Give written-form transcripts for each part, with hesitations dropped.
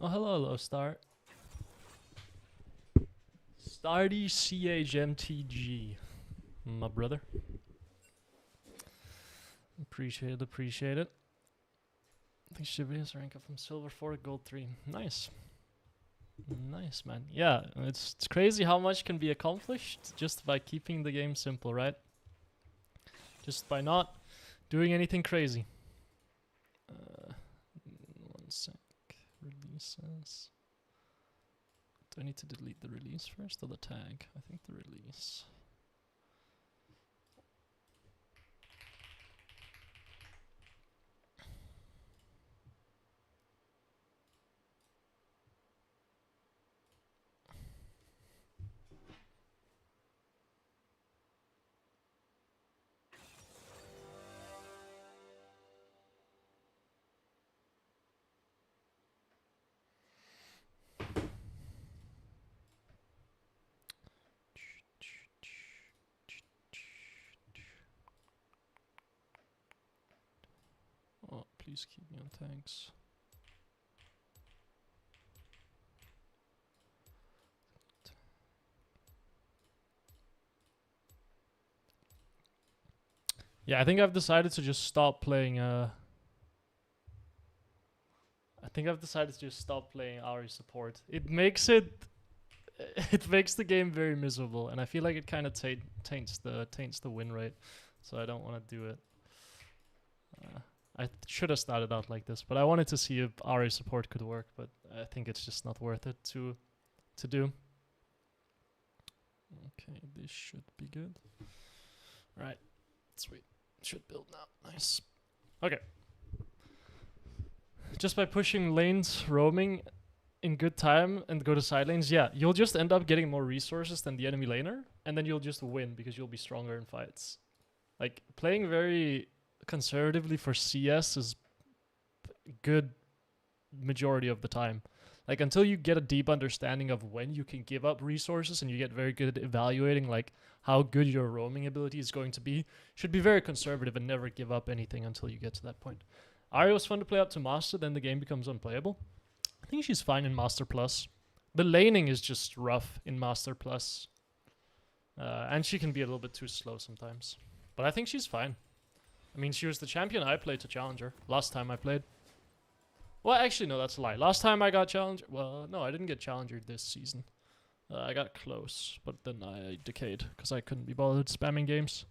Oh, hello, Star. Stardy CHMTG, my brother. Appreciate it. I think Shibuya's rank up from silver 4 to gold 3. Nice. Nice, man. Yeah, it's crazy how much can be accomplished just by keeping the game simple, right? Just by not doing anything crazy. 1 sec. Releases. Do I need to delete the release first or the tag? I think the release. Oh, please keep me on tags. Yeah, I think I've decided to just stop playing Ahri support. It makes the game very miserable, and I feel like it kind of taints the win rate. So I don't want to do it. I should have started out like this, but I wanted to see if Ahri support could work, but I think it's just not worth it to do. Okay, this should be good. Right, sweet. Should build now. Nice. Okay. Just by pushing lanes, roaming in good time and go to side lanes, yeah, you'll just end up getting more resources than the enemy laner, and then you'll just win because you'll be stronger in fights. Like, playing very conservatively for CS is good majority of the time. Like, until you get a deep understanding of when you can give up resources and you get very good at evaluating like how good your roaming ability is going to be, should be very conservative and never give up anything until you get to that point. Ahri was fun to play up to Master, then the game becomes unplayable. I think she's fine in Master Plus. The laning is just rough in Master Plus. And she can be a little bit too slow sometimes. But I think she's fine. I mean, she was the champion I played to Challenger last time I played. Well, actually, no, that's a lie. Last time I got Challenger... Well, no, I didn't get Challenger this season. I got close, but then I decayed because I couldn't be bothered spamming games.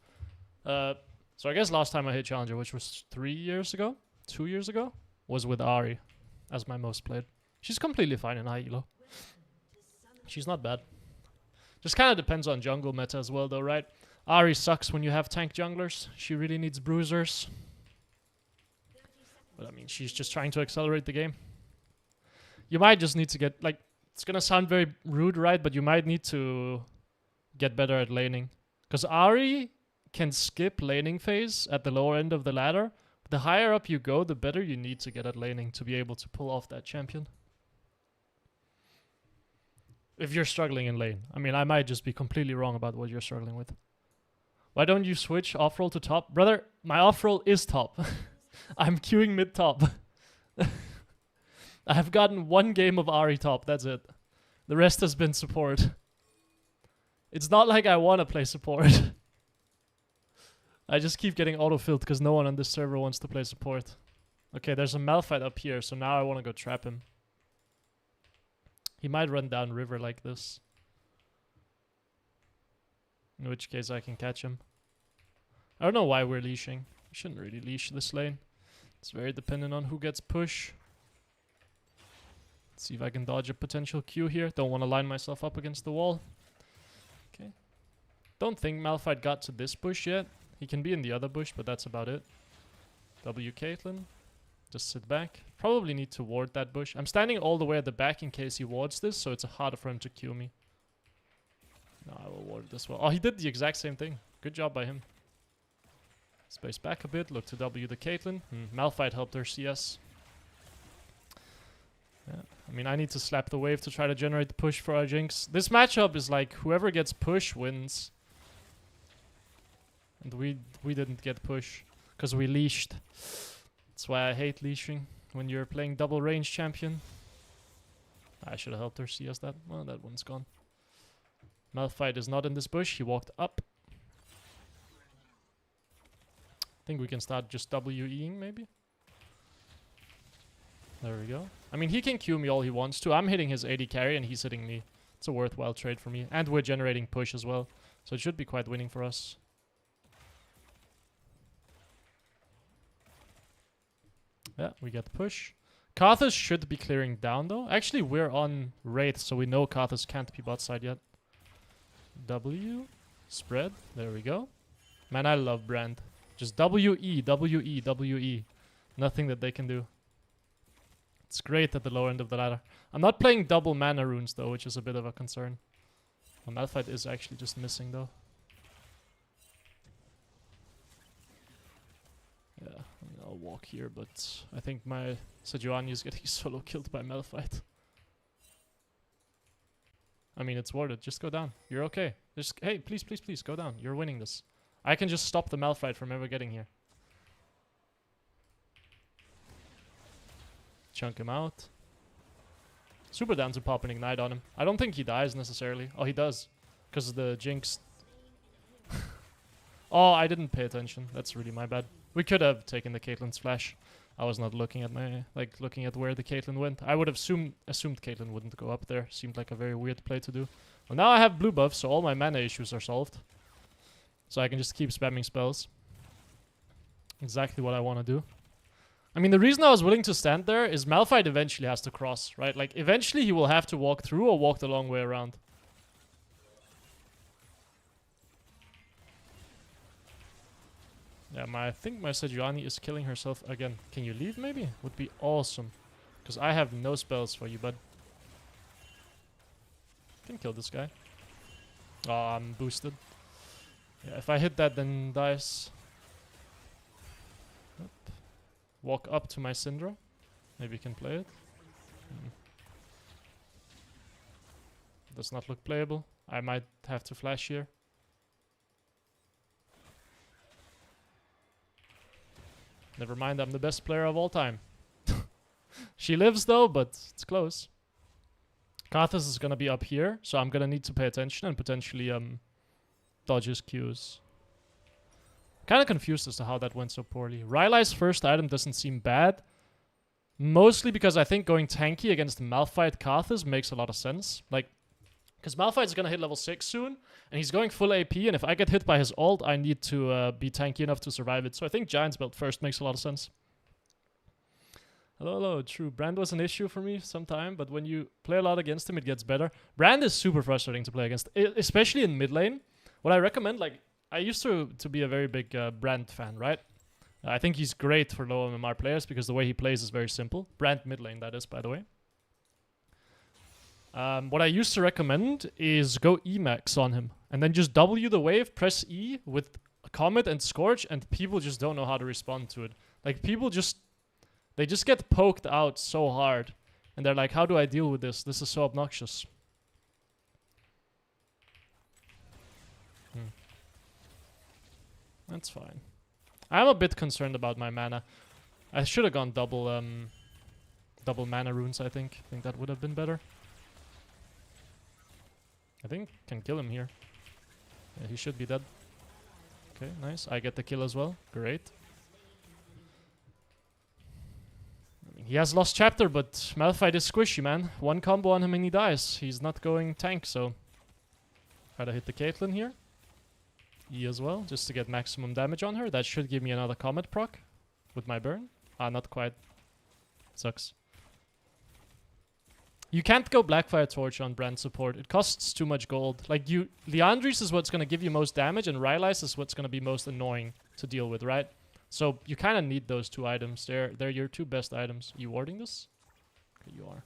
So I guess last time I hit Challenger, which was 3 years ago, 2 years ago, was with Ahri as my most played. She's completely fine in high elo. She's not bad. Just kind of depends on jungle meta as well, though, right? Ahri sucks when you have tank junglers. She really needs bruisers. But I mean, she's just trying to accelerate the game. You might just need to get, like, it's gonna sound very rude, right? But you might need to get better at laning. Because Ahri can skip laning phase at the lower end of the ladder. The higher up you go, the better you need to get at laning to be able to pull off that champion. If you're struggling in lane. I mean, I might just be completely wrong about what you're struggling with. Why don't you switch off-roll to top? Brother, my off-roll is top. I'm queuing mid-top. I have gotten one game of Ahri top, that's it. The rest has been support. It's not like I want to play support. I just keep getting auto-filled because no one on this server wants to play support. Okay, there's a Malphite up here, so now I want to go trap him. He might run down river like this. In which case I can catch him. I don't know why we're leashing. We shouldn't really leash this lane. It's very dependent on who gets push. Let's see if I can dodge a potential Q here. Don't want to line myself up against the wall. Okay. Don't think Malphite got to this bush yet. He can be in the other bush, but that's about it. W Caitlyn. Just sit back. Probably need to ward that bush. I'm standing all the way at the back in case he wards this, so it's harder for him to Q me. No, I will ward it as well. Oh, he did the exact same thing. Good job by him. Space back a bit. Look to W the Caitlyn. Malphite helped her CS. Yeah. I mean, I need to slap the wave to try to generate the push for our Jinx. This matchup is like, whoever gets push wins. And we didn't get push. Because we leashed. That's why I hate leashing. When you're playing double range champion. I should have helped her CS that. Well, that one's gone. Malphite is not in this bush. He walked up. I think we can start just WEing maybe. There we go. I mean, he can Q me all he wants to. I'm hitting his AD carry and he's hitting me. It's a worthwhile trade for me. And we're generating push as well. So it should be quite winning for us. Yeah, we get the push. Karthus should be clearing down though. Actually, we're on Wraith, so we know Karthus can't be bot side yet. W. Spread. There we go. Man, I love Brand. Just W-E, W-E, W-E. Nothing that they can do. It's great at the lower end of the ladder. I'm not playing double mana runes though, which is a bit of a concern. Malphite is actually just missing though. Yeah, I mean, I'll walk here, but I think my Sejuani is getting solo killed by Malphite. I mean, it's worth it. Just go down. You're okay. Just, hey, please, please, please, go down. You're winning this. I can just stop the Malphite from ever getting here. Chunk him out. Super down to pop an ignite on him. I don't think he dies necessarily. Oh, he does. Because of the Jinx. Oh, I didn't pay attention. That's really my bad. We could have taken the Caitlyn's flash. I was not looking at my looking at where the Caitlyn went. I would have assumed Caitlyn wouldn't go up there. Seemed like a very weird play to do. Well, now I have blue buff, so all my mana issues are solved. So I can just keep spamming spells. Exactly what I want to do. I mean, the reason I was willing to stand there is Malphite eventually has to cross, right? Like, eventually he will have to walk through or walk the long way around. Yeah, I think my Sejuani is killing herself again. Can you leave maybe? Would be awesome. Because I have no spells for you, bud. Can kill this guy. Oh, I'm boosted. Yeah, if I hit that, then dies. Yep. Walk up to my Syndra. Maybe you can play it. Does not look playable. I might have to flash here. Never mind, I'm the best player of all time. She lives though, but it's close. Karthus is gonna be up here, so I'm gonna need to pay attention and potentially dodge his Qs. Kinda confused as to how that went so poorly. Rylai's first item doesn't seem bad. Mostly because I think going tanky against Malphite Karthus makes a lot of sense. Like, because Malphite's gonna hit level 6 soon, and he's going full AP, and if I get hit by his ult, I need to be tanky enough to survive it. So I think Giant's build first makes a lot of sense. Hello, hello, true. Brand was an issue for me sometime, but when you play a lot against him, it gets better. Brand is super frustrating to play against, especially in mid lane. What I recommend, like, I used to be a very big Brand fan, right? I think he's great for low MMR players because the way he plays is very simple. Brand mid lane, that is, by the way. What I used to recommend is go Emax on him. And then just W the wave, press E with Comet and Scorch, and people just don't know how to respond to it. Like, people just... They just get poked out so hard. And they're like, how do I deal with this? This is so obnoxious. That's fine. I'm a bit concerned about my mana. I should have gone double mana runes, I think. I think that would have been better. I think can kill him here. Yeah, he should be dead. Okay, nice. I get the kill as well. Great. He has lost chapter, but Malphite is squishy, man. One combo on him and he dies. He's not going tank, so... Try to hit the Caitlyn here. E as well, just to get maximum damage on her. That should give me another Comet proc with my burn. Ah, not quite. Sucks. You can't go Blackfire Torch on brand support. It costs too much gold. Like, Liandry's is what's going to give you most damage, and Rylai's is what's going to be most annoying to deal with, right? So, you kind of need those two items. They're your two best items. You warding this? Okay, you are.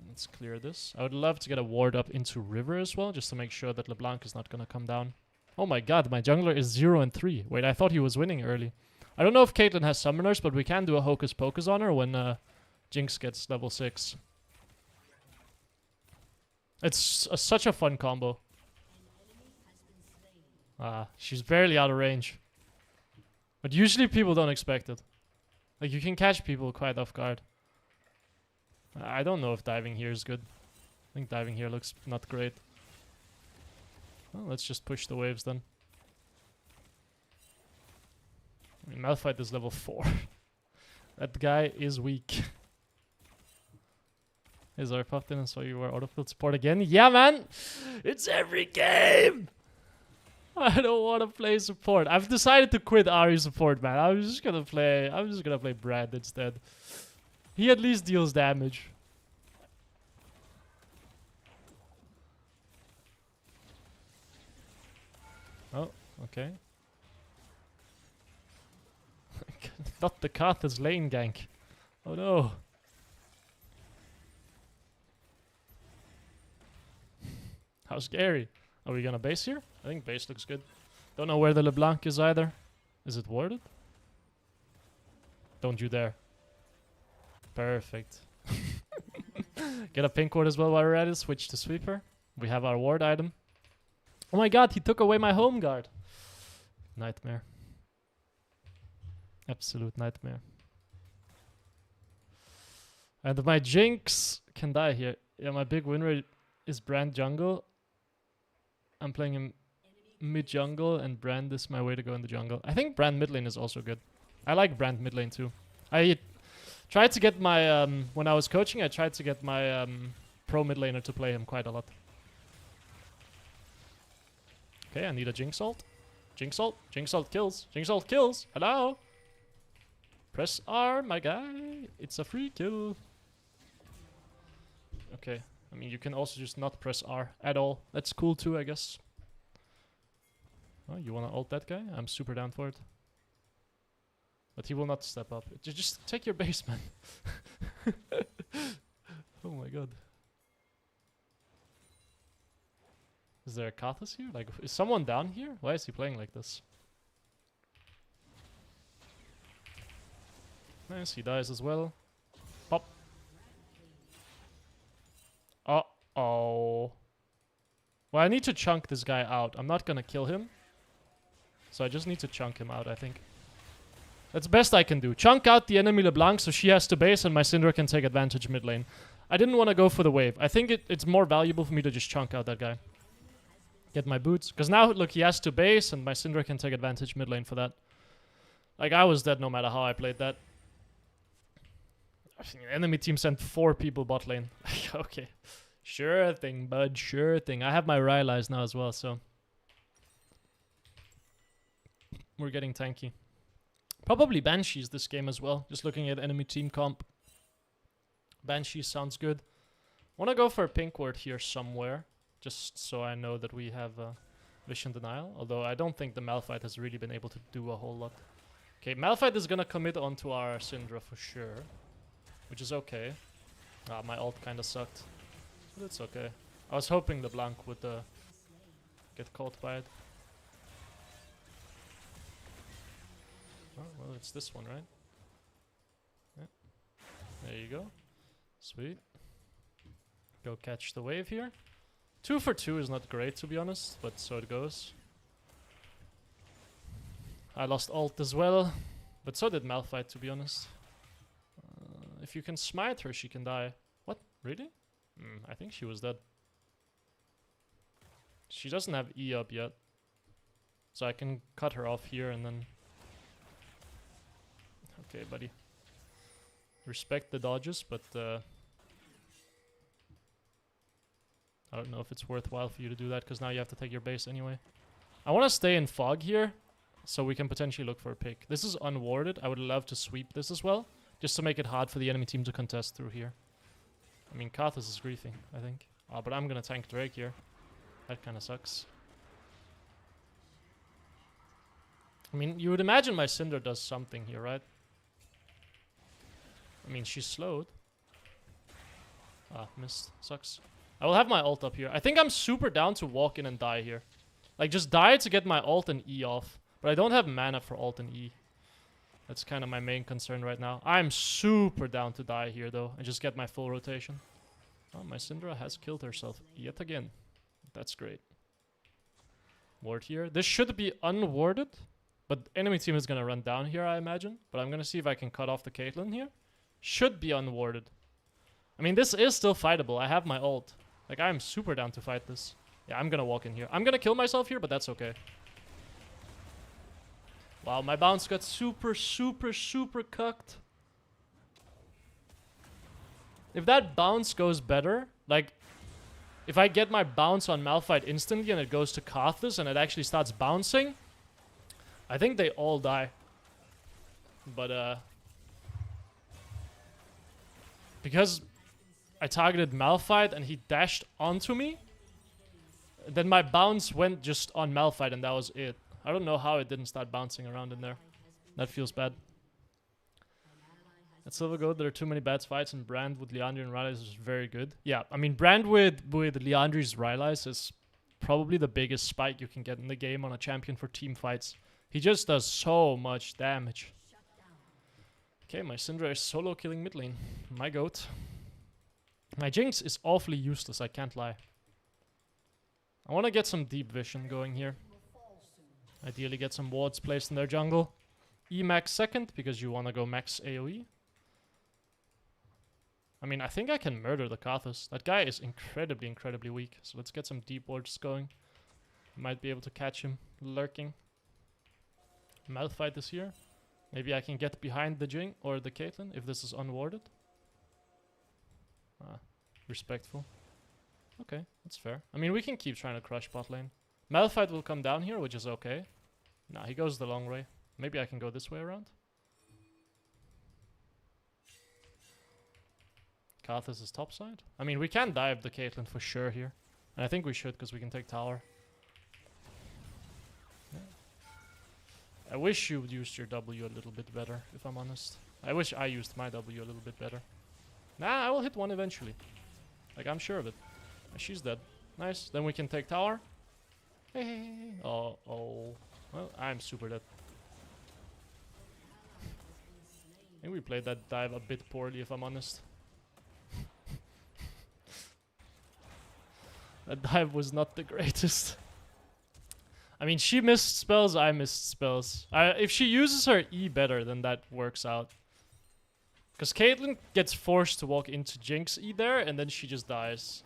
Let's clear this. I would love to get a ward up into river as well, just to make sure that LeBlanc is not going to come down. Oh my god, my jungler is 0 and 3. Wait, I thought he was winning early. I don't know if Caitlyn has summoners, but we can do a Hocus Pocus on her when Jinx gets level 6. It's such a fun combo. Ah, she's barely out of range. But usually people don't expect it. Like, you can catch people quite off guard. I don't know if diving here is good. I think diving here looks not great. Well, let's just push the waves then. I mean, Malphite is level 4. That guy is weak. Is our popped in and saw you were autofield support again? Yeah, man! It's every game! I don't want to play support. I've decided to quit Ahri support, man. I'm just gonna play Brand instead. He at least deals damage. Oh, okay. Not the Karthus lane gank. Oh no. How scary. Are we gonna base here? I think base looks good. Don't know where the LeBlanc is either. Is it warded? Don't you dare. Perfect. Get a pink ward as well while we're at it. Switch to sweeper. We have our ward item. Oh my god, he took away my home guard. Nightmare. Absolute nightmare. And my Jinx can die here. Yeah, my big win rate is Brand jungle. I'm playing him mid jungle, and Brand is my way to go in the jungle. I think Brand mid lane is also good. I like Brand mid lane too. I tried to get my, when I was coaching, I tried to get my pro mid laner to play him quite a lot. Okay, I need a Jinx ult. Jinx ult. Jinx ult kills. Jinx ult kills. Hello? Press R, my guy. It's a free kill. Okay. I mean, you can also just not press R at all. That's cool too, I guess. Oh, you wanna ult that guy? I'm super down for it. But he will not step up. Just take your base, man. Oh my god. Is there a Karthus here? Like, is someone down here? Why is he playing like this? Nice, he dies as well. Pop. Uh-oh. Well, I need to chunk this guy out. I'm not gonna kill him. So I just need to chunk him out, I think. That's the best I can do. Chunk out the enemy LeBlanc so she has to base and my Syndra can take advantage mid lane. I didn't want to go for the wave. I think it's more valuable for me to just chunk out that guy. Get my boots. Because now, look, he has to base and my Syndra can take advantage mid lane for that. Like, I was dead no matter how I played that. I think the enemy team sent 4 people bot lane. Okay. Sure thing, bud. Sure thing. I have my Rylai's now as well, so... We're getting tanky. Probably Banshees this game as well. Just looking at enemy team comp. Banshees sounds good. Wanna go for a pink ward here somewhere. Just so I know that we have vision denial. Although I don't think the Malphite has really been able to do a whole lot. Okay, Malphite is gonna commit onto our Syndra for sure. Which is okay. Ah, my ult kinda sucked. But it's okay. I was hoping the Blanc would get caught by it. Oh, well, it's this one, right? Yeah. There you go. Sweet. Go catch the wave here. 2 for 2 is not great, to be honest, but so it goes. I lost ult as well, but so did Malphite, to be honest. If you can smite her, she can die. What? Really? I think she was dead. She doesn't have E up yet. So I can cut her off here and then... Okay, buddy. Respect the dodges, but... I don't know if it's worthwhile for you to do that, because now you have to take your base anyway. I want to stay in fog here, so we can potentially look for a pick. This is unwarded. I would love to sweep this as well, just to make it hard for the enemy team to contest through here. I mean, Karthus is griefing, I think. Oh, but I'm gonna tank Drake here. That kind of sucks. I mean, you would imagine my Syndra does something here, right? I mean, she's slowed. Ah, missed. Sucks. I will have my ult up here. I think I'm super down to walk in and die here. Like, just die to get my ult and E off. But I don't have mana for ult and E. That's kind of my main concern right now. I'm super down to die here, though, and just get my full rotation. Oh, my Syndra has killed herself yet again. That's great. Ward here. This should be unwarded, but enemy team is going to run down here, I imagine. But I'm going to see if I can cut off the Caitlyn here. Should be unwarded. I mean, this is still fightable. I have my ult. Like, I'm super down to fight this. Yeah, I'm going to walk in here. I'm going to kill myself here, but that's okay. Wow, my bounce got super cucked. If that bounce goes better, like, if I get my bounce on Malphite instantly and it goes to Karthus and it actually starts bouncing, I think they all die. But, because I targeted Malphite and he dashed onto me, then my bounce went just on Malphite and that was it. I don't know how it didn't start bouncing around in there. That feels bad. At Silver Goat, there are too many bad fights, and Brand with Liandry and Rylai's is very good. Yeah, I mean, Brand with Liandry's Rylai's is probably the biggest spike you can get in the game on a champion for team fights. He just does so much damage. Okay, my Syndra is solo killing mid lane. My goat. My Jinx is awfully useless, I can't lie. I want to get some deep vision going here. Ideally get some wards placed in their jungle. E max second, because you want to go max AoE. I mean, I think I can murder the Karthus. That guy is incredibly weak. So let's get some deep wards going. Might be able to catch him lurking. Malphite is here. Maybe I can get behind the Jing or the Caitlyn if this is unwarded. Ah, respectful. Okay, that's fair. I mean, we can keep trying to crush bot lane. Malphite will come down here, which is okay. Nah, he goes the long way. Maybe I can go this way around. Karthus is topside. I mean, we can dive the Caitlyn for sure here. And I think we should, because we can take tower. Yeah. I wish you used your W a little bit better, if I'm honest. I wish I used my W a little bit better. Nah, I will hit one eventually. Like, I'm sure of it. She's dead. Nice. Then we can take tower. Hey. Oh. Well, I'm super dead. I think we played that dive a bit poorly, if I'm honest. That dive was not the greatest. I mean, she missed spells, I missed spells. If she uses her E better, then that works out. Because Caitlyn gets forced to walk into Jinx E there, and then she just dies.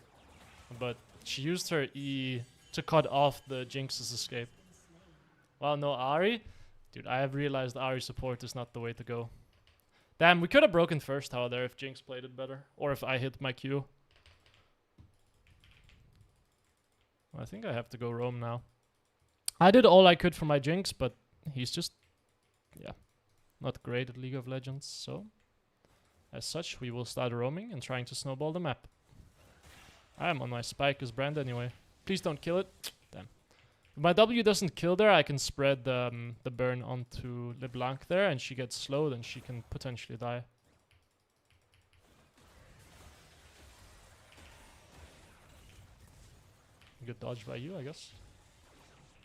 But she used her E to cut off the Jinx's escape. Well, no, Ahri? Dude, I have realized Ahri support is not the way to go. Damn, we could have broken first tower there if Jinx played it better. Or if I hit my Q. I think I have to go roam now. I did all I could for my Jinx, but he's just... yeah, not great at League of Legends, so... as such, we will start roaming and trying to snowball the map. I am on my spike as Brand anyway. Please don't kill it. Damn. If my W doesn't kill there, I can spread the burn onto LeBlanc there, and she gets slowed and she can potentially die. Good dodge by you, I guess.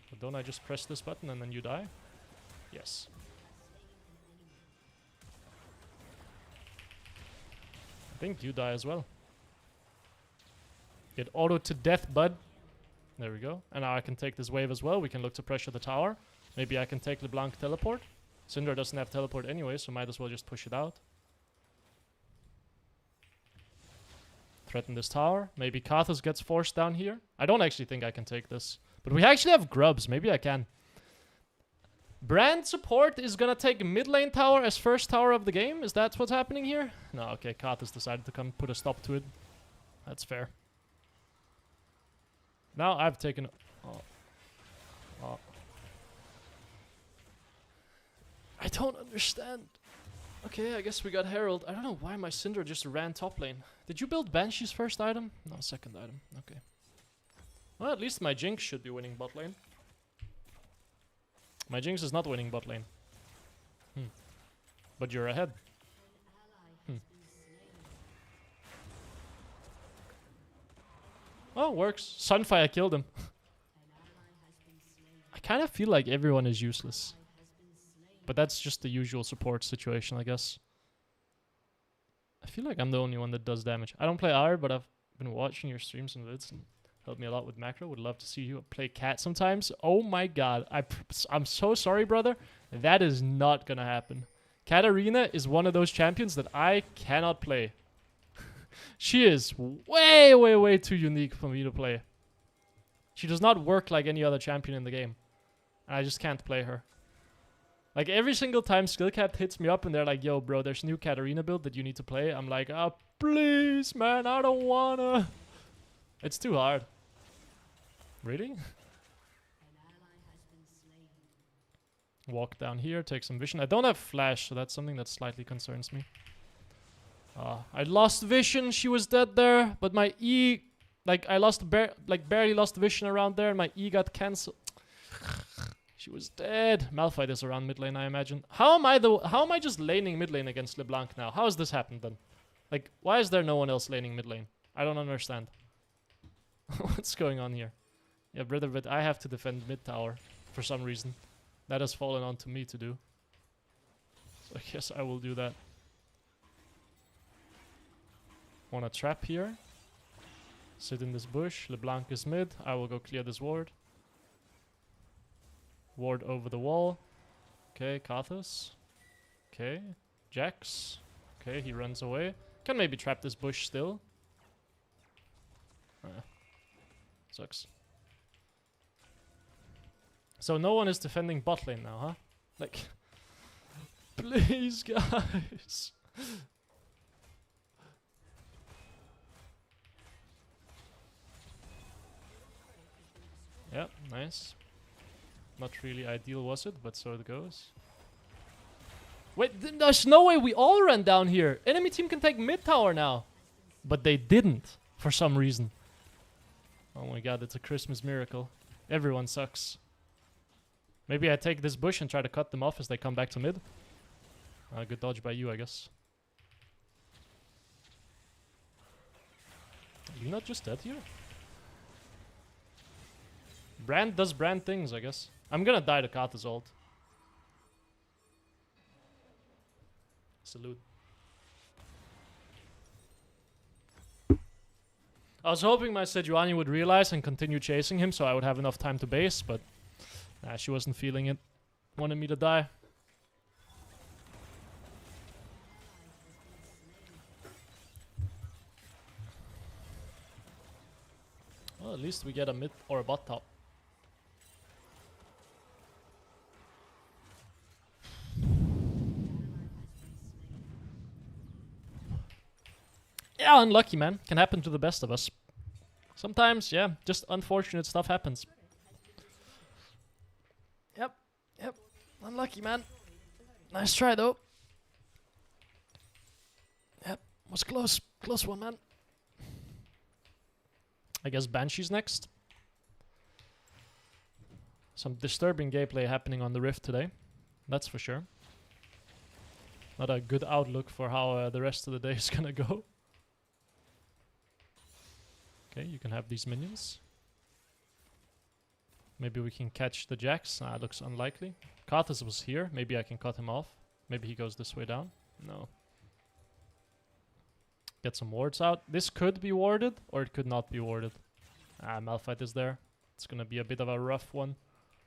But don't I just press this button and then you die? Yes. I think you die as well. Get auto to death, bud. There we go. And now I can take this wave as well. We can look to pressure the tower. Maybe I can take LeBlanc teleport. Syndra doesn't have teleport anyway, so might as well just push it out. Threaten this tower. Maybe Karthus gets forced down here. I don't actually think I can take this. But we actually have grubs. Maybe I can. Brand support is gonna take mid lane tower as first tower of the game. Is that what's happening here? No, okay. Karthus decided to come put a stop to it. That's fair. Now I've taken... Oh. Oh. I don't understand. Okay, I guess we got Herald. I don't know why my Syndra just ran top lane. Did you build Banshee's first item? No, second item. Okay. Well, at least my Jinx should be winning bot lane. My Jinx is not winning bot lane. But you're ahead. Oh, works. Sunfire killed him. I kind of feel like everyone is useless. But that's just the usual support situation, I guess. I feel like I'm the only one that does damage. I don't play Ahri, but I've been watching your streams and vids and helped me a lot with macro. Would love to see you play Cat sometimes. Oh my god. I'm so sorry, brother. That is not gonna happen. Katarina is one of those champions that I cannot play. She is way, way, way too unique for me to play. She does not work like any other champion in the game. And I just can't play her. Like, every single time Skillcapped hits me up and they're like, yo, bro, there's a new Katarina build that you need to play. I'm like, oh, please, man, I don't wanna. It's too hard. Really? Walk down here, take some vision. I don't have flash, so that's something that slightly concerns me. I lost vision, she was dead there, but my E... Like, I lost barely lost vision around there, and my E got cancelled. She was dead. Malphite is around mid lane, I imagine. How am I just laning mid lane against LeBlanc now? How has this happened then? Like, why is there no one else laning mid lane? I don't understand. What's going on here? Yeah, brother, but I have to defend mid tower for some reason. That has fallen onto me to do. So I guess I will do that. Wanna trap here. Sit in this bush. LeBlanc is mid. I will go clear this ward. Ward over the wall. Okay, Karthus. Okay, Jax. Okay, he runs away. Can maybe trap this bush still. Sucks. So no one is defending bot lane now, huh? Like, please, guys. Yep, nice. Not really ideal, was it? But so it goes. Wait, there's no way we all ran down here. Enemy team can take mid tower now. But they didn't, for some reason. Oh my god, it's a Christmas miracle. Everyone sucks. Maybe I take this bush and try to cut them off as they come back to mid. Good dodge by you, I guess. Are you not just dead here? Brand does brand things, I guess. I'm gonna die to Karthus ult. Salute. I was hoping my Sejuani would realize and continue chasing him so I would have enough time to base, but nah, she wasn't feeling it. Wanted me to die. Well, at least we get a mid or a bot top. Yeah, unlucky, man. Can happen to the best of us. Sometimes, yeah, just unfortunate stuff happens. Yep. Unlucky, man. Nice try, though. Yep, was close. Close one, man. I guess Banshee's next. Some disturbing gameplay happening on the Rift today. That's for sure. Not a good outlook for how the rest of the day is gonna go. Okay, you can have these minions. Maybe we can catch the Jax. It looks unlikely. Karthus was here. Maybe I can cut him off. Maybe he goes this way down. No. Get some wards out. This could be warded, or it could not be warded. Ah, Malphite is there. It's gonna be a bit of a rough one.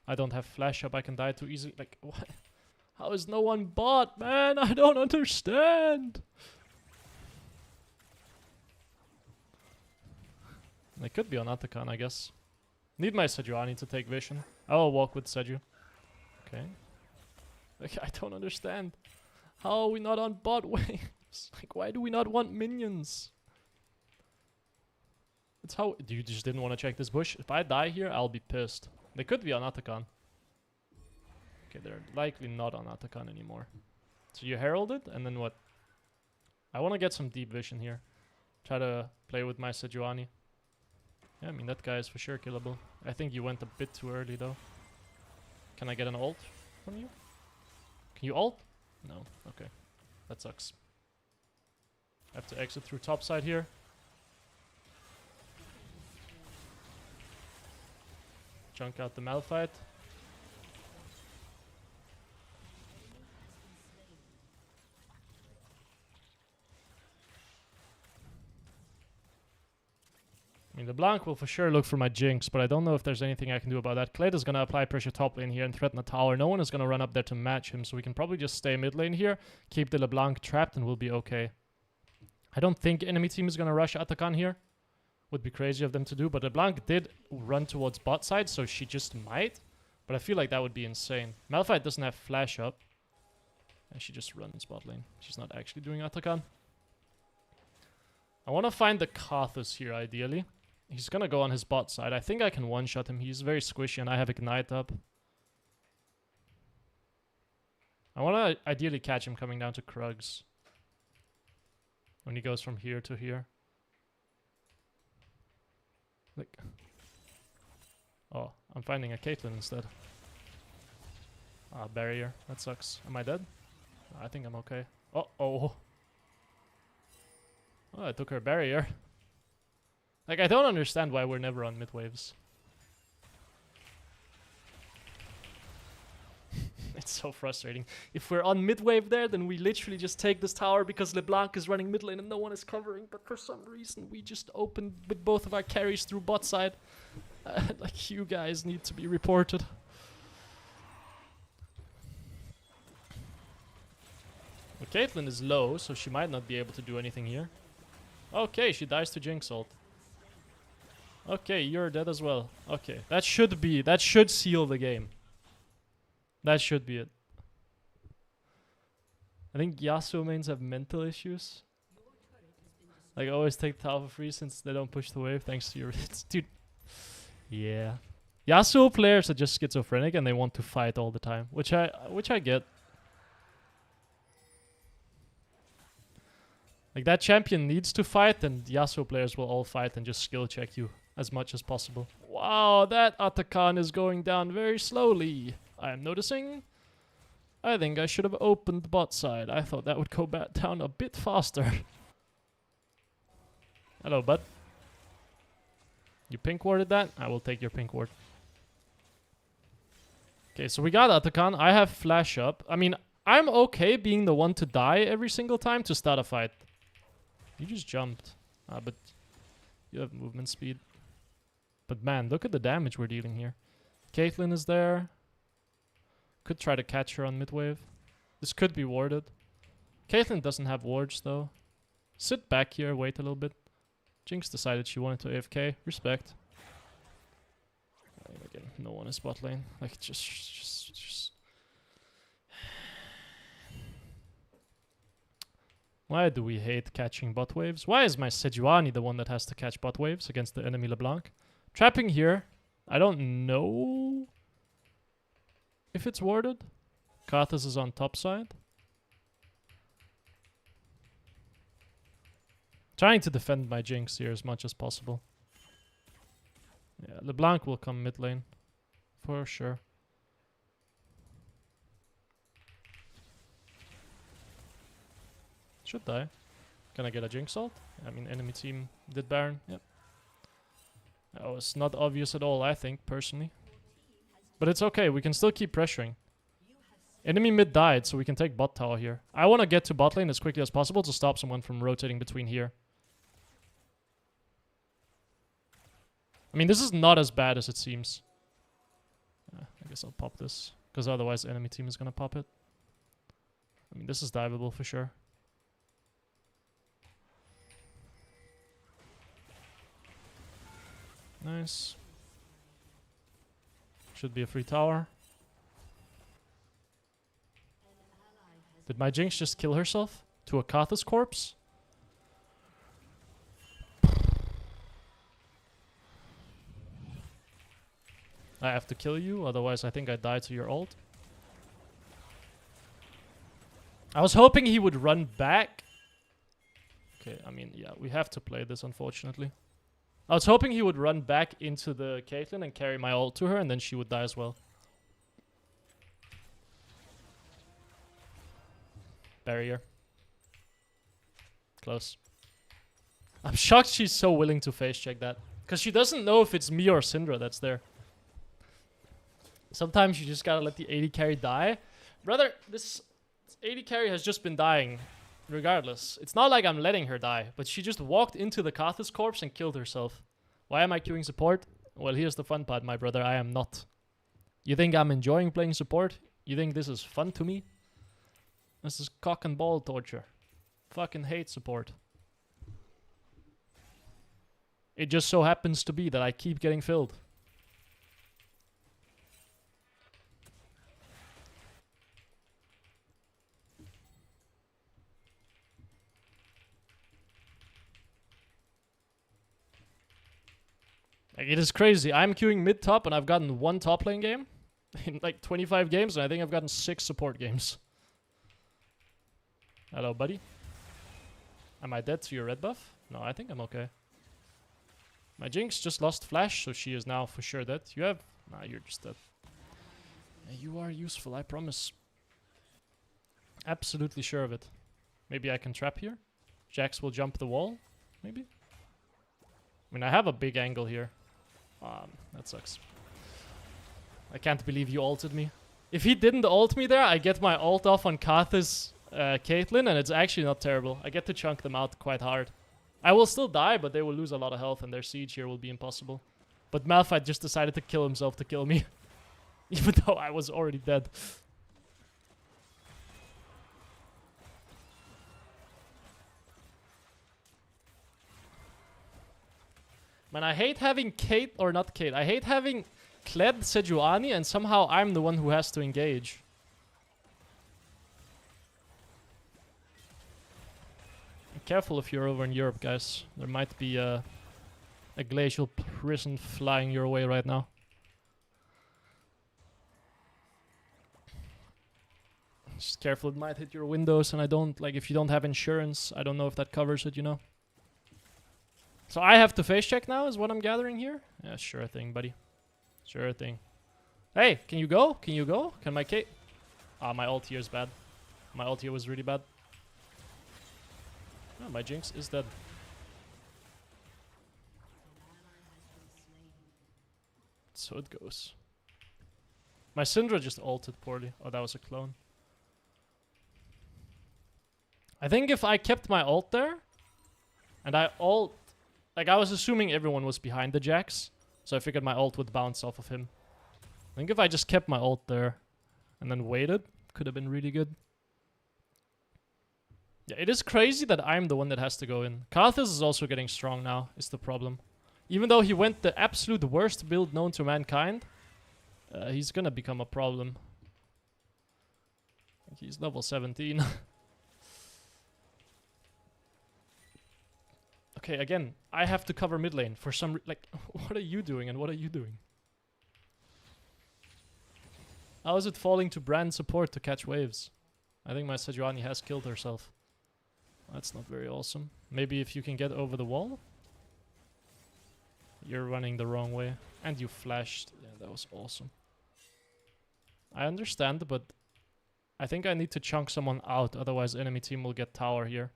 I don't have flash up, I can die too easily. Like, what? How is no one bot, man? I don't understand. They could be on Atakan, I guess. Need my Sejuani to take vision. I will walk with Seju. Okay. Like, I don't understand. How are we not on bot waves? Like, why do we not want minions? It's how... You just didn't want to check this bush? If I die here, I'll be pissed. They could be on Atakan. Okay, they're likely not on Atakan anymore. So you herald it, and then what? I want to get some deep vision here. Try to play with my Sejuani. Yeah, I mean, that guy is for sure killable. I think you went a bit too early, though. Can I get an ult from you? Can you ult? No. Okay. That sucks. I have to exit through top side here. Junk out the Malphite. I mean, LeBlanc will for sure look for my Jinx, but I don't know if there's anything I can do about that. Kled is going to apply pressure top lane here and threaten a tower. No one is going to run up there to match him, so we can probably just stay mid lane here, keep the LeBlanc trapped, and we'll be okay. I don't think enemy team is going to rush Atakan here. Would be crazy of them to do, but LeBlanc did run towards bot side, so she just might. But I feel like that would be insane. Malphite doesn't have flash up, and she just runs bot lane. She's not actually doing Atakan. I want to find the Karthus here, ideally. He's gonna go on his bot side. I think I can one-shot him. He's very squishy and I have Ignite up. I wanna ideally catch him coming down to Krugs. When he goes from here to here. Like... Oh, I'm finding a Caitlyn instead. Ah, barrier. That sucks. Am I dead? I think I'm okay. Oh, I took her barrier. Like, I don't understand why we're never on mid waves. It's so frustrating. If we're on mid wave there, then we literally just take this tower because LeBlanc is running mid lane and no one is covering. But for some reason, we just opened with both of our carries through bot side. Like, you guys need to be reported. Well, Caitlyn is low, so she might not be able to do anything here. Okay, she dies to Jinx ult. Okay, you're dead as well. Okay, that should seal the game. That should be it. I think Yasuo mains have mental issues. Like, always take the tower for free since they don't push the wave thanks to your... Dude. Yeah. Yasuo players are just schizophrenic and they want to fight all the time. Which I get. Like, that champion needs to fight, and Yasuo players will all fight and just skill check you as much as possible. Wow, that Atakan is going down very slowly. I am noticing. I think I should have opened bot side. I thought that would go down a bit faster. Hello, bud. You pink warded that? I will take your pink ward. Okay, so we got Atakan. I have flash up. I mean, I'm okay being the one to die every single time to start a fight. You just jumped. Ah, but you have movement speed. But man, look at the damage we're dealing here. Caitlyn is there. Could try to catch her on mid wave. This could be warded. Caitlyn doesn't have wards though. Sit back here, wait a little bit. Jinx decided she wanted to AFK. Respect. Again, no one is bot lane. Like, just... Why do we hate catching bot waves? Why is my Sejuani the one that has to catch bot waves against the enemy LeBlanc? Trapping here. I don't know if it's warded. Karthus is on top side. Trying to defend my Jinx here as much as possible. Yeah, LeBlanc will come mid lane. For sure. Should die. Can I get a Jinx ult? I mean, enemy team did Baron. Yep. That was not obvious at all, I think, personally. But it's okay. We can still keep pressuring. Enemy mid died, so we can take bot tower here. I want to get to bot lane as quickly as possible to stop someone from rotating between here. I mean, this is not as bad as it seems. I guess I'll pop this. Because otherwise the enemy team is gonna pop it. I mean, this is diveable for sure. Nice. Should be a free tower. Did my Jinx just kill herself? To a Katha's corpse? I have to kill you, otherwise I think I die to your ult. I was hoping he would run back. Okay, I mean, yeah, we have to play this, unfortunately. I was hoping he would run back into the Caitlyn and carry my ult to her, and then she would die as well. Barrier. Close. I'm shocked she's so willing to face check that. Because she doesn't know if it's me or Syndra that's there. Sometimes you just gotta let the AD carry die. Brother, this AD carry has just been dying regardless. It's not like I'm letting her die, but she just walked into the Katha's corpse and killed herself. Why am I queuing support? Well, here's the fun part, my brother. I am not. You think I'm enjoying playing support? You think this is fun to me? This is cock and ball torture. Fucking hate support. It just so happens to be that I keep getting filled. Like, it is crazy. I'm queuing mid-top and I've gotten 1 top lane game in like 25 games, and I think I've gotten 6 support games. Hello, buddy. Am I dead to your red buff? No, I think I'm okay. My Jinx just lost flash, so she is now for sure dead. You have... Nah, you're just dead. Yeah, you are useful, I promise. Absolutely sure of it. Maybe I can trap here? Jax will jump the wall? Maybe? I mean, I have a big angle here. That sucks. I can't believe you ulted me. If he didn't ult me there, I get my ult off on Katha's Caitlyn, and it's actually not terrible. I get to chunk them out quite hard. I will still die, but they will lose a lot of health, and their siege here will be impossible. But Malphite just decided to kill himself to kill me. Even though I was already dead. Man, I hate having Kate, or not Kate, I hate having Kled Sejuani, and somehow I'm the one who has to engage. Be careful if you're over in Europe, guys. There might be a glacial prison flying your way right now. Just careful, it might hit your windows, and I don't, like, if you don't have insurance, I don't know if that covers it, you know? So I have to face check now, is what I'm gathering here? Yeah, sure thing, buddy. Sure thing. Hey, can you go? Can you go? Can my Kate... Ah, my ult here is bad. My ult here was really bad. Oh, my Jinx is dead. So it goes. My Syndra just ulted poorly. Oh, that was a clone. I think if I kept my ult there, and I ult... Like, I was assuming everyone was behind the Jax, so I figured my ult would bounce off of him. I think if I just kept my ult there, and then waited, could have been really good. Yeah, it is crazy that I'm the one that has to go in. Karthus is also getting strong now, is the problem. Even though he went the absolute worst build known to mankind, he's gonna become a problem. He's level 17. Okay, again, I have to cover mid lane for some... Like, what are you doing and what are you doing? How is it falling to brand support to catch waves? I think my Sejuani has killed herself. That's not very awesome. Maybe if you can get over the wall? You're running the wrong way. And you flashed. Yeah, that was awesome. I understand, but I think I need to chunk someone out, otherwise enemy team will get tower here.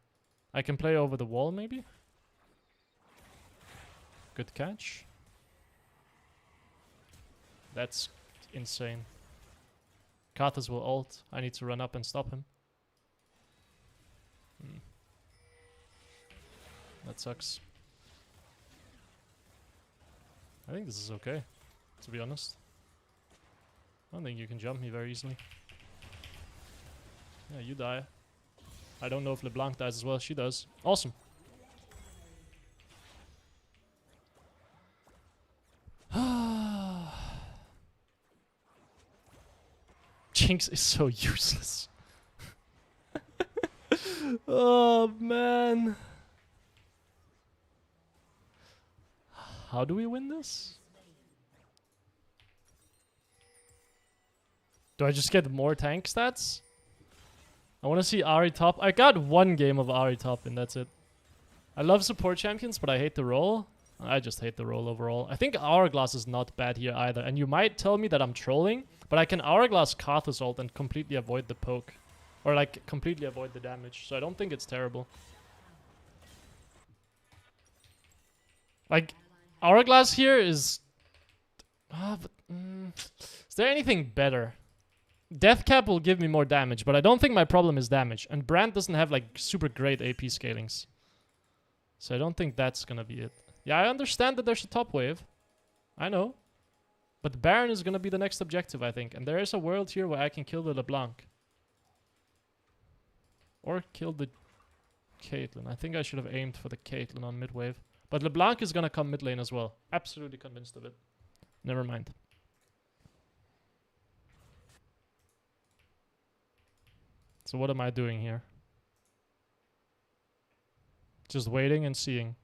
I can play over the wall, maybe? Good catch. That's insane. Karthus will ult. I need to run up and stop him. That sucks. think this is okay, to be honest. I don't think you can jump me very easily. Yeah, you die. I don't know if LeBlanc dies as well. She does. Awesome. Jinx is so useless. Oh, man. How do we win this? Do I just get more tank stats? I want to see Ahri top. I got one game of Ahri top and that's it. I love support champions, but I hate the role. I just hate the role overall. I think Hourglass is not bad here either. And you might tell me that I'm trolling, but I can Hourglass Karthus ult and completely avoid the poke. Or like completely avoid the damage. So I don't think it's terrible. Like, Hourglass here is... is there anything better? Deathcap will give me more damage, but I don't think my problem is damage. And Brand doesn't have like super great AP scalings. So I don't think that's gonna be it. Yeah, I understand that there's a top wave. I know. But the Baron is gonna be the next objective, I think. And there is a world here where I can kill the LeBlanc. Or kill the Caitlyn. I think I should have aimed for the Caitlyn on mid wave. But LeBlanc is gonna come mid lane as well. Absolutely convinced of it. Never mind. So what am I doing here? Just waiting and seeing.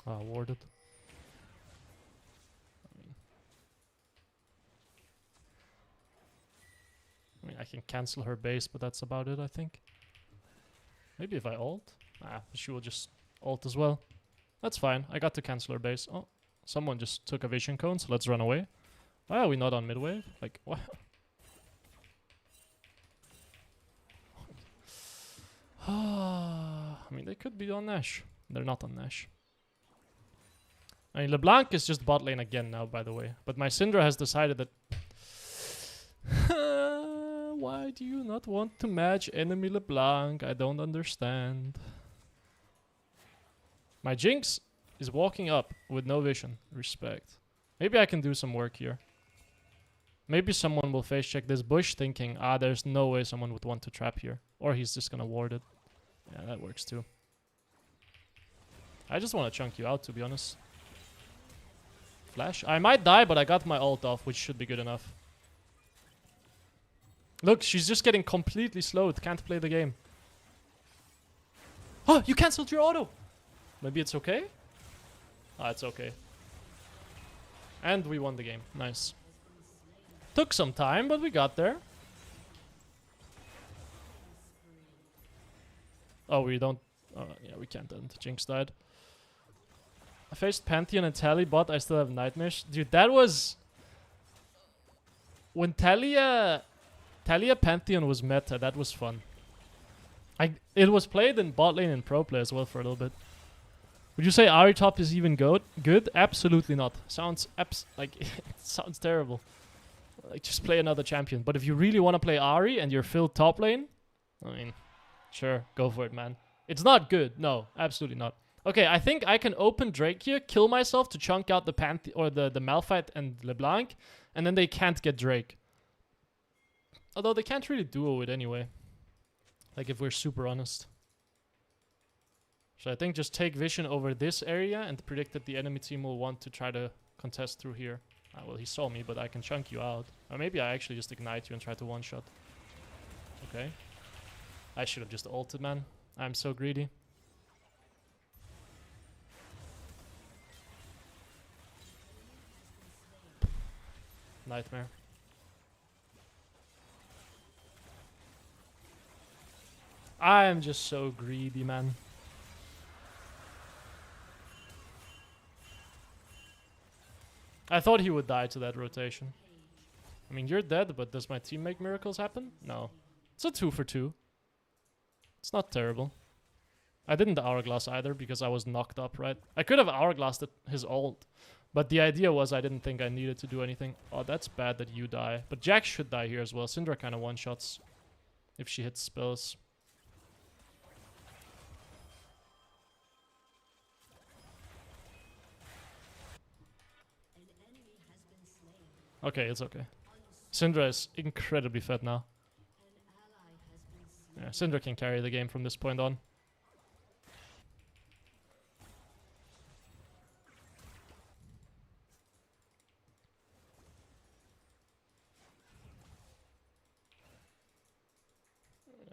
Ah, warded. I mean, I can cancel her base, but that's about it, I think. Maybe if I ult? Ah, she will just ult as well. That's fine. I got to cancel her base. Oh, someone just took a vision cone, so let's run away. Why are we not on mid wave? Like, what? I mean, they could be on Nash. They're not on Nash. I mean, LeBlanc is just bot lane again now, by the way. But my Syndra has decided that... Why do you not want to match enemy LeBlanc? I don't understand. My Jinx is walking up with no vision. Respect. Maybe I can do some work here. Maybe someone will face check this bush thinking, ah, there's no way someone would want to trap here. Or he's just gonna ward it. Yeah, that works too. I just want to chunk you out, to be honest. Flash. I might die, but I got my ult off, which should be good enough. Look, she's just getting completely slowed. Can't play the game. Oh, you cancelled your auto! Maybe it's okay? Ah, it's okay. And we won the game. Nice. Took some time, but we got there. Oh, we don't... yeah, we can't end. Jinx died. I faced Pantheon and Tally bot. I still have nightmares. Dude, that was... When Talia Pantheon was meta, that was fun. It was played in bot lane and pro play as well for a little bit. Would you say Ahri top is even good? Absolutely not. Sounds like it sounds terrible. Like just play another champion. But if you really want to play Ahri and you're filled top lane, I mean, sure, go for it, man. It's not good. No, absolutely not. Okay, I think I can open Drake here, kill myself to chunk out the the Malphite and LeBlanc, and then they can't get Drake. Although they can't really duo it anyway. Like if we're super honest. So I think just take vision over this area and predict that the enemy team will want to try to contest through here. Ah, well, he saw me, but I can chunk you out. Or maybe I actually just ignite you and try to one-shot. Okay. I should have just ulted, man. I'm so greedy. Nightmare. I am just so greedy, man. I thought he would die to that rotation. I mean, you're dead, but does my team make miracles happen? No. It's a 2 for 2. It's not terrible. I didn't Hourglass either because I was knocked up, right? I could have Hourglassed his ult, but the idea was I didn't think I needed to do anything. Oh, that's bad that you die. But Jack should die here as well. Syndra kind of one-shots if she hits spells. Okay, it's okay. Syndra is incredibly fed now. Yeah, Syndra can carry the game from this point on.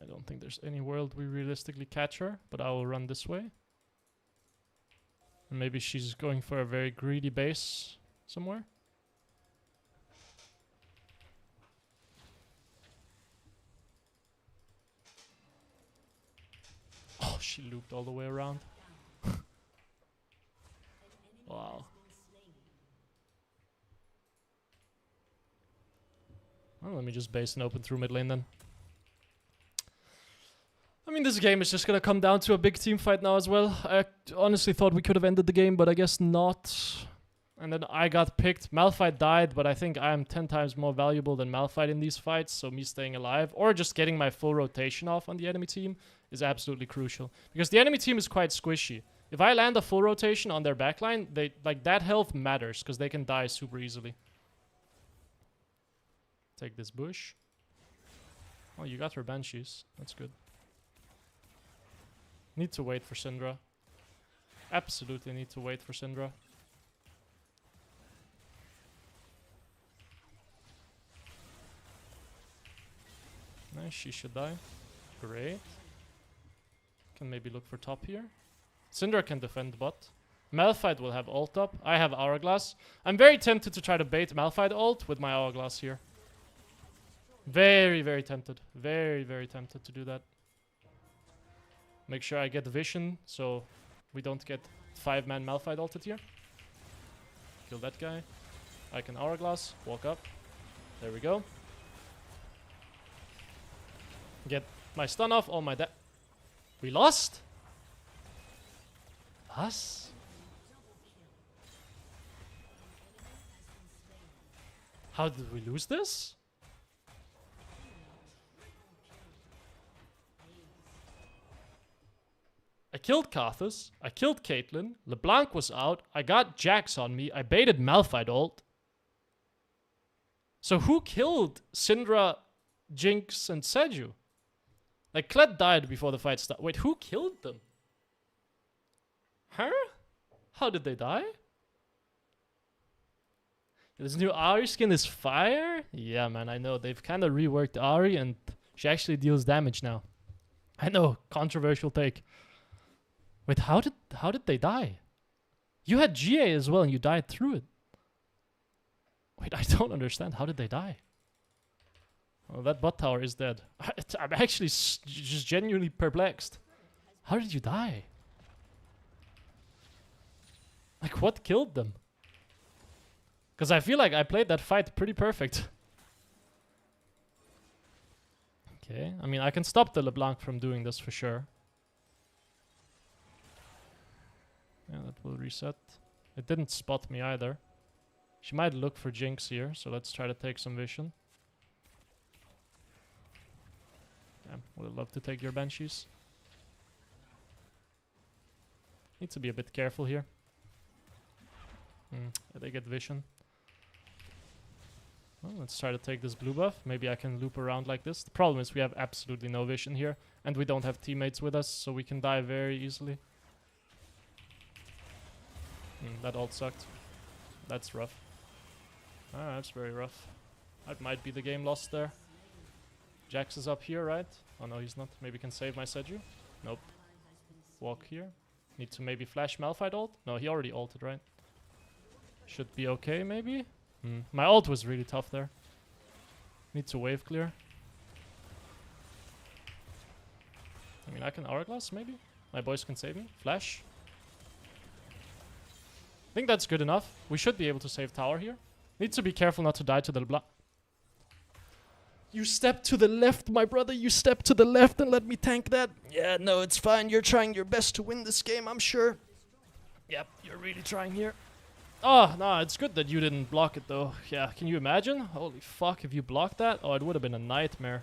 I don't think there's any world we realistically catch her, but I will run this way. And maybe she's going for a very greedy base somewhere. Oh, she looped all the way around. Wow. Well, let me just base and open through mid lane then. I mean, this game is just gonna come down to a big team fight now as well. I honestly thought we could have ended the game, but I guess not. And then I got picked. Malphite died, but I think I am 10 times more valuable than Malphite in these fights, so me staying alive, or just getting my full rotation off on the enemy team, is absolutely crucial. Because the enemy team is quite squishy. If I land a full rotation on their backline, they like that health matters, because they can die super easily. Take this bush. Oh, you got her banshees. That's good. Need to wait for Syndra. Absolutely need to wait for Syndra. Nice, she should die. Great. Can maybe look for top here. Syndra can defend bot. Malphite will have ult up. I have Hourglass. I'm very tempted to try to bait Malphite ult with my Hourglass here. Very, very tempted. Very, very tempted to do that. Make sure I get vision so we don't get 5-man Malphite ulted here. Kill that guy. I can Hourglass. Walk up. There we go. Get my stun off. All my we lost? Us? How did we lose this? I killed Karthus. I killed Caitlyn. LeBlanc was out. I got Jax on me. I baited Malphite ult. So who killed Syndra, Jinx, and Seju? Like, Kled died before the fight started. Wait, who killed them? Huh? How did they die? This new Ahri skin is fire? Yeah, man, I know. They've kind of reworked Ahri, and she actually deals damage now. I know, controversial take. Wait, how did they die? You had GA as well, and you died through it. Wait, I don't understand. How did they die? Well, that bot tower is dead. I'm actually just genuinely perplexed. How did you die? Like, what killed them? Because I feel like I played that fight pretty perfect. Okay, I mean, I can stop the LeBlanc from doing this for sure. Yeah, that will reset. It didn't spot me either. She might look for Jinx here, so let's try to take some vision. Damn, would have loved to take your banshees. Need to be a bit careful here. They get vision. Well, let's try to take this blue buff. Maybe I can loop around like this. The problem is we have absolutely no vision here, and we don't have teammates with us, so we can die very easily. That ult sucked. That's rough. Ah, that's very rough. That might be the game lost there. Jax is up here, right? Oh no, he's not. Maybe can save my Seju. Nope. Walk here. Need to maybe flash Malphite ult? No, he already ulted, right? Should be okay, maybe? My ult was really tough there. Need to wave clear. I mean, I can Hourglass, maybe? My boys can save me. Flash. I think that's good enough. We should be able to save tower here. Need to be careful not to die to the LeBlanc. You step to the left, my brother. You step to the left and let me tank that. Yeah, no, it's fine. You're trying your best to win this game, I'm sure. Yep, you're really trying here. Oh, no, it's good that you didn't block it, though. Yeah, can you imagine? Holy fuck, if you blocked that? Oh, it would have been a nightmare.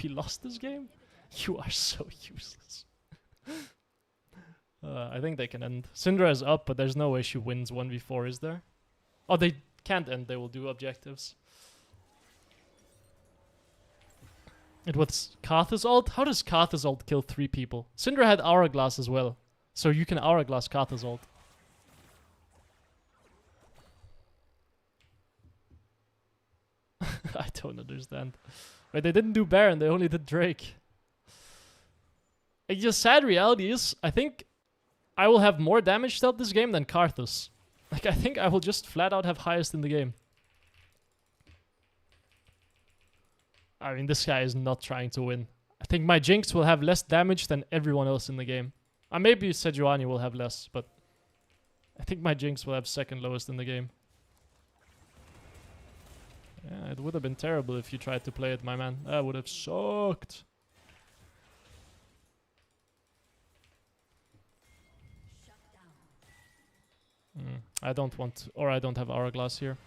We lost this game? You are so useless. I think they can end. Syndra is up, but there's no way she wins 1v4, is there? Oh, they can't end. They will do objectives. It was Karthus ult? How does Karthus ult kill 3 people? Syndra had Hourglass as well. So you can Hourglass Karthus ult. I don't understand. Wait, they didn't do Baron, they only did Drake. It's just sad reality is, I think I will have more damage dealt this game than Karthus. Like, I think I will just flat out have highest in the game. I mean, this guy is not trying to win. I think my Jinx will have less damage than everyone else in the game. Maybe Sejuani will have less, but I think my Jinx will have second lowest in the game. Yeah, it would have been terrible if you tried to play it, my man. That would have sucked. I don't want... Or I don't have Hourglass here.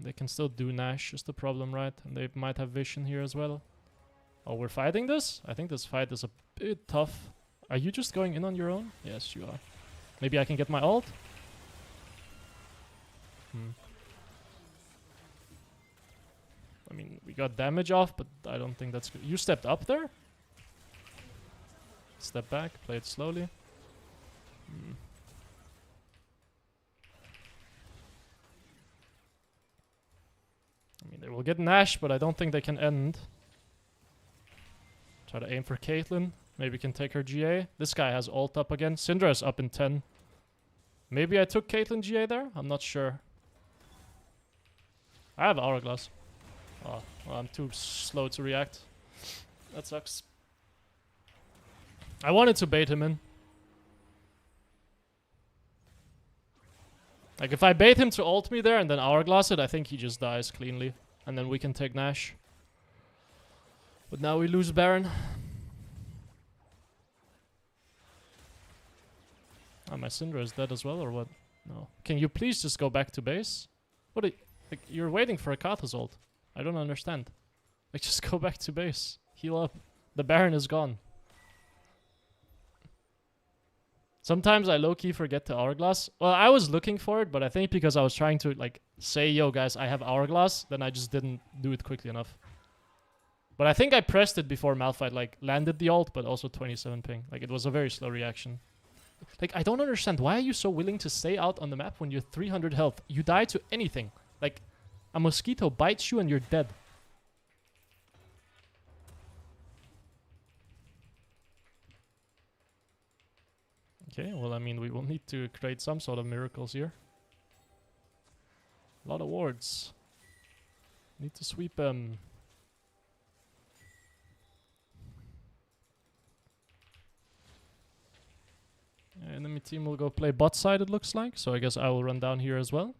They can still do Nash, is the problem, right? And they might have Vision here as well. Oh, we're fighting this? I think this fight is a bit tough. Are you just going in on your own? Yes, you are. Maybe I can get my ult? I mean, we got damage off, but I don't think that's good. You stepped up there? Step back, play it slowly. I mean, they will get Nash, but I don't think they can end. Try to aim for Caitlyn. Maybe can take her GA. This guy has ult up again. Syndra is up in 10. Maybe I took Caitlyn GA there? I'm not sure. I have Hourglass. Oh, well, I'm too slow to react. That sucks. I wanted to bait him in. Like, if I bait him to ult me there and then Hourglass it, I think he just dies cleanly. And then we can take Nash. But now we lose Baron. Oh, my Syndra is dead as well, or what? No. Can you please just go back to base? What? Like, you're waiting for a Karthus ult. I don't understand. Like, just go back to base. Heal up. The Baron is gone. Sometimes I low-key forget to Hourglass. Well, I was looking for it, but I think because I was trying to, like, say, yo, guys, I have Hourglass, then I just didn't do it quickly enough. But I think I pressed it before Malphite, like, landed the ult, but also 27 ping. Like, it was a very slow reaction. Like, I don't understand. Why are you so willing to stay out on the map when you're 300 health? You die to anything. Like, a mosquito bites you and you're dead. Okay, well, I mean, we will need to create some sort of miracles here. A lot of wards. Need to sweep them. Enemy team will go play bot side, it looks like. So I guess I will run down here as well.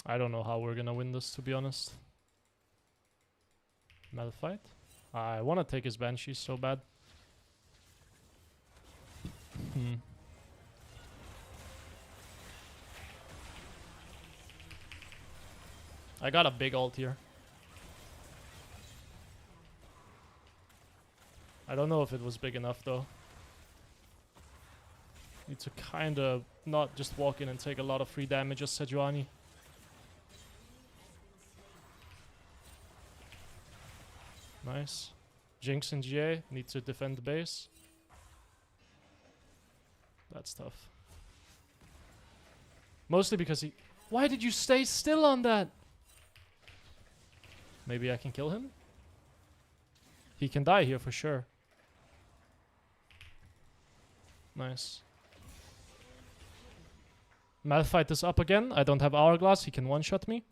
I don't know how we're gonna win this, to be honest. Malphite. I want to take his Banshee so bad. I got a big ult here. I don't know if it was big enough though. Need to kind of not just walk in and take a lot of free damage as Sejuani. Nice. Jinx and GA need to defend the base. That's tough. Mostly because he... Why did you stay still on that? Maybe I can kill him? He can die here for sure. Nice. Malphite is up again. I don't have Hourglass. He can one-shot me.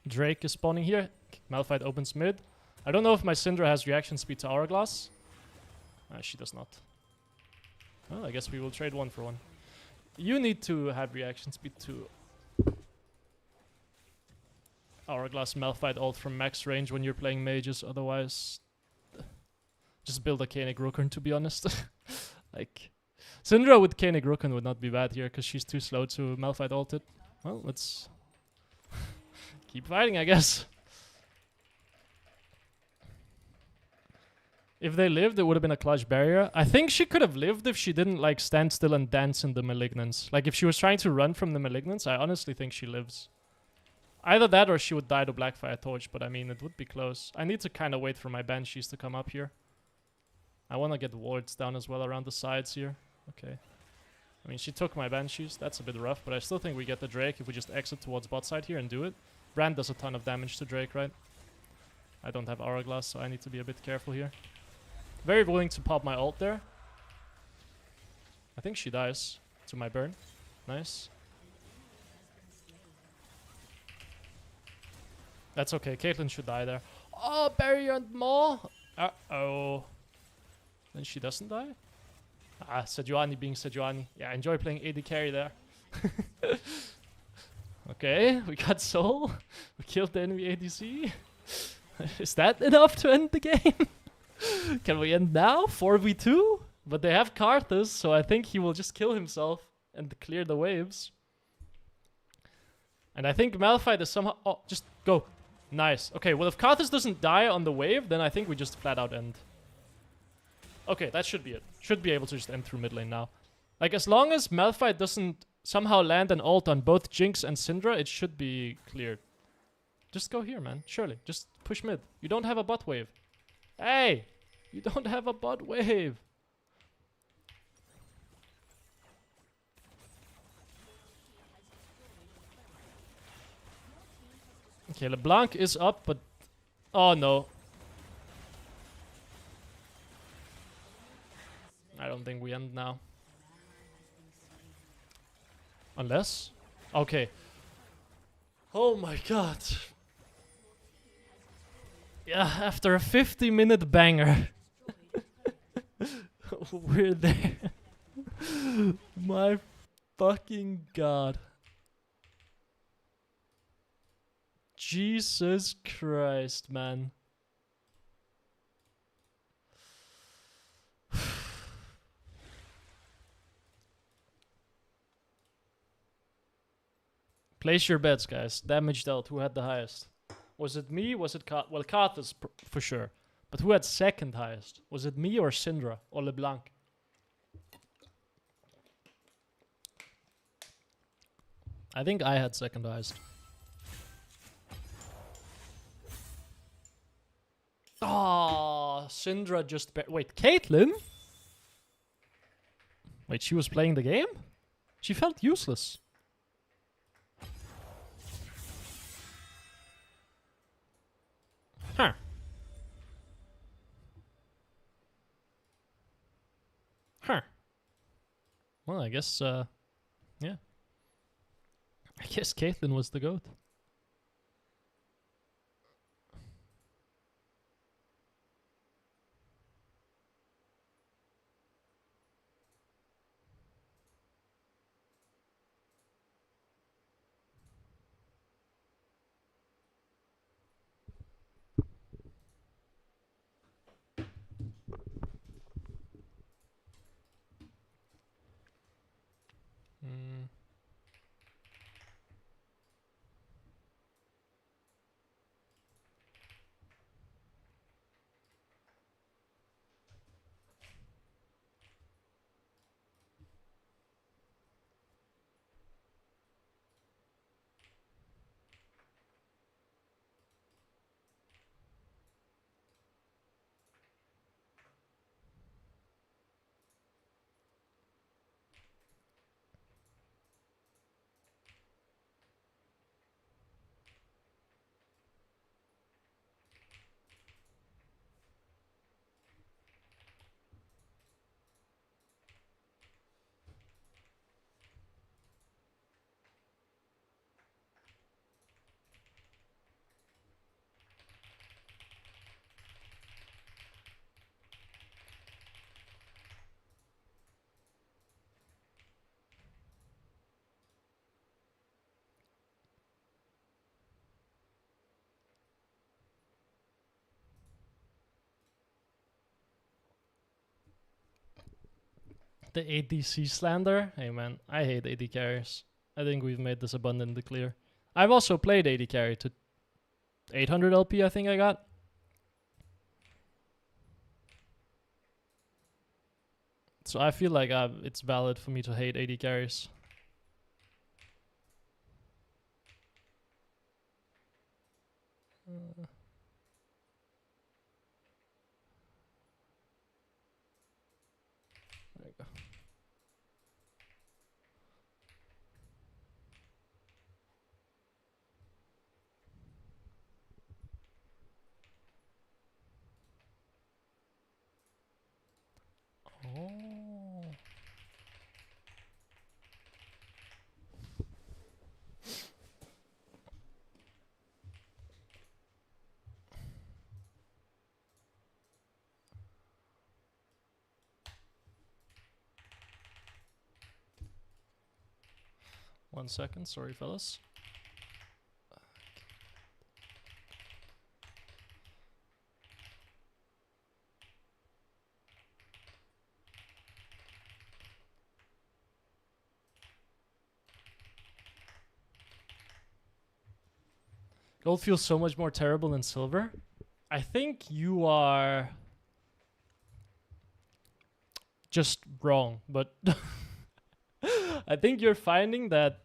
Drake is spawning here. Malphite opens mid. I don't know if my Syndra has reaction speed to Hourglass. She does not. Well, I guess we will trade 1 for 1. You need to have reaction speed to Hourglass Malphite ult from max range when you're playing mages. Otherwise, just build a Koenig Rukun, to be honest. Like, Syndra with Koenig Rukun would not be bad here because she's too slow to Malphite ult it. Well, let's keep fighting, I guess. If they lived, it would have been a clutch barrier. I think she could have lived if she didn't like stand still and dance in the malignance. Like if she was trying to run from the malignance, I honestly think she lives. Either that or she would die to Blackfire Torch, but I mean, it would be close. I need to kind of wait for my Banshees to come up here. I want to get wards down as well around the sides here. Okay. I mean, she took my Banshees. That's a bit rough, but I still think we get the Drake if we just exit towards bot side here and do it. Brand does a ton of damage to Drake, right? I don't have Hourglass, so I need to be a bit careful here. Very willing to pop my ult there. I think she dies to my burn. Nice. That's okay. Caitlyn should die there. Oh, barrier and more. Uh-oh. Then she doesn't die? Ah, Sejuani being Sejuani. Yeah, I enjoy playing AD carry there. Okay, we got Soul. We killed the enemy ADC. Is that enough to end the game? Can we end now? 4v2? But they have Karthus, so I think he will just kill himself and clear the waves. And I think Malphite is somehow... Oh, just go. Nice. Okay, well if Karthus doesn't die on the wave, then I think we just flat out end. Okay, that should be it. Should be able to just end through mid lane now. Like, as long as Malphite doesn't somehow land an ult on both Jinx and Syndra, it should be cleared. Just go here, man. Surely. Just push mid. You don't have a bot wave. Hey! You don't have a bot wave. Okay, LeBlanc is up, but... Oh, no. I don't think we end now. Unless? Okay. Oh my god. Yeah, after a 50-minute banger. We're there. My fucking god. Jesus Christ, man. Place your bets, guys. Damage dealt. Who had the highest? Was it me? Was it Karthus? Well, Karthus for sure. But who had second highest? Was it me or Syndra or LeBlanc? I think I had second highest. Oh, Syndra just... Wait, Caitlyn? Wait, she was playing the game? She felt useless. Huh. Huh. Well, I guess, yeah. I guess Caitlyn was the GOAT. The ADC slander? Hey man, I hate AD carriers. I think we've made this abundantly clear. I've also played AD carry to 800 LP, I think I got. So I feel like it's valid for me to hate AD carries. There you go. Oh. One second, sorry fellas. Gold feels so much more terrible than silver. I think you are just wrong, but I think you're finding that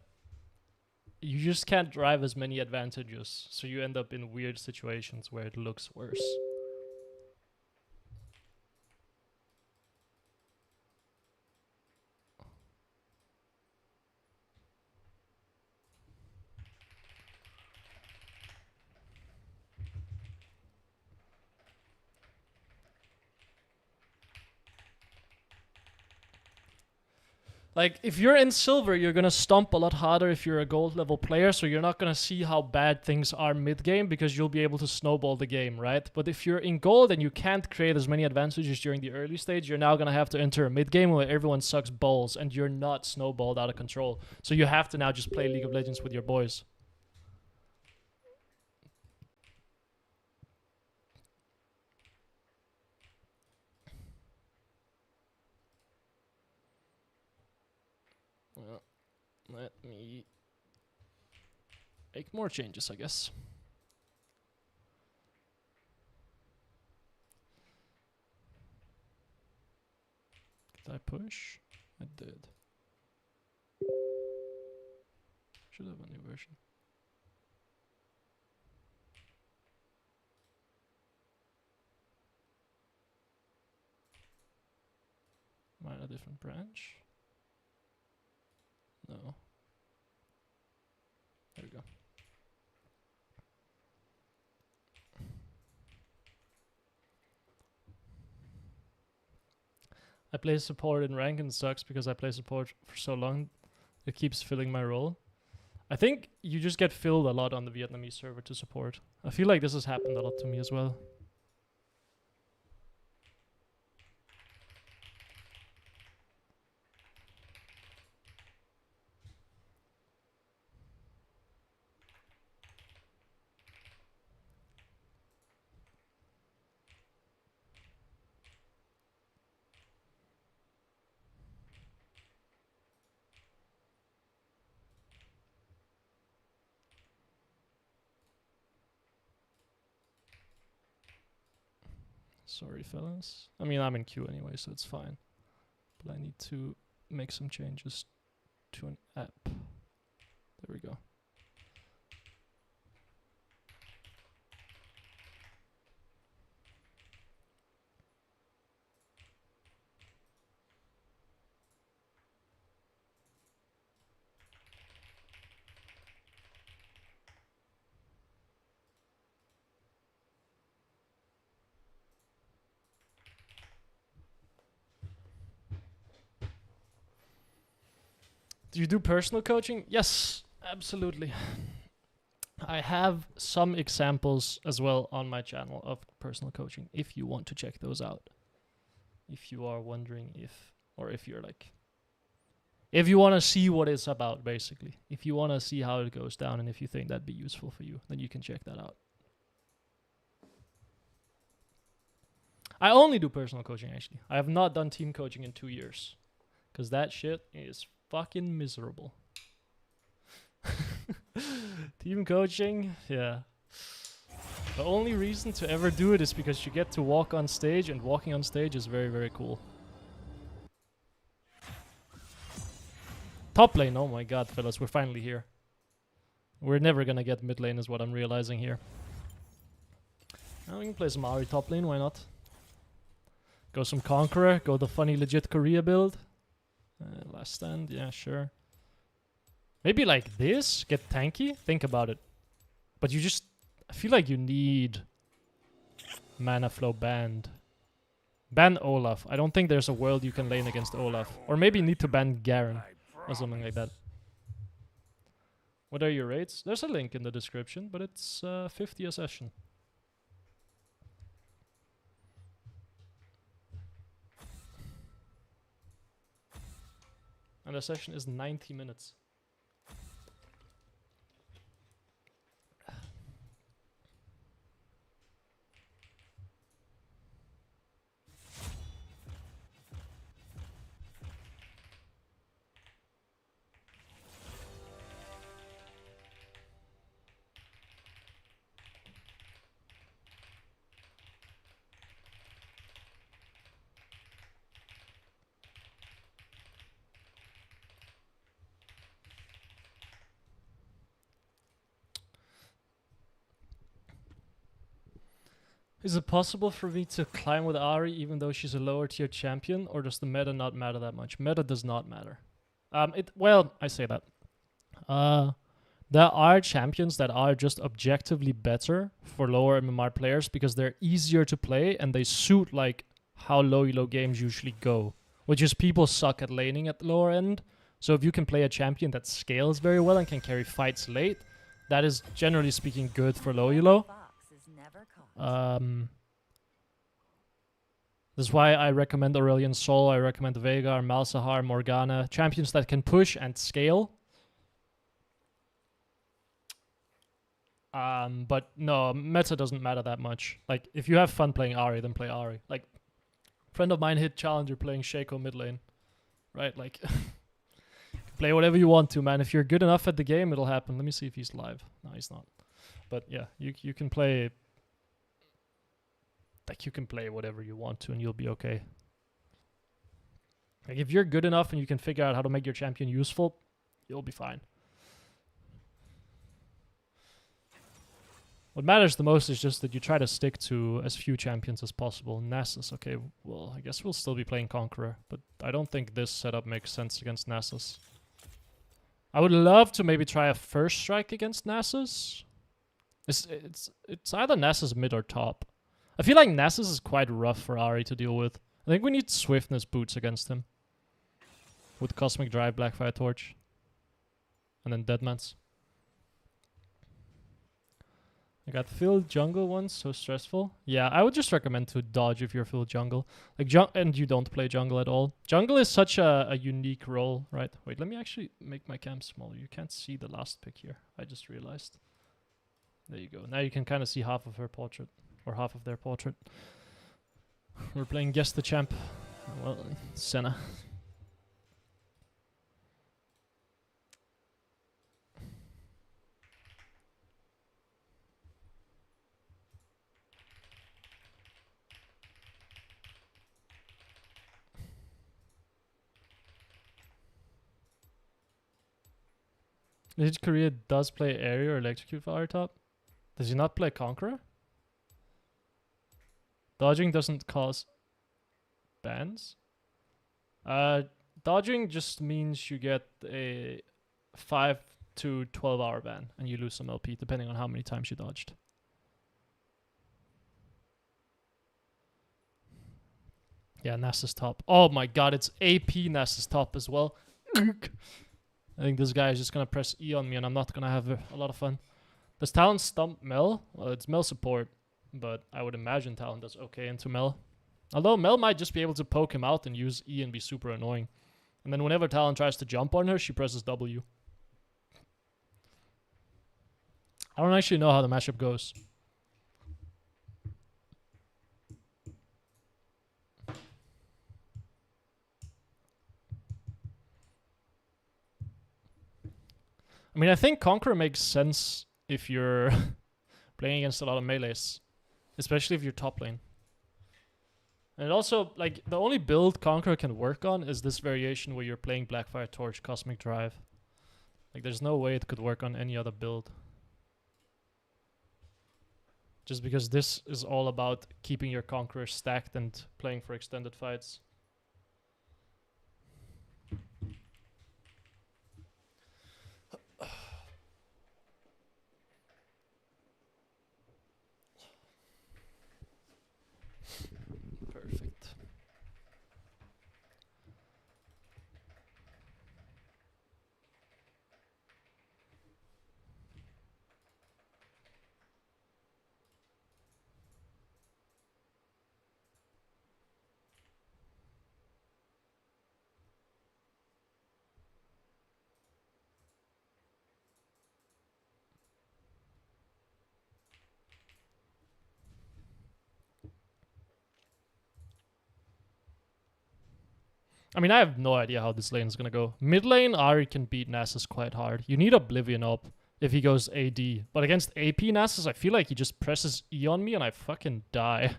you just can't drive as many advantages, so you end up in weird situations where it looks worse. Like, if you're in silver, you're gonna stomp a lot harder if you're a gold level player, so you're not gonna see how bad things are mid-game because you'll be able to snowball the game, right? But if you're in gold and you can't create as many advantages during the early stage, you're now gonna have to enter a mid-game where everyone sucks balls and you're not snowballed out of control. So you have to now just play League of Legends with your boys. Well, let me make more changes, I guess. Did I push? I did. Should have a new version. Am I in a different branch? No. There we go. I play support in rank and sucks because I play support for so long. It keeps filling my role. I think you just get filled a lot on the Vietnamese server to support. I feel like this has happened a lot to me as well. Sorry, fellas. I mean, I'm in queue anyway, so it's fine. But I need to make some changes to an app. There we go. Do you do personal coaching? Yes, absolutely. I have some examples as well on my channel of personal coaching if you want to check those out. If you are wondering if, or if you're like, if you want to see what it's about, basically. If you want to see how it goes down and if you think that'd be useful for you, then you can check that out. I only do personal coaching, actually. I have not done team coaching in 2 years. Because that shit is fucking miserable. Team coaching, yeah. The only reason to ever do it is because you get to walk on stage, and walking on stage is very, very cool. Top lane, oh my god, fellas, we're finally here. We're never gonna get mid lane is what I'm realizing here. Now we can play some Ahri top lane, why not? Go some Conqueror, go the funny legit Korea build. Last stand, yeah, sure. Maybe like this, get tanky, think about it. But you just, I feel like you need mana flow banned. Ban Olaf. I don't think there's a world you can lane against Olaf. Or maybe you need to ban Garen or something like that. What are your rates? There's a link in the description, but it's 50 a session. And the session is 90 minutes. Is it possible for me to climb with Ahri even though she's a lower tier champion, or does the meta not matter that much? Meta does not matter. Well, I say that. There are champions that are just objectively better for lower MMR players because they're easier to play and they suit like how low elo games usually go, which is people suck at laning at the lower end. So if you can play a champion that scales very well and can carry fights late, that is generally speaking good for low elo. That's why I recommend Aurelion Sol, I recommend Veigar, Malzahar, Morgana, champions that can push and scale. But no, meta doesn't matter that much. Like, if you have fun playing Ahri, then play Ahri. Like, a friend of mine hit Challenger playing Shaco mid lane. Right? Like, play whatever you want to, man. If you're good enough at the game, it'll happen. Let me see if he's live. No, he's not. But yeah, you can play... Like, you can play whatever you want to and you'll be okay. Like, if you're good enough and you can figure out how to make your champion useful, you'll be fine. What matters the most is just that you try to stick to as few champions as possible. Nasus, okay, well, I guess we'll still be playing Conqueror, but I don't think this setup makes sense against Nasus. I would love to maybe try a first strike against Nasus. It's either Nasus mid or top. I feel like Nasus is quite rough for Ahri to deal with. I think we need swiftness boots against him. With Cosmic Drive, Blackfire Torch. And then Deadman's. I got filled jungle once, so stressful. Yeah, I would just recommend to dodge if you're filled jungle. Like and you don't play jungle at all. Jungle is such a unique role, right? Wait, let me actually make my cam smaller. You can't see the last pic here. I just realized. There you go. Now you can kind of see half of her portrait. Or half of their portrait. We're playing Guess the Champ. Well, Senna. Legit Korea does play area or electrocute for our top. Does he not play Conqueror? Dodging doesn't cause bans. Dodging just means you get a 5 to 12 hour ban and you lose some LP depending on how many times you dodged. Yeah, Nasus top. Oh my god, it's AP Nasus top as well. I think this guy is just gonna press E on me and I'm not gonna have a lot of fun. Does Talon stump Mel? Well, it's Mel support. But I would imagine Talon does okay into Mel. Although Mel might just be able to poke him out and use E and be super annoying. And then whenever Talon tries to jump on her, she presses W. I don't actually know how the matchup goes. I mean, I think Conqueror makes sense if you're playing against a lot of melees. Especially if you're top lane. And also, like, the only build Conqueror can work on is this variation where you're playing Blackfire Torch, Cosmic Drive. Like, there's no way it could work on any other build. Just because this is all about keeping your Conqueror stacked and playing for extended fights. Perfect. I mean, I have no idea how this lane is gonna go. Mid lane, Ahri can beat Nasus quite hard. You need Oblivion up if he goes AD. But against AP Nasus, I feel like he just presses E on me and I fucking die.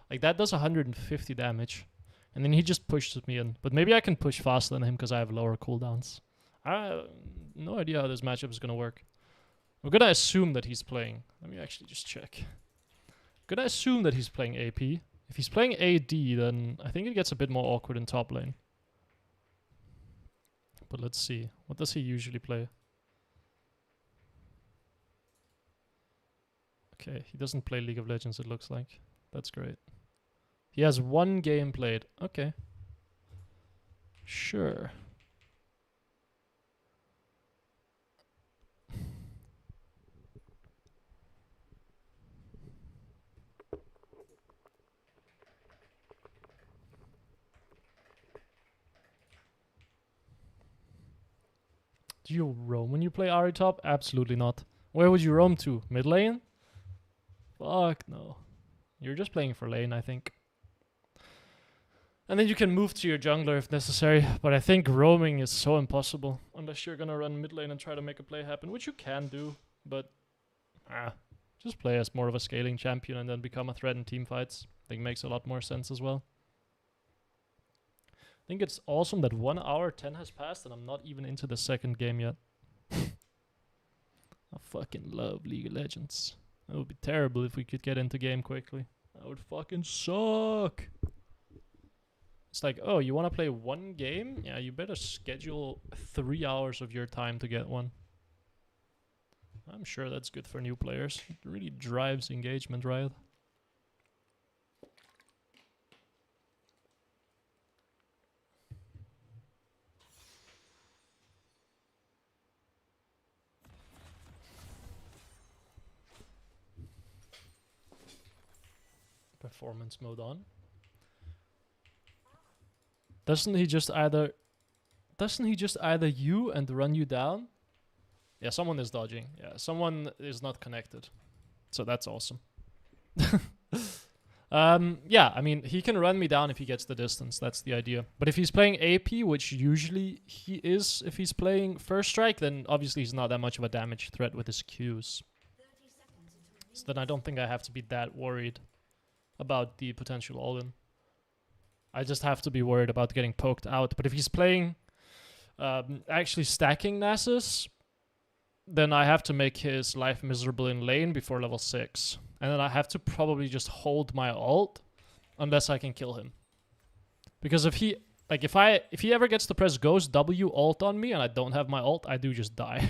Like, that does 150 damage. And then he just pushes me in. But maybe I can push faster than him because I have lower cooldowns. I have no idea how this matchup is gonna work. We're gonna assume that he's playing. Let me actually just check. I'm gonna assume that he's playing AP. If he's playing AD, then I think it gets a bit more awkward in top lane. But let's see. What does he usually play? Okay, he doesn't play League of Legends, it looks like. That's great. He has one game played. Okay. Sure. Do you roam when you play Ahri top? Absolutely not. Where would you roam to? Mid lane? Fuck no. You're just playing for lane, I think. And then you can move to your jungler if necessary, but I think roaming is so impossible. Unless you're gonna run mid lane and try to make a play happen, which you can do, but... just play as more of a scaling champion and then become a threat in team fights. I think makes a lot more sense as well. I think it's awesome that 1 hour 10 has passed and I'm not even into the second game yet. I fucking love League of Legends. It would be terrible if we could get into game quickly. That would fucking suck. It's like, oh, you want to play one game? Yeah, you better schedule 3 hours of your time to get one. I'm sure that's good for new players. It really drives engagement, right? Performance mode on. Doesn't he just either you and run you down? Yeah, someone is dodging. Yeah, someone is not connected. So that's awesome. Yeah, I mean, he can run me down if he gets the distance. That's the idea. But if he's playing AP, which usually he is if he's playing first strike, then obviously he's not that much of a damage threat with his Qs. So then I don't think I have to be that worried about the potential all-in. I just have to be worried about getting poked out. But if he's playing actually stacking Nasus, then I have to make his life miserable in lane before level 6. And then I have to probably just hold my ult unless I can kill him. Because if he ever gets to press Ghost W ult on me and I don't have my ult, I do just die.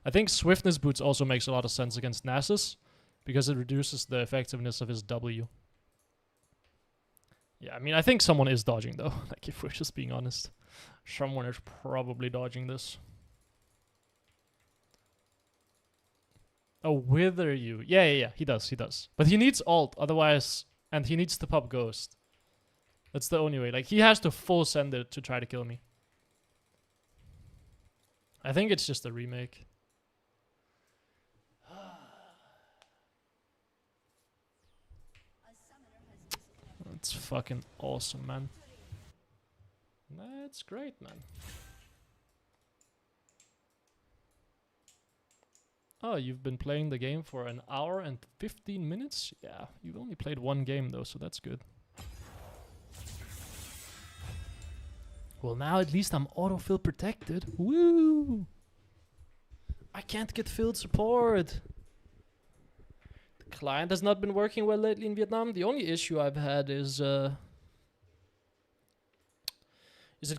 I think Swiftness Boots also makes a lot of sense against Nasus because it reduces the effectiveness of his W. Yeah, I mean, I think someone is dodging though. Like, if we're just being honest. Someone is probably dodging this. Oh, wither you. Yeah, he does. But he needs ult, otherwise... And he needs to pop Ghost. That's the only way. Like, he has to full send it to try to kill me. I think it's just a remake. That's fucking awesome, man. That's great, man. Oh, you've been playing the game for 1 hour and 15 minutes? Yeah, you've only played one game though, so that's good. Well, now at least I'm autofill protected. Woo! I can't get field support. The client has not been working well lately in Vietnam. The only issue I've had is it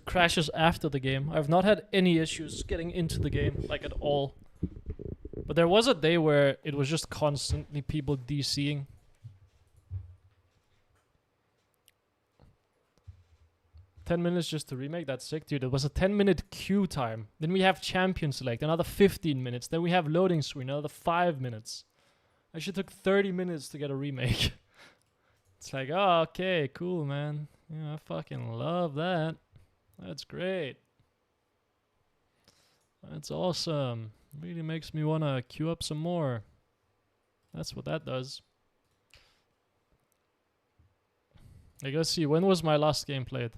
crashes after the game. I've not had any issues getting into the game, like at all. But there was a day where it was just constantly people DCing. "10 minutes just to remake? That's sick, dude. It was a 10-minute queue time. Then we have champion select, another 15 minutes. Then we have loading screen, another 5 minutes. Actually took 30 minutes to get a remake. It's like, oh, okay, cool, man. Yeah, I fucking love that. That's great. That's awesome. Really makes me want to queue up some more. That's what that does. I gotta see, when was my last game played?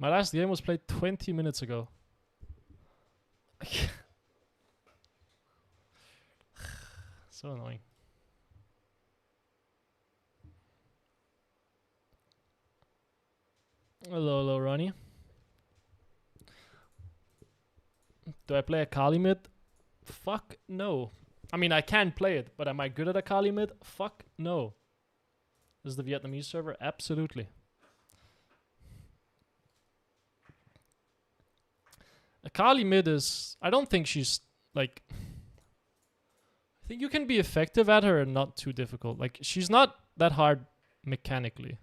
My last game was played 20 minutes ago. So annoying. Hello, Ronnie. Do I play a Kali mid? Fuck no. I mean, I can play it, but am I good at a Kali mid? Fuck no. This is the Vietnamese server? Absolutely. A Kali mid is... I don't think she's, like... I think you can be effective at her and not too difficult. Like, she's not that hard mechanically.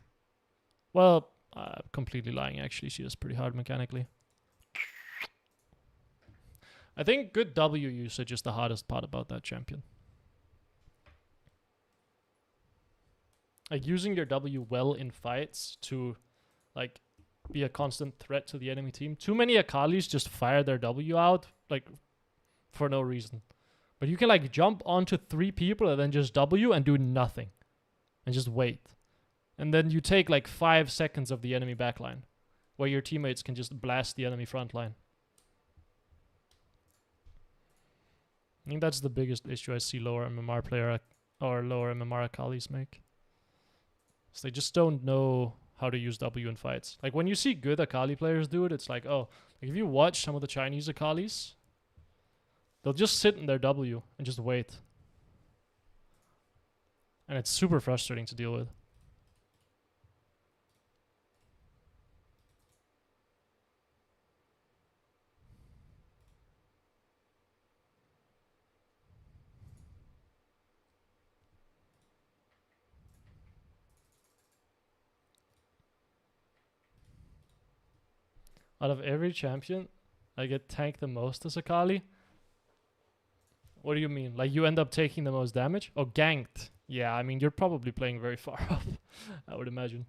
Well, completely lying, actually. She is pretty hard mechanically. I think good W usage is the hardest part about that champion. Like, using your W well in fights to, like, be a constant threat to the enemy team. Too many Akalis just fire their W out, like, for no reason. But you can, like, jump onto 3 people and then just W and do nothing. And just wait. And then you take, like, 5 seconds of the enemy backline, where your teammates can just blast the enemy front line. I think that's the biggest issue I see lower MMR player or lower MMR Akalis make. So they just don't know how to use W in fights. Like, when you see good Akali players do it, it's like, oh, like if you watch some of the Chinese Akalis, they'll just sit in their W and just wait. And it's super frustrating to deal with. Out of every champion, I get tanked the most as Akali. What do you mean? Like, you end up taking the most damage? Oh, ganked. Yeah, I mean, you're probably playing very far off, I would imagine.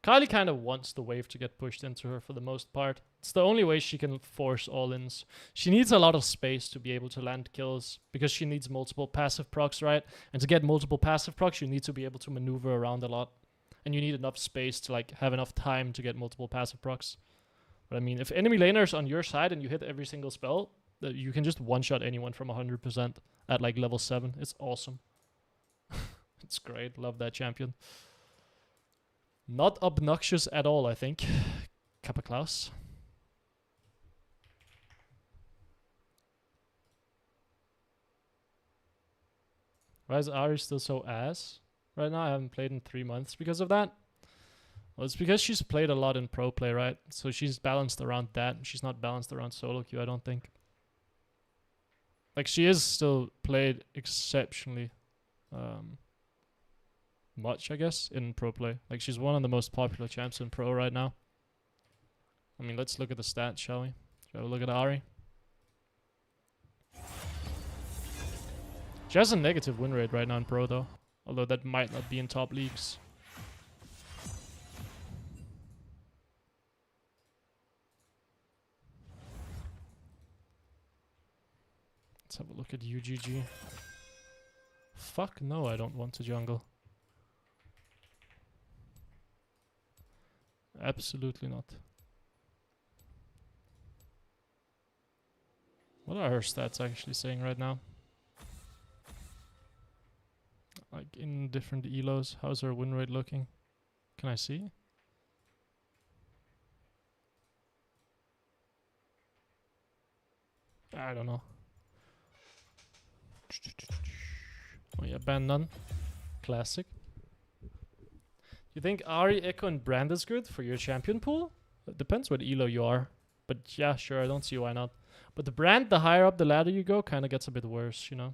Kylie kind of wants the wave to get pushed into her for the most part. It's the only way she can force all-ins. She needs a lot of space to be able to land kills, because she needs multiple passive procs, right? And to get multiple passive procs, you need to be able to maneuver around a lot. And you need enough space to, like, have enough time to get multiple passive procs. But I mean, if enemy laner's on your side and you hit every single spell, you can just one-shot anyone from 100% at, like, level 7. It's awesome. It's great. Love that champion. Not obnoxious at all, I think. Kappa Klaus. Why is Ahri still so ass right now? I haven't played in 3 months because of that. Well, it's because she's played a lot in pro play, right? So she's balanced around that. She's not balanced around solo queue, I don't think. Like, she is still played exceptionally much, I guess, in pro play. Like, she's one of the most popular champs in pro right now. I mean, let's look at the stats, shall we? Shall we look at Ahri? She has a negative win rate right now in pro, though. Although that might not be in top leagues. Let's have a look at UGG. Fuck no, I don't want to jungle. Absolutely not. What are her stats actually saying right now? Like in different elos. How's our win rate looking? Can I see? I don't know. Oh yeah, ban none. Classic. You think Ahri, Echo, and Brand is good for your champion pool? It depends what elo you are. But yeah, sure, I don't see why not. But the Brand, the higher up the ladder you go, kind of gets a bit worse, you know?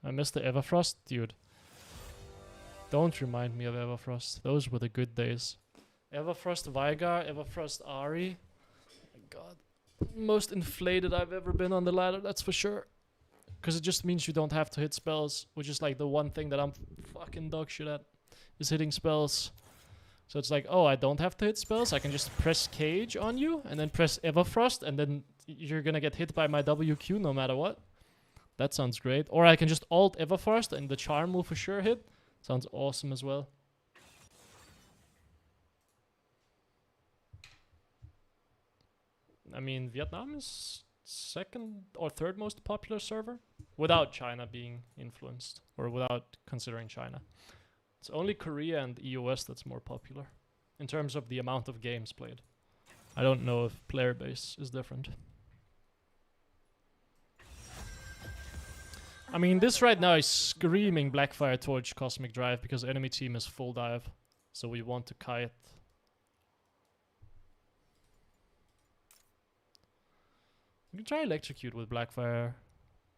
I miss the Everfrost? Dude. Don't remind me of Everfrost. Those were the good days. Everfrost Veigar, Everfrost Ahri. Oh my god. Most inflated I've ever been on the ladder, that's for sure. Because it just means you don't have to hit spells, which is like the one thing that I'm fucking dog shit at, is hitting spells. So it's like, oh, I don't have to hit spells. I can just press Cage on you and then press Everfrost and then you're gonna get hit by my WQ no matter what. That sounds great. Or I can just alt Everfrost and the Charm will for sure hit. Sounds awesome as well. I mean, Vietnam is second or third most popular server without China being influenced or without considering China. It's only Korea and EOS that's more popular in terms of the amount of games played. I don't know if player base is different. I mean, this right now is screaming Blackfire Torch Cosmic Drive because enemy team is full dive. So we want to kite. We can try Electrocute with Blackfire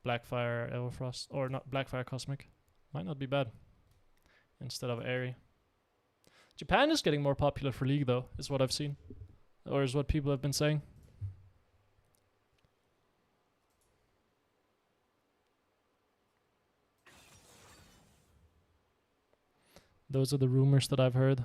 Everfrost. Or not, Blackfire Cosmic. Might not be bad. Instead of Ahri. Japan is getting more popular for League though, is what I've seen. Or is what people have been saying. Those are the rumors that I've heard.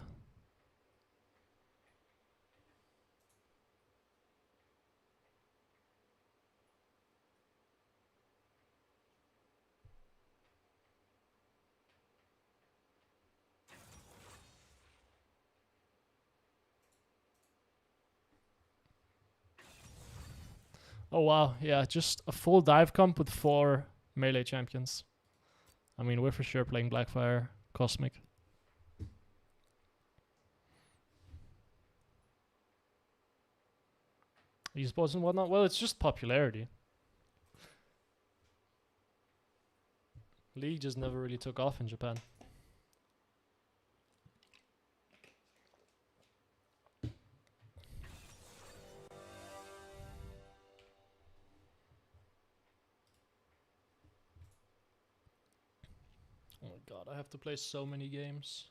Oh wow, yeah, just a full dive comp with 4 melee champions. I mean, we're for sure playing Blackfire Cosmic. Esports and whatnot? Well, it's just popularity. League just never really took off in Japan. Oh my god, I have to play so many games.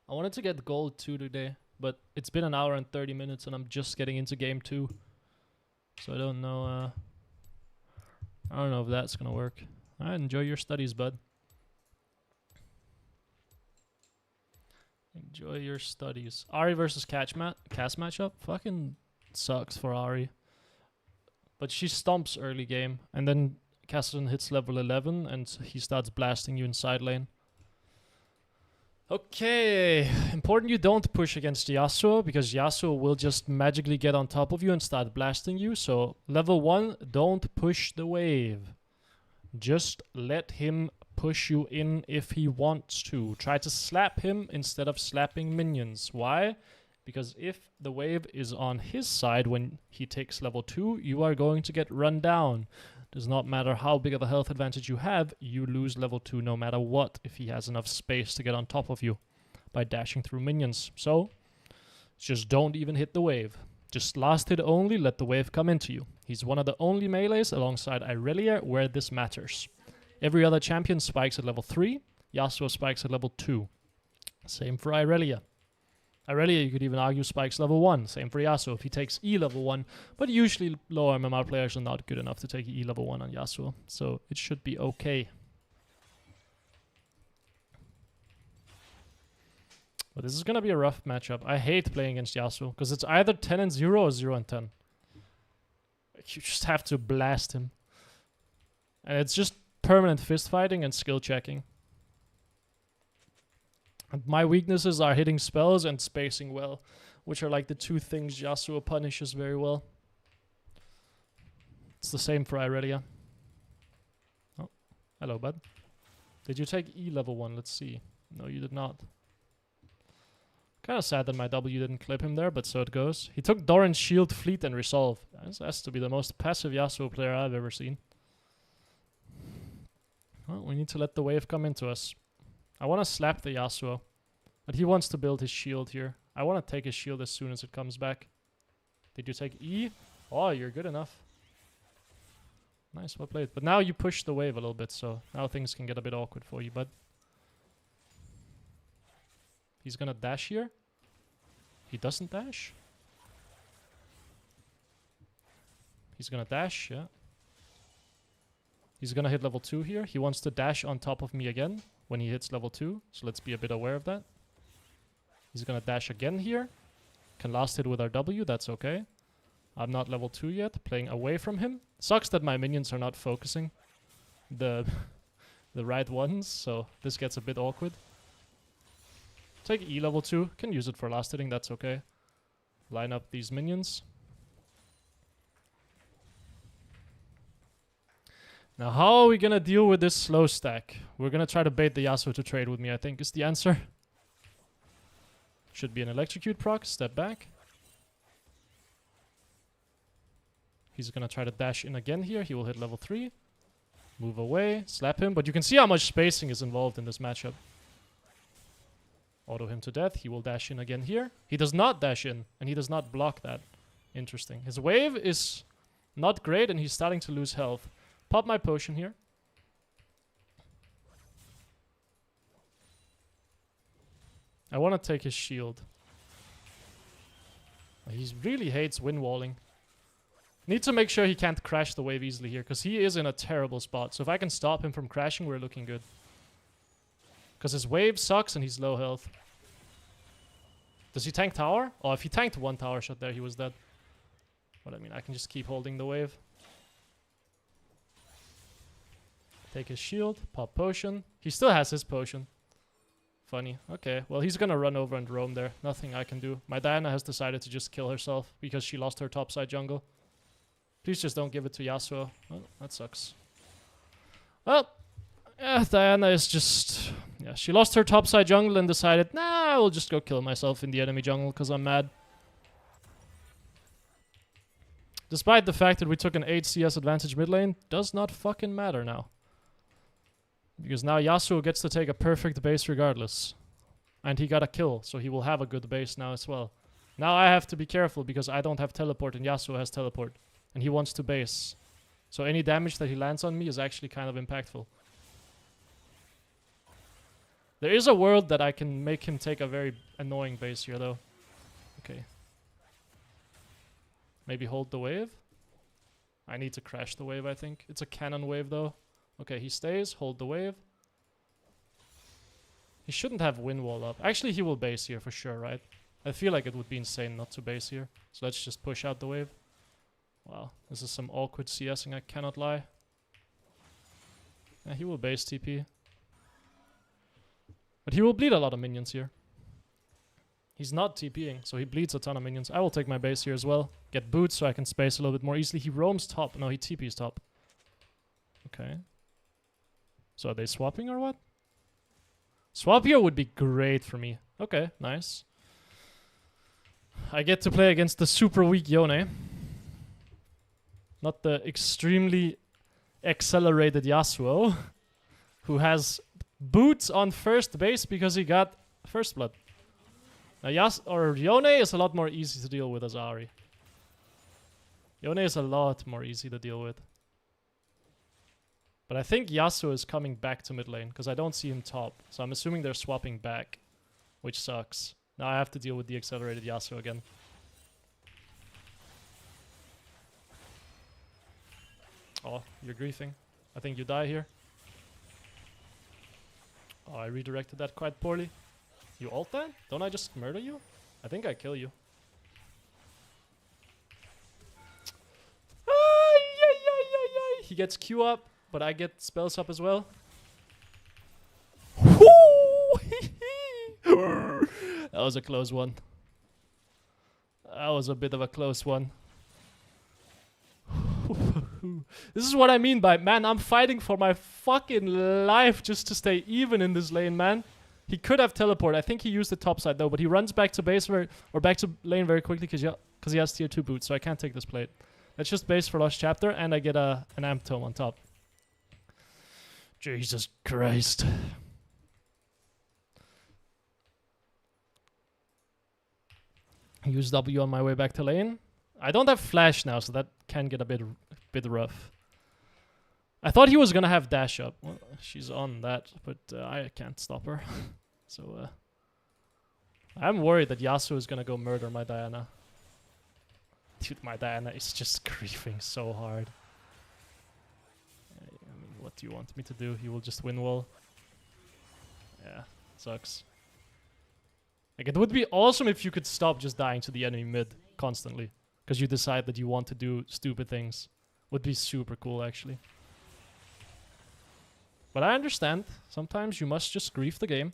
I wanted to get gold 2 today, but it's been an hour and 30 minutes and I'm just getting into game 2. So I don't know if that's gonna work. Alright, enjoy your studies, bud. Enjoy your studies. Ahri versus Cass matchup? Fucking sucks for Ahri. But she stomps early game, and then Cassidy hits level 11, and he starts blasting you in side lane. Okay, important you don't push against Yasuo, because Yasuo will just magically get on top of you and start blasting you. So level 1, don't push the wave. Just let him push you in if he wants to. Try to slap him instead of slapping minions. Why? Because if the wave is on his side when he takes level 2, you are going to get run down. Does not matter how big of a health advantage you have, you lose level 2 no matter what if he has enough space to get on top of you by dashing through minions. So, just don't even hit the wave. Just last hit only, let the wave come into you. He's one of the only melees alongside Irelia where this matters. Every other champion spikes at level 3, Yasuo spikes at level 2. Same for Irelia. Irelia, you could even argue, spikes level 1. Same for Yasuo if he takes E level 1. But usually low MMR players are not good enough to take E level 1 on Yasuo. So it should be okay. But this is going to be a rough matchup. I hate playing against Yasuo. Because it's either 10 and 0 or 0 and 10. You just have to blast him. And it's just permanent fist fighting and skill checking. And my weaknesses are hitting spells and spacing well, which are like the 2 things Yasuo punishes very well. It's the same for Irelia. Hello, bud. Did you take E level 1? Let's see. No, you did not. Kind of sad that my W didn't clip him there, but so it goes. He took Doran's Shield, Fleet, and Resolve. That has to be the most passive Yasuo player I've ever seen. Well, we need to let the wave come into us. I want to slap the Yasuo, but he wants to build his shield here. I want to take his shield as soon as it comes back. Did you take E? Oh, you're good enough. Nice, well played. But now you push the wave a little bit, so now things can get a bit awkward for you, bud. He's gonna dash here. He doesn't dash. He's gonna dash, yeah. He's gonna hit level 2 here. He wants to dash on top of me again when he hits level 2, so let's be a bit aware of that. He's gonna dash again here. Can last hit with our W, that's okay. I'm not level 2 yet, playing away from him. Sucks that my minions are not focusing the right ones, so this gets a bit awkward. Take E level 2, can use it for last hitting, that's okay. Line up these minions. Now how are we gonna deal with this slow stack? We're gonna try to bait the Yasuo to trade with me, I think is the answer. Should be an electrocute proc, step back. He's gonna try to dash in again here, he will hit level 3. Move away, slap him, but you can see how much spacing is involved in this matchup. Auto him to death. He will dash in again here. He does not dash in, and he does not block that. Interesting. His wave is not great, and he's starting to lose health. Pop my potion here. I want to take his shield. He really hates wind walling. Need to make sure he can't crash the wave easily here, because he is in a terrible spot. So if I can stop him from crashing, we're looking good. Because his wave sucks and he's low health. Does he tank tower? Oh, if he tanked one tower shot there, he was dead. But I mean, I can just keep holding the wave. Take his shield, pop potion. He still has his potion. Funny. Okay, well, he's gonna run over and roam there. Nothing I can do. My Diana has decided to just kill herself because she lost her topside jungle. Please just don't give it to Yasuo. Oh, that sucks. Well, yeah, Diana is just... Yeah, she lost her topside jungle and decided, nah, I will just go kill myself in the enemy jungle because I'm mad. Despite the fact that we took an 8 CS advantage mid lane, does not fucking matter now. Because now Yasuo gets to take a perfect base regardless. And he got a kill, so he will have a good base now as well. Now I have to be careful because I don't have teleport and Yasuo has teleport. And he wants to base. So any damage that he lands on me is actually kind of impactful. There is a world that I can make him take a very annoying base here though. Okay. Maybe hold the wave? I need to crash the wave, I think. It's a cannon wave though. Okay, he stays, hold the wave. He shouldn't have wind wall up. Actually, he will base here for sure, right? I feel like it would be insane not to base here. So let's just push out the wave. Wow, this is some awkward CSing, I cannot lie. Yeah, he will base TP. But he will bleed a lot of minions here. He's not TPing, so he bleeds a ton of minions. I will take my base here as well. Get boots so I can space a little bit more easily. He roams top. No, he TPs top. Okay. So are they swapping or what? Swap here would be great for me. Okay, nice. I get to play against the super weak Yone. Not the extremely accelerated Yasuo. Who has boots on first base because he got first blood. Now Yone is a lot more easy to deal with as Ahri. Yone is a lot more easy to deal with. But I think Yasuo is coming back to mid lane because I don't see him top. So I'm assuming they're swapping back, which sucks. Now I have to deal with the accelerated Yasuo again. Oh, you're griefing. I think you die here. Oh, I redirected that quite poorly. You ult that? Don't I just murder you? I think I kill you. He gets Q up, but I get spells up as well. That was a close one. That was a bit of a close one. This is what I mean by, man, I'm fighting for my fucking life just to stay even in this lane, man. He could have teleported. I think he used the top side though, but he runs back to base back to lane very quickly because he has tier 2 boots, so I can't take this plate. Let's just base for Lost Chapter, and I get an amp tome on top. Jesus Christ. Use W on my way back to lane. I don't have flash now, so that can get a bit rough. I thought he was gonna have dash up. Well, she's on that, but I can't stop her. So I'm worried that Yasuo is gonna go murder my Diana. Dude, my Diana is just griefing so hard. I mean, what do you want me to do? He will just win wall. Yeah, sucks. Like, it would be awesome if you could stop just dying to the enemy mid constantly, because you decide that you want to do stupid things. Would be super cool, actually. But I understand. Sometimes you must just grief the game.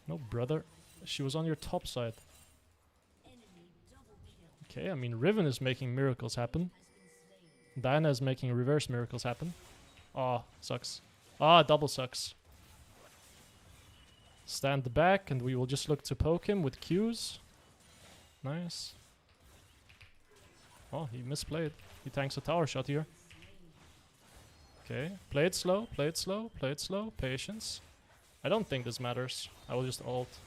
No, brother. She was on your top side. Okay, I mean, Riven is making miracles happen. Diana is making reverse miracles happen. Oh, sucks. Ah, double sucks. Stand back, and we will just look to poke him with Qs. Nice. Oh, he misplayed. He tanks a tower shot here. Okay, play it slow, play it slow, play it slow. Patience. I don't think this matters. I will just ult.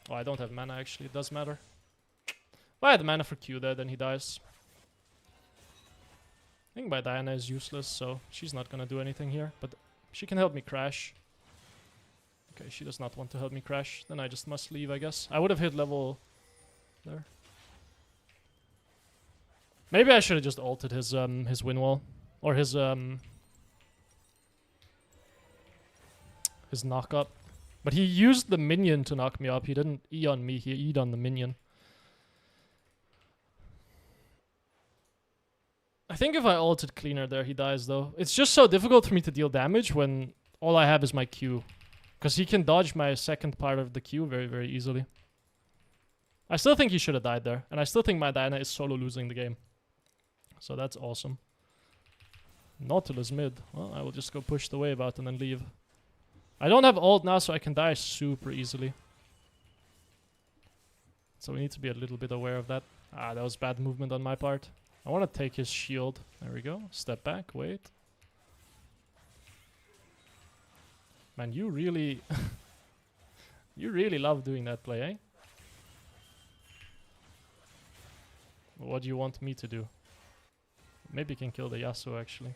Oh, I don't have mana actually. It does matter. If I had mana for Q there, then he dies. I think my Diana is useless, so she's not gonna do anything here. But she can help me crash. Okay, she does not want to help me crash. Then I just must leave, I guess. I would have hit level there. Maybe I should have just ulted his win wall. Or his knock up. But he used the minion to knock me up. He didn't E on me, he E'd on the minion. I think if I ulted cleaner there, he dies though. It's just so difficult for me to deal damage when all I have is my Q. Because he can dodge my second part of the Q very, very easily. I still think he should have died there. And I still think my Diana is solo losing the game. So that's awesome. Nautilus mid. Well, I will just go push the wave out and then leave. I don't have ult now, so I can die super easily. So we need to be a little bit aware of that. Ah, that was bad movement on my part. I want to take his shield. There we go. Step back. Wait. Man, you really... you really love doing that play, eh? What do you want me to do? Maybe you can kill the Yasuo, actually.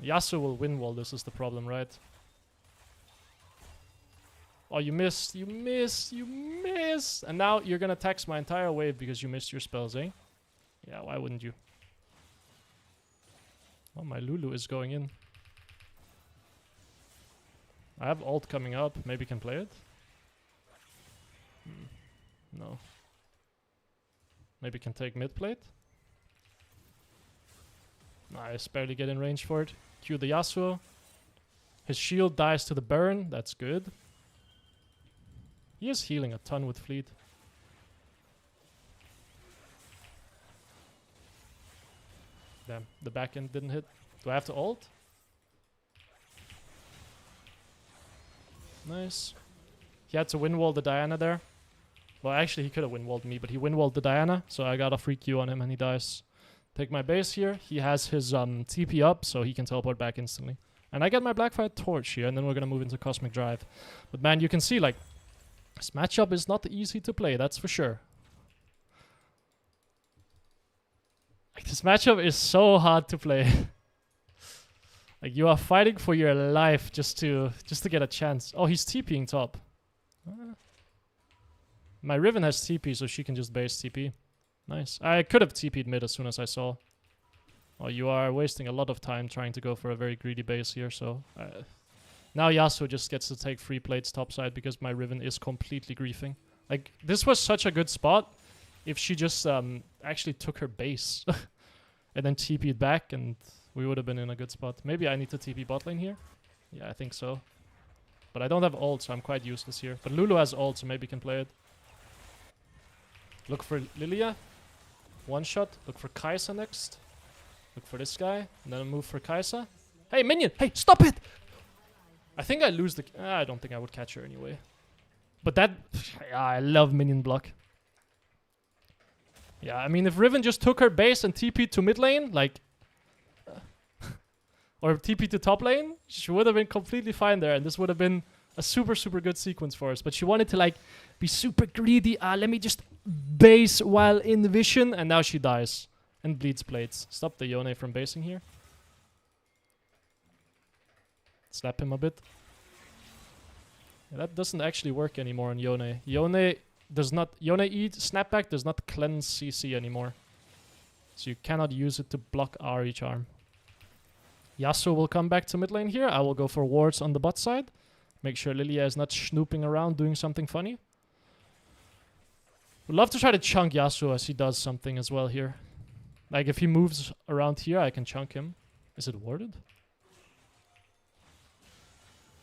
Yasuo will win wall, this is the problem, right? Oh, you missed, you missed, you missed! And now you're gonna tax my entire wave because you missed your spells, eh? Yeah, why wouldn't you? Oh, my Lulu is going in. I have ult coming up, maybe can play it? No. Maybe can take mid plate? Nice, barely get in range for it. Q the Yasuo. His shield dies to the Baron, that's good. He is healing a ton with Fleet. Damn, the back end didn't hit. Do I have to ult? Nice. He had to win-wall the Diana there. Well, actually, he could have win-walled me, but he win-walled the Diana, so I got a free Q on him and he dies. Take my base here. He has his TP up, so he can teleport back instantly. And I get my Blackfire Torch here, and then we're gonna move into Cosmic Drive. But man, you can see, like, this matchup is not easy to play, that's for sure. Like, this matchup is so hard to play. Like, you are fighting for your life just to get a chance. Oh, he's TPing top. My Riven has TP, so she can just base TP. Nice. I could have TP'd mid as soon as I saw. Oh, you are wasting a lot of time trying to go for a very greedy base here, so... now Yasuo just gets to take free plates topside because my Riven is completely griefing. Like, this was such a good spot if she just actually took her base. And then TP'd back and we would have been in a good spot. Maybe I need to TP bot lane here? Yeah, I think so. But I don't have ult, so I'm quite useless here. But Lulu has ult, so maybe he can play it. Look for Lilia. One shot. Look for Kai'Sa next. Look for this guy. And then a move for Kai'Sa. Hey, minion! Hey, stop it! I think I lose the... I don't think I would catch her anyway. But that... Yeah, I love minion block. Yeah, I mean, if Riven just took her base and TP'd to mid lane, like... or TP'd to top lane, she would have been completely fine there. And this would have been a super, super good sequence for us. But she wanted to, like, be super greedy. Let me just base while in the vision. And now she dies. And bleeds blades. Stop the Yone from basing here. Slap him a bit. Yeah, that doesn't actually work anymore on Yone. Yone does not... Yone E snapback does not cleanse CC anymore. So you cannot use it to block Ahri charm. Yasuo will come back to mid lane here. I will go for wards on the bot side. Make sure Lilia is not snooping around doing something funny. Would love to try to chunk Yasuo as he does something as well here. Like if he moves around here, I can chunk him. Is it warded?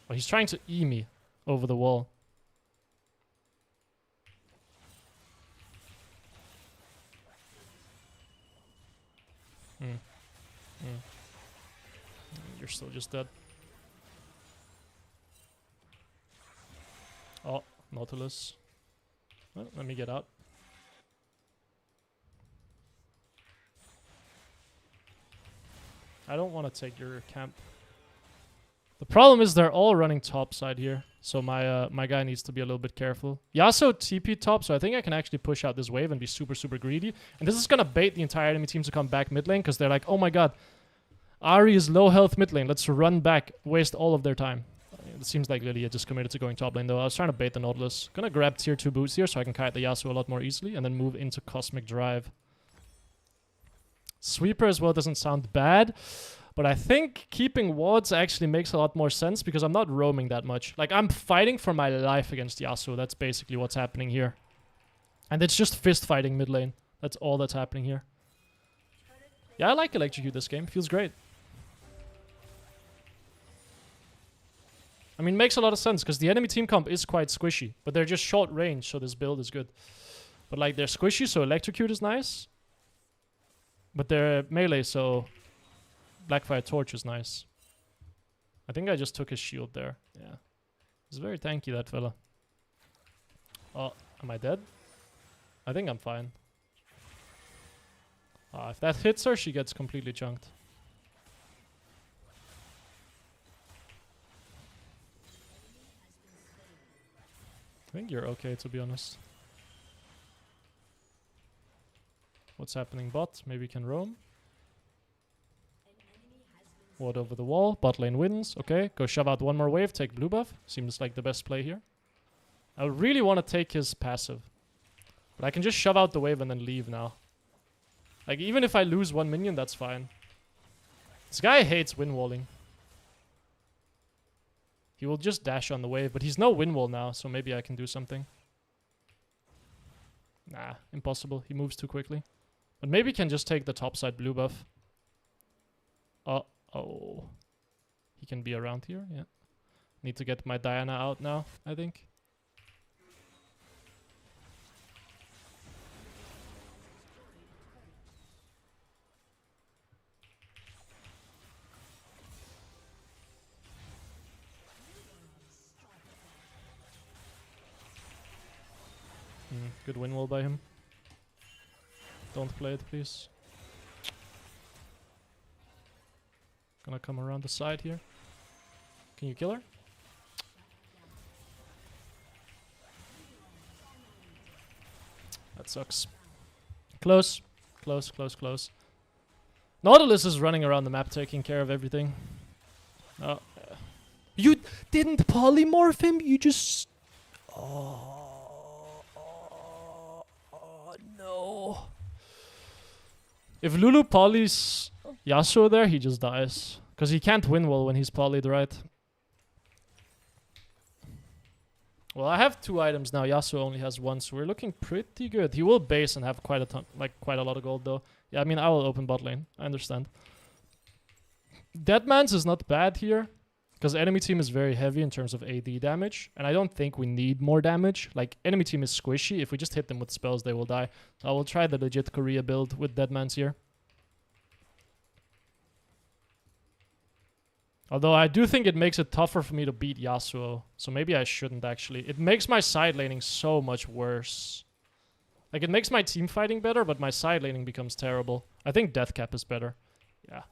Oh, he's trying to E me over the wall. You're still just dead. Oh, Nautilus. Well, let me get out. I don't want to take your camp. The problem is they're all running top side here. So my guy needs to be a little bit careful. Yasuo TP top, so I think I can actually push out this wave and be super, super greedy. And this is going to bait the entire enemy team to come back mid lane because they're like, oh my god, Ahri is low health mid lane. Let's run back, waste all of their time. It seems like Lilia just committed to going top lane though. I was trying to bait the Nautilus. Gonna grab tier 2 boots here so I can kite the Yasuo a lot more easily and then move into Cosmic Drive. Sweeper as well doesn't sound bad. But I think keeping wards actually makes a lot more sense because I'm not roaming that much. Like, I'm fighting for my life against Yasuo. That's basically what's happening here. And it's just fist fighting mid lane. That's all that's happening here. Yeah, I like Electrocute this game. Feels great. I mean, makes a lot of sense because the enemy team comp is quite squishy. But they're just short range, so this build is good. But, like, they're squishy, so Electrocute is nice. But they're melee, so... Blackfire Torch is nice. I think I just took his shield there. Yeah. He's very tanky, that fella. Oh, am I dead? I think I'm fine. If that hits her, she gets completely chunked. I think you're okay, to be honest. What's happening bot? Maybe we can roam. Ward over the wall. Bot lane wins. Okay, go shove out one more wave. Take blue buff. Seems like the best play here. I really want to take his passive. But I can just shove out the wave and then leave now. Like, even if I lose one minion, that's fine. This guy hates wind walling. He will just dash on the wave, but he's no wind wall now, so maybe I can do something. Nah, impossible. He moves too quickly. But maybe he can just take the top side blue buff. Oh. He can be around here, yeah. Need to get my Diana out now, I think. Good win wall by him. Don't play it, please. Gonna come around the side here. Can you kill her? That sucks. Close. Close, close, close. Nautilus is running around the map taking care of everything. Oh. You didn't polymorph him? You just... Oh, no. If Lulu polys Yasuo there, he just dies. Because he can't win well when he's polyed, right? Well, I have 2 items now. Yasuo only has 1, so we're looking pretty good. He will base and have quite a ton, like quite a lot of gold though. Yeah, I mean, I will open bot lane. I understand. Deadman's is not bad here. Because enemy team is very heavy in terms of AD damage, and I don't think we need more damage. Like, enemy team is squishy. If we just hit them with spells, they will die. So I will try the legit Korea build with Deadman's here. Although I do think it makes it tougher for me to beat Yasuo. So maybe I shouldn't actually. It makes my side laning so much worse. Like, it makes my team fighting better, but my side laning becomes terrible. I think Death Cap is better. Yeah.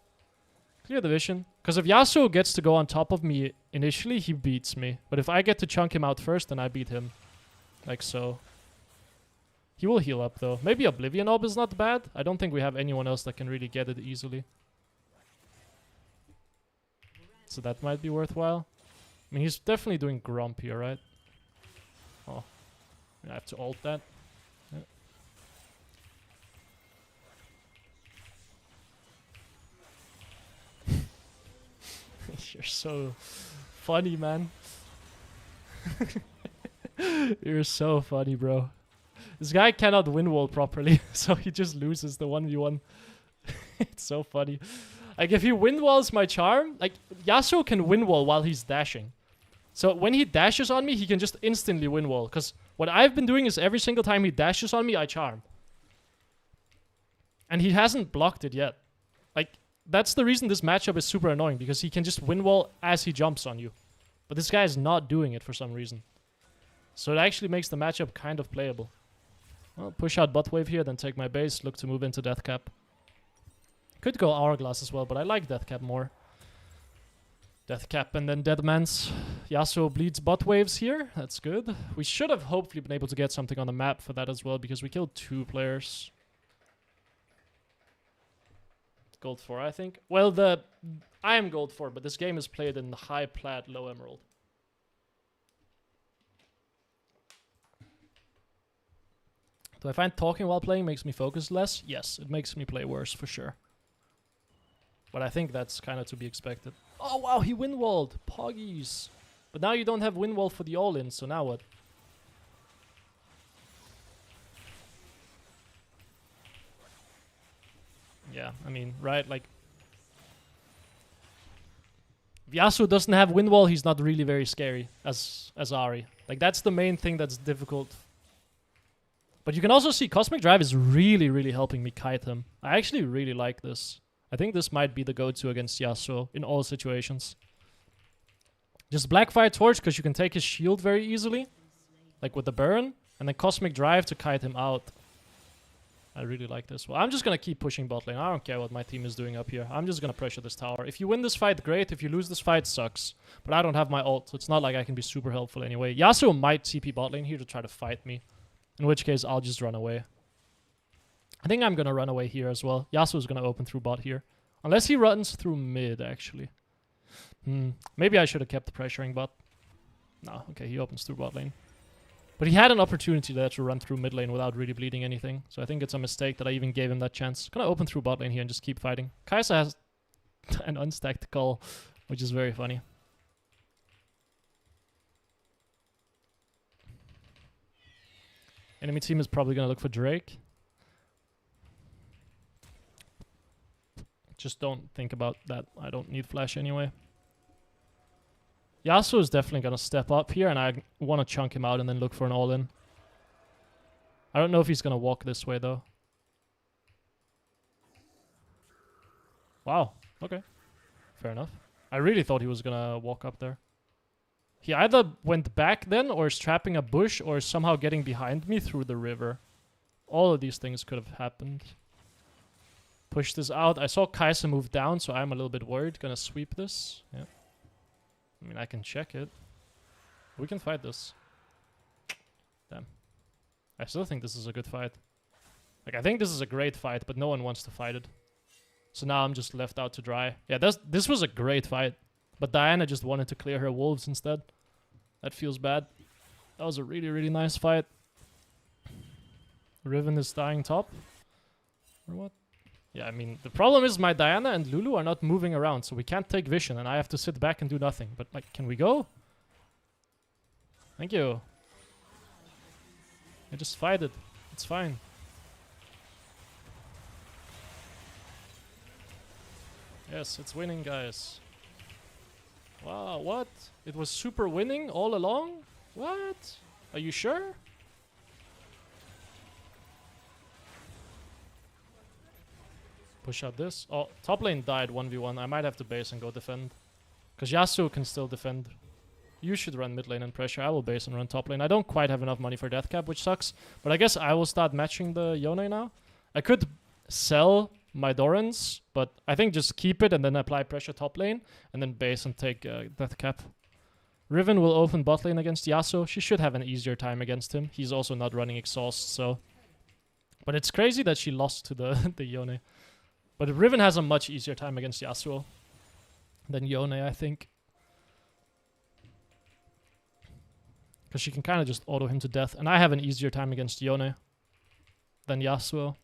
Clear the vision. Because if Yasuo gets to go on top of me initially, he beats me. But if I get to chunk him out first, then I beat him. Like so. He will heal up though. Maybe Oblivion Orb is not bad. I don't think we have anyone else that can really get it easily. So that might be worthwhile. I mean, he's definitely doing Grump here, right? Oh. I have to ult that. You're so funny, man. You're so funny, bro. This guy cannot win wall properly, so he just loses the 1v1. It's so funny. Like, if he win walls my charm, like, Yasuo can win wall while he's dashing. So when he dashes on me, he can just instantly win wall. Because what I've been doing is every single time he dashes on me, I charm. And he hasn't blocked it yet. Like, that's the reason this matchup is super annoying, because he can just win wall as he jumps on you. But this guy is not doing it for some reason. So it actually makes the matchup kind of playable. Well, push out bot wave here, then take my base, look to move into Death Cap. Could go Hourglass as well, but I like Death Cap more. Death Cap and then Deadman's. Yasuo bleeds bot waves here. That's good. We should have hopefully been able to get something on the map for that as well, because we killed 2 players. Gold 4, I think. Well, I am gold 4, but this game is played in high plat, low emerald. Do I find talking while playing makes me focus less? Yes, it makes me play worse for sure. But I think that's kind of to be expected. Oh wow, he win-walled. Poggies. But now you don't have win-wall for the all-in, so now what? Yeah, I mean, right, like... If Yasuo doesn't have win wall, he's not really very scary as Ahri. Like, that's the main thing that's difficult. But you can also see Cosmic Drive is really, really helping me kite him. I actually really like this. I think this might be the go-to against Yasuo in all situations. Just Blackfire Torch, because you can take his shield very easily. Like with the burn. And then Cosmic Drive to kite him out. I really like this. Well, I'm just going to keep pushing bot lane. I don't care what my team is doing up here. I'm just going to pressure this tower. If you win this fight, great. If you lose this fight, sucks. But I don't have my ult, so it's not like I can be super helpful anyway. Yasuo might TP bot lane here to try to fight me. In which case, I'll just run away. I think I'm going to run away here as well. Yasuo's going to open through bot here. Unless he runs through mid, actually. Maybe I should have kept pressuring bot. No, okay, he opens through bot lane. But he had an opportunity there to run through mid lane without really bleeding anything. So I think it's a mistake that I even gave him that chance. Gonna open through bot lane here and just keep fighting. Kai'Sa has an unstacked call, which is very funny. Enemy team is probably gonna look for Drake. Just don't think about that. I don't need flash anyway. Yasuo is definitely going to step up here, and I want to chunk him out and then look for an all-in. I don't know if he's going to walk this way, though. Wow. Okay. Fair enough. I really thought he was going to walk up there. He either went back then, or is trapping a bush, or is somehow getting behind me through the river. All of these things could have happened. Push this out. I saw Kai'Sa move down, so I'm a little bit worried. Gonna sweep this. Yeah. I mean, I can check it. We can fight this. Damn. I still think this is a good fight. Like, I think this is a great fight, but no one wants to fight it. So now I'm just left out to dry. Yeah, this was a great fight. But Diana just wanted to clear her wolves instead. That feels bad. That was a really, really nice fight. Riven is dying top. Or what? Yeah, I mean, the problem is my Diana and Lulu are not moving around, so we can't take vision, and I have to sit back and do nothing. But, like, can we go? Thank you. I just fight it. It's fine. Yes, it's winning, guys. Wow, what? It was super winning all along? What? Are you sure? Push out this. Oh, top lane died 1v1. I might have to base and go defend. Because Yasuo can still defend. You should run mid lane and pressure. I will base and run top lane. I don't quite have enough money for death cap, which sucks. But I guess I will start matching the Yone now. I could sell my Dorans, but I think just keep it and then apply pressure top lane. And then base and take death cap. Riven will open bot lane against Yasuo. She should have an easier time against him. He's also not running exhaust, so... But it's crazy that she lost to the, the Yone. But Riven has a much easier time against Yasuo than Yone, I think. Because she can kind of just auto him to death. And I have an easier time against Yone than Yasuo.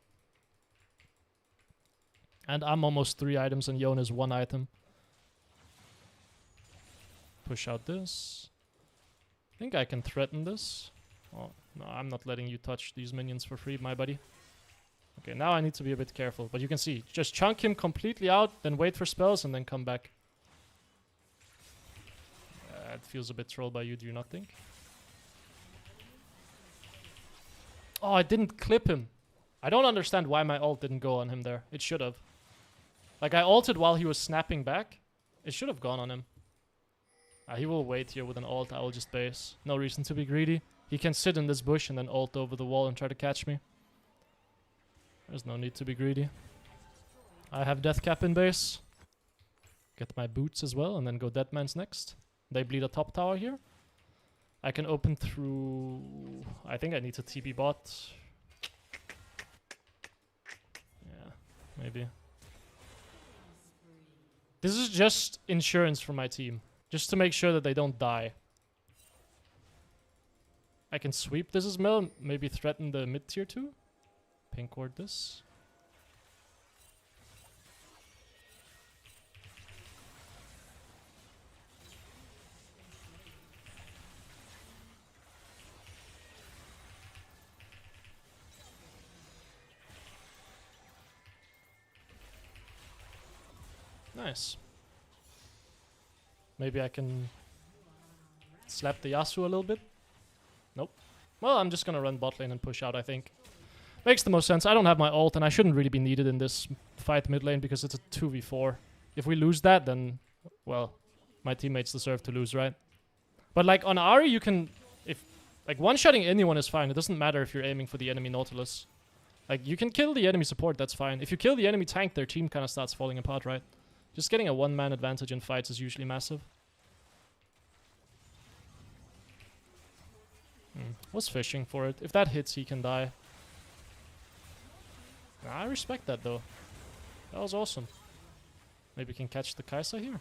And I'm almost 3 items and Yone is 1 item. Push out this. I think I can threaten this. Oh, no, I'm not letting you touch these minions for free, my buddy. Okay, now I need to be a bit careful. But you can see, just chunk him completely out, then wait for spells, and then come back. It feels a bit trolled by you, do you not think? Oh, I didn't clip him. I don't understand why my ult didn't go on him there. It should have. Like, I ulted while he was snapping back. It should have gone on him. He will wait here with an ult. I will just base. No reason to be greedy. He can sit in this bush and then ult over the wall and try to catch me. There's no need to be greedy. I have death cap in base. Get my boots as well and then go deadmans next. They bleed a top tower here. I can open through... I think I need to TP bot. Yeah, maybe. This is just insurance for my team. Just to make sure that they don't die. I can sweep this as well. Maybe threaten the mid tier 2. Pink ward this. Nice. Maybe I can slap the Yasuo a little bit. Nope. Well, I'm just gonna run bot lane and push out, I think. Makes the most sense. I don't have my ult, and I shouldn't really be needed in this fight mid lane because it's a 2v4. If we lose that, then, well, my teammates deserve to lose, right? But, like, on Ahri, you can... if like, one-shotting anyone is fine. It doesn't matter if you're aiming for the enemy Nautilus. Like, you can kill the enemy support, that's fine. If you kill the enemy tank, their team kind of starts falling apart, right? Just getting a one-man advantage in fights is usually massive. Was fishing for it. If that hits, he can die. I respect that, though. That was awesome. Maybe we can catch the Kai'Sa here.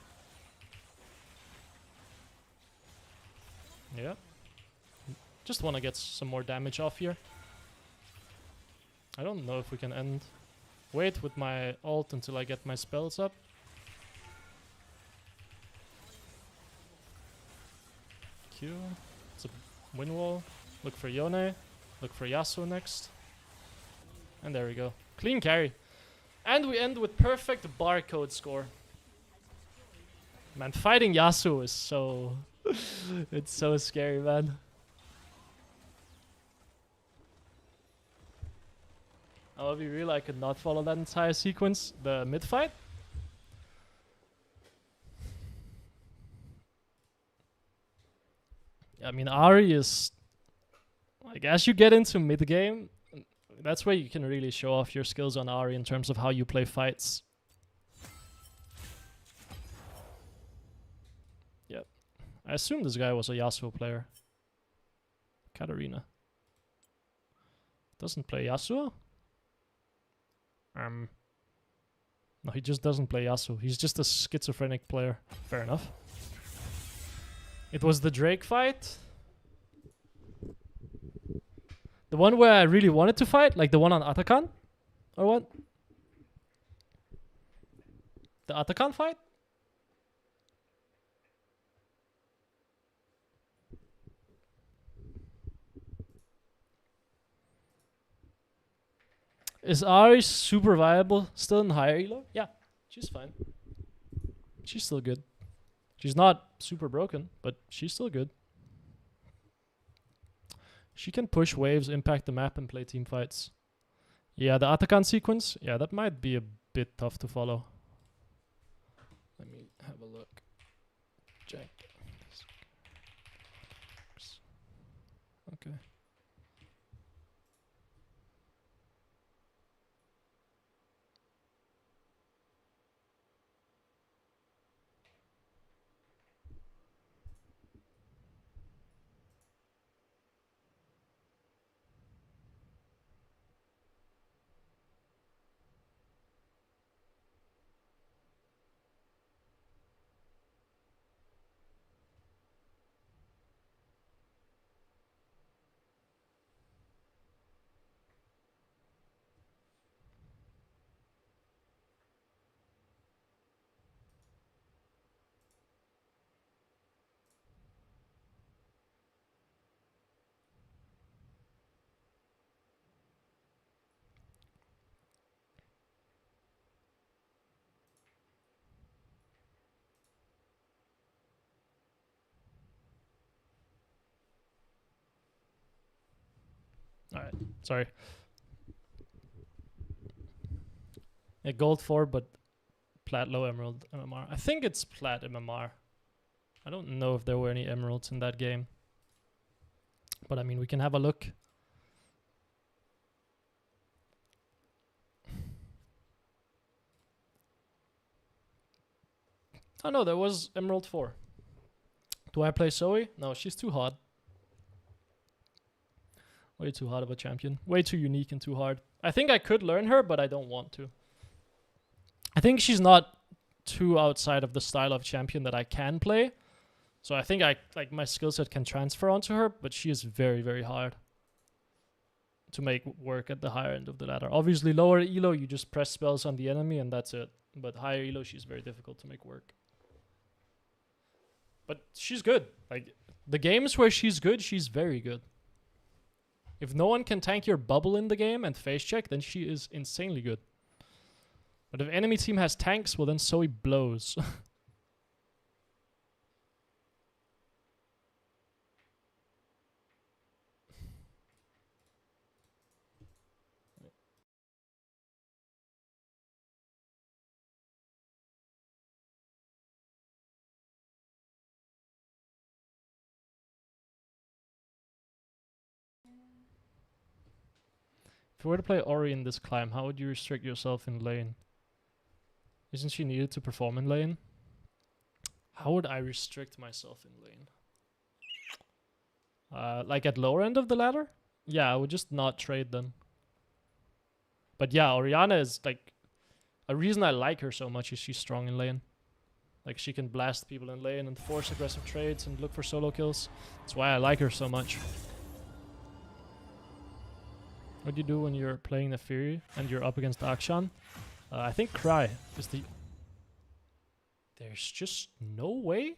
Yeah. Just want to get some more damage off here. I don't know if we can end. Wait with my ult until I get my spells up. Q. It's a win wall. Look for Yone. Look for Yasuo next. And there we go. Clean carry. And we end with perfect barcode score. Man, fighting Yasuo is so... it's so scary, man. I'll be real, I could not follow that entire sequence. The mid fight. I mean, Ahri is... like, as you get into mid game, that's where you can really show off your skills on Ahri in terms of how you play fights. Yep. I assume this guy was a Yasuo player. Katarina. Doesn't play Yasuo? No, he just doesn't play Yasuo. He's just a schizophrenic player. Fair enough. It was the Drake fight. The one where I really wanted to fight? Like the one on Atakan? Or what? The Atakan fight? Is Ahri super viable? Still in higher elo? Yeah, she's fine. She's still good. She's not super broken, but she's still good. She can push waves, impact the map, and play team fights. Yeah, the Atakan sequence, yeah, that might be a bit tough to follow. Let me have a look. Jack. Okay. Alright, sorry. Yeah, gold 4, but plat low emerald MMR. I think it's plat MMR. I don't know if there were any emeralds in that game. But I mean, we can have a look. Oh no, there was emerald 4. Do I play Zoe? No, she's too hot. Way too hard of a champion. Way too unique and too hard. I think I could learn her, but I don't want to. I think she's not too outside of the style of champion that I can play. So I think my skill set can transfer onto her, but she is very, very hard to make work at the higher end of the ladder. Obviously, lower elo, you just press spells on the enemy and that's it. But higher elo, she's very difficult to make work. But she's good. Like, the games where she's good, she's very good. If no one can tank your bubble in the game and face check, then she is insanely good. But if enemy team has tanks, well then Zoe blows. If you were to play Ahri in this climb, how would you restrict yourself in lane? Isn't she needed to perform in lane? How would I restrict myself in lane? Like at lower end of the ladder? Yeah, I would just not trade then. But yeah, Orianna is like... A reason I like her so much is she's strong in lane. Like, she can blast people in lane and force aggressive trades and look for solo kills. That's why I like her so much. What do you do when you're playing the Fury and you're up against Akshan? I think Cry is the... There's just no way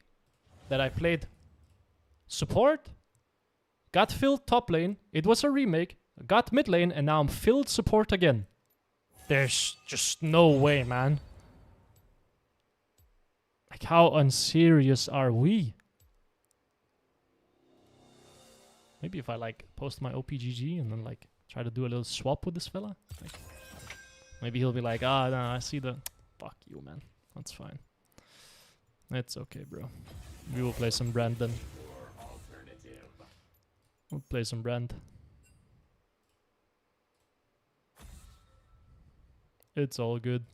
that I played support, got filled top lane, it was a remake, got mid lane, and now I'm filled support again. There's just no way, man. Like, how unserious are we? Maybe if I, like, post my OPGG and then, like, try to do a little swap with this fella. Like, maybe he'll be like, ah, no, I see the... Fuck you, man. That's fine. It's okay, bro. We will play some Brand then. We'll play some Brand. It's all good.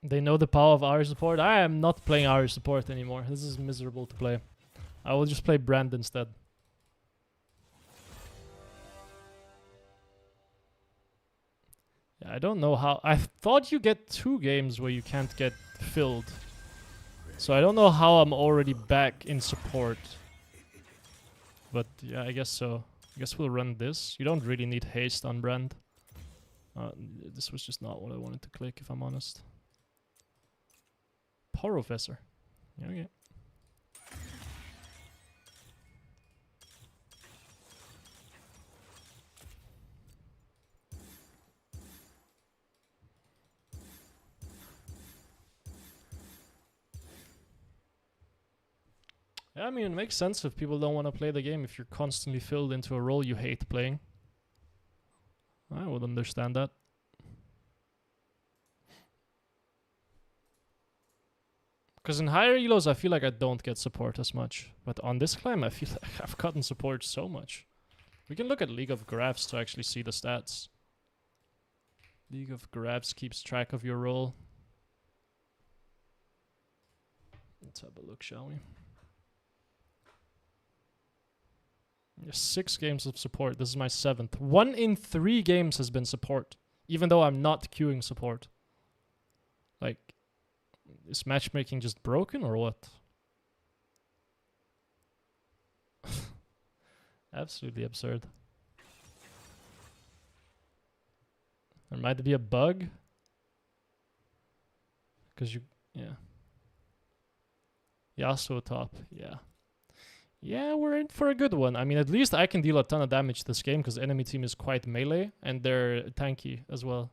They know the power of Ahri support. I am not playing Ahri support anymore. This is miserable to play. I will just play Brand instead. Yeah, I don't know how... I thought you get 2 games where you can't get filled. So I don't know how I'm already back in support. But yeah, I guess so. I guess we'll run this. You don't really need haste on Brand. This was just not what I wanted to click, if I'm honest. Professor. Okay. Yeah, I mean, it makes sense if people don't want to play the game if you're constantly filled into a role you hate playing. I would understand that. Because in higher elos, I feel like I don't get support as much. But on this climb, I feel like I've gotten support so much. We can look at League of Graphs to actually see the stats. League of Graphs keeps track of your role. Let's have a look, shall we? Yes, 6 games of support. This is my 7th. 1 in 3 games has been support. Even though I'm not queuing support. Like, is matchmaking just broken or what? Absolutely absurd. There might be a bug. Because you... Yeah. Yasuo top. Yeah. Yeah, we're in for a good one. I mean, at least I can deal a ton of damage this game because the enemy team is quite melee and they're tanky as well.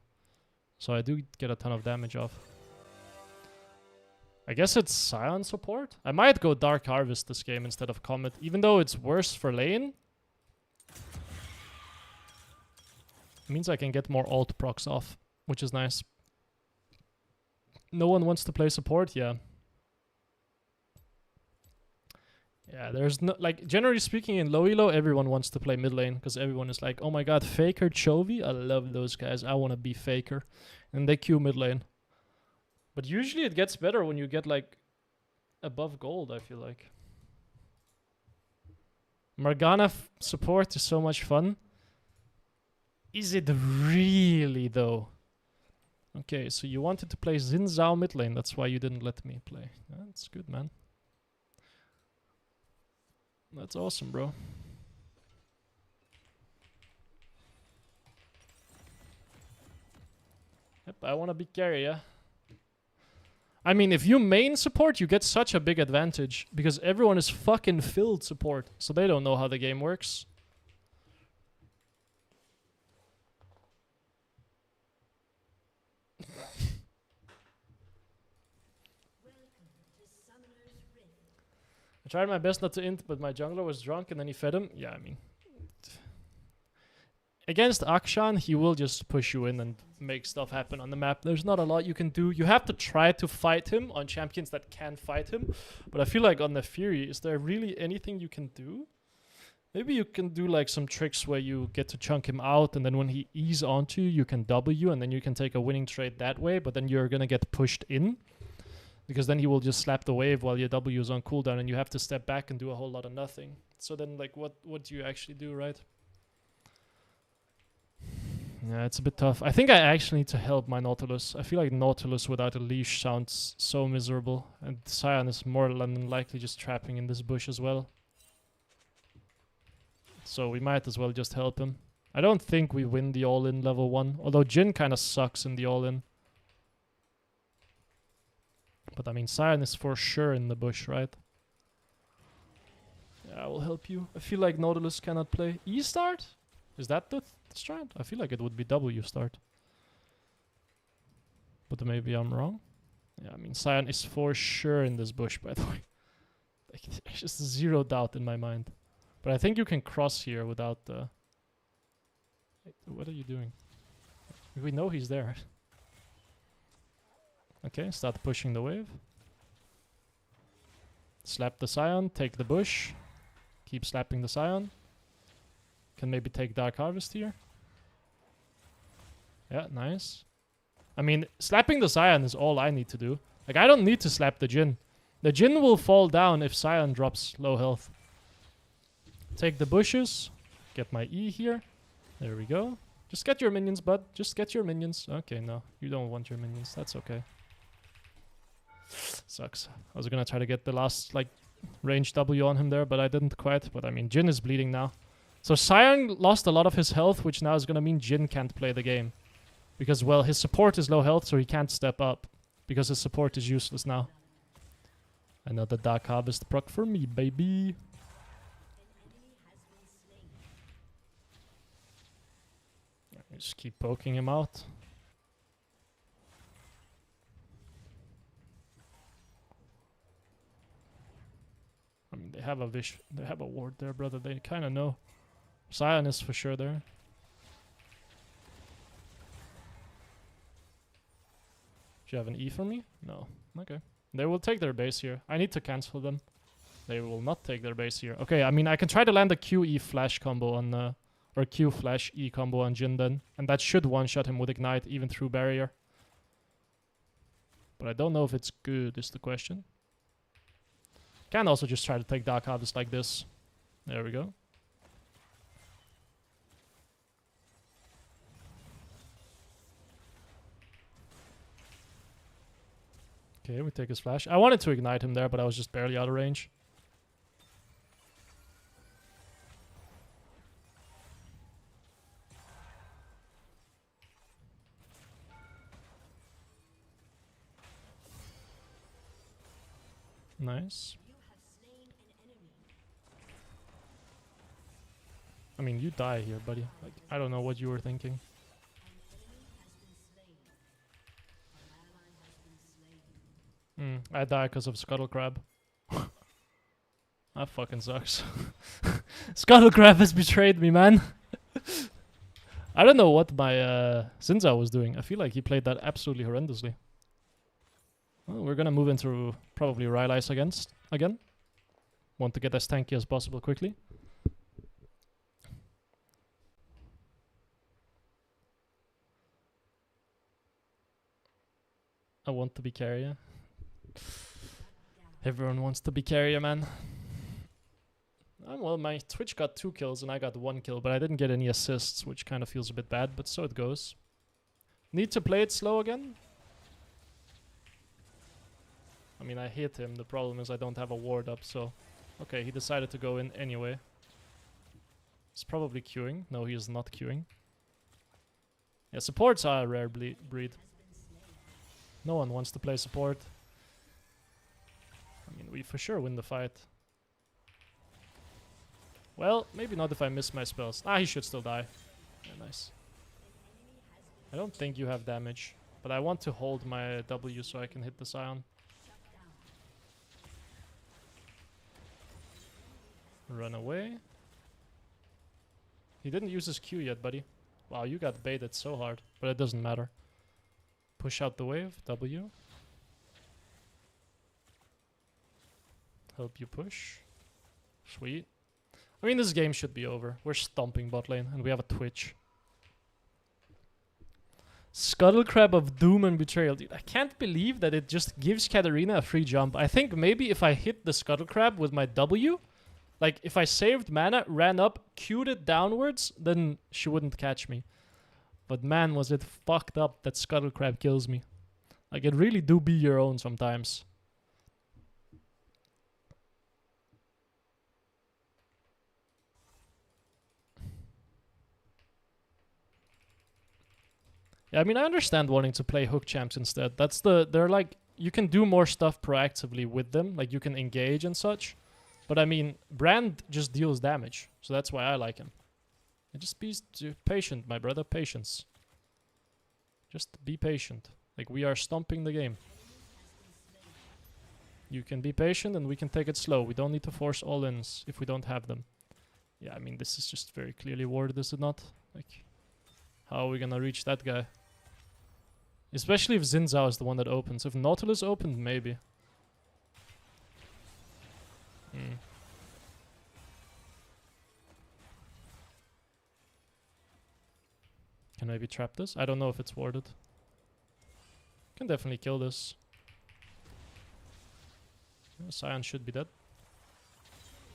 So I do get a ton of damage off. I guess it's Scion support? I might go Dark Harvest this game instead of Comet, even though it's worse for lane. It means I can get more ult procs off, which is nice. No one wants to play support? Yeah. Yeah, there's no, like, generally speaking in low elo, everyone wants to play mid lane because everyone is like, oh my god, Faker, Chovy, I love those guys, I want to be Faker. And they queue mid lane. But usually it gets better when you get, like, above gold, I feel like. Morgana support is so much fun. Is it really, though? Okay, so you wanted to play Xin Zhao mid lane, that's why you didn't let me play. That's good, man. That's awesome, bro. Yep, I want to be carry, yeah. I mean, if you main support, you get such a big advantage because everyone is fucking filled support, so they don't know how the game works. I tried my best not to int, but my jungler was drunk and then he fed him. Yeah, I mean... Against Akshan, he will just push you in and make stuff happen on the map. There's not a lot you can do. You have to try to fight him on champions that can fight him. But I feel like on the Fury, is there really anything you can do? Maybe you can do like some tricks where you get to chunk him out and then when he ease onto you, you can W and then you can take a winning trade that way. But then you're gonna get pushed in. Because then he will just slap the wave while your W is on cooldown and you have to step back and do a whole lot of nothing. So then, like, what do you actually do, right? Yeah, it's a bit tough. I think I actually need to help my Nautilus. I feel like Nautilus without a leash sounds so miserable. And Scion is more than likely just trapping in this bush as well. So we might as well just help him. I don't think we win the all-in level 1. Although Jhin kind of sucks in the all-in. But I mean, Scion is for sure in the bush, right? Yeah, I will help you. I feel like Nautilus cannot play. E start? Is that the strat? I feel like it would be W start. But maybe I'm wrong. Yeah, I mean, Scion is for sure in this bush, by the way. Like, there's just zero doubt in my mind. But I think you can cross here without the... What are you doing? We know he's there. Okay, start pushing the wave. Slap the Scion, take the bush. Keep slapping the Scion. Can maybe take Dark Harvest here. Yeah, nice. I mean, slapping the Scion is all I need to do. Like, I don't need to slap the Jhin. The Jhin will fall down if Scion drops low health. Take the bushes. Get my E here. There we go. Just get your minions, bud. Just get your minions. Okay, no. You don't want your minions. That's okay. Sucks. I was gonna try to get the last, like, range W on him there, but I didn't quite. But I mean, Jhin is bleeding now. So Scion lost a lot of his health, which now is gonna mean Jhin can't play the game. Because, well, his support is low health, so he can't step up. Because his support is useless now. Another Dark Harvest proc for me, baby. Just keep poking him out. I mean, they have a They have a ward there, brother. They kind of know. Sion is for sure there. Do you have an E for me? No. Okay. They will take their base here. I need to cancel them. They will not take their base here. Okay, I mean, I can try to land a QE flash combo on... or Q flash E combo on Jhin then. And that should one-shot him with Ignite, even through barrier. But I don't know if it's good, is the question. Can also just try to take Dark Harvest like this. There we go. Okay, we take his flash. I wanted to ignite him there, but I was just barely out of range. Nice. I mean, you die here, buddy. Like, I don't know what you were thinking. I die because of Scuttle Crab. That fucking sucks. Scuttle Crab has betrayed me, man. I don't know what my Zinza was doing. I feel like he played that absolutely horrendously. Well, we're gonna move into probably Rylai's again. Want to get as tanky as possible quickly. I want to be carrier. Everyone wants to be carrier, man. Well, my Twitch got 2 kills and I got 1 kill, but I didn't get any assists, which kind of feels a bit bad, but so it goes. Need to play it slow again? I mean, I hit him. The problem is I don't have a ward up, so... Okay, he decided to go in anyway. He's probably queuing. No, he is not queuing. Yeah, supports are a rare breed. No one wants to play support. I mean, we for sure win the fight. Well, maybe not if I miss my spells. Ah, he should still die. Yeah, nice. I don't think you have damage, but I want to hold my W so I can hit the Scion. Run away. He didn't use his Q yet, buddy. Wow, you got baited so hard, but it doesn't matter. Push out the wave, W. Help you push. Sweet. I mean, this game should be over. We're stomping bot lane, and we have a Twitch. Scuttle Crab of Doom and Betrayal. Dude, I can't believe that it just gives Katarina a free jump. I think maybe if I hit the Scuttle Crab with my W, like if I saved mana, ran up, queued it downwards, then she wouldn't catch me. But man, was it fucked up that Scuttle Crab kills me. Like, it really do be your own sometimes. Yeah, I mean, I understand wanting to play hook champs instead. They're like, you can do more stuff proactively with them. Like, you can engage and such. But I mean, Brand just deals damage. So that's why I like him. And just be patient, my brother. Patience. Just be patient. Like, we are stomping the game. You can be patient and we can take it slow. We don't need to force all-ins if we don't have them. Yeah, I mean, this is just very clearly warded, is it not? Like, how are we gonna reach that guy? Especially if Xin Zhao is the one that opens. If Nautilus opened, maybe. Can maybe trap this? I don't know if it's warded. Can definitely kill this. Yeah, Scion should be dead.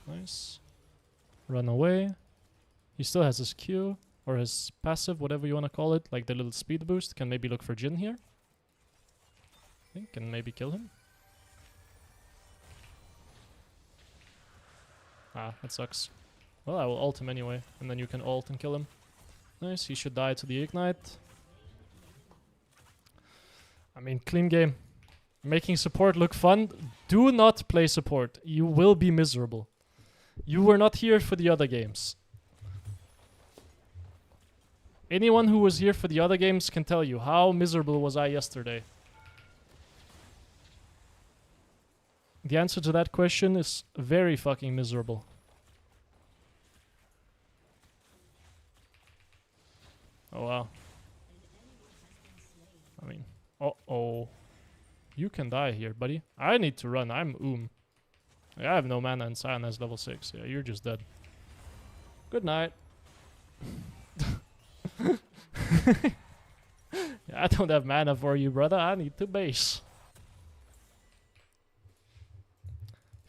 Nice. Run away. He still has his Q. Or his passive, whatever you want to call it. Like the little speed boost. Can maybe look for Jhin here. I think can maybe kill him. Ah, that sucks. Well, I will ult him anyway. And then you can ult and kill him. Nice, he should die to the ignite. I mean, clean game. Making support look fun. Do not play support. You will be miserable. You were not here for the other games. Anyone who was here for the other games can tell you how miserable was I yesterday. The answer to that question is very fucking miserable. Oh wow. I mean, uh-oh. You can die here, buddy. I need to run. I'm I have no mana and Sion has level 6. Yeah, you're just dead. Good night. Yeah, I don't have mana for you, brother. I need to base.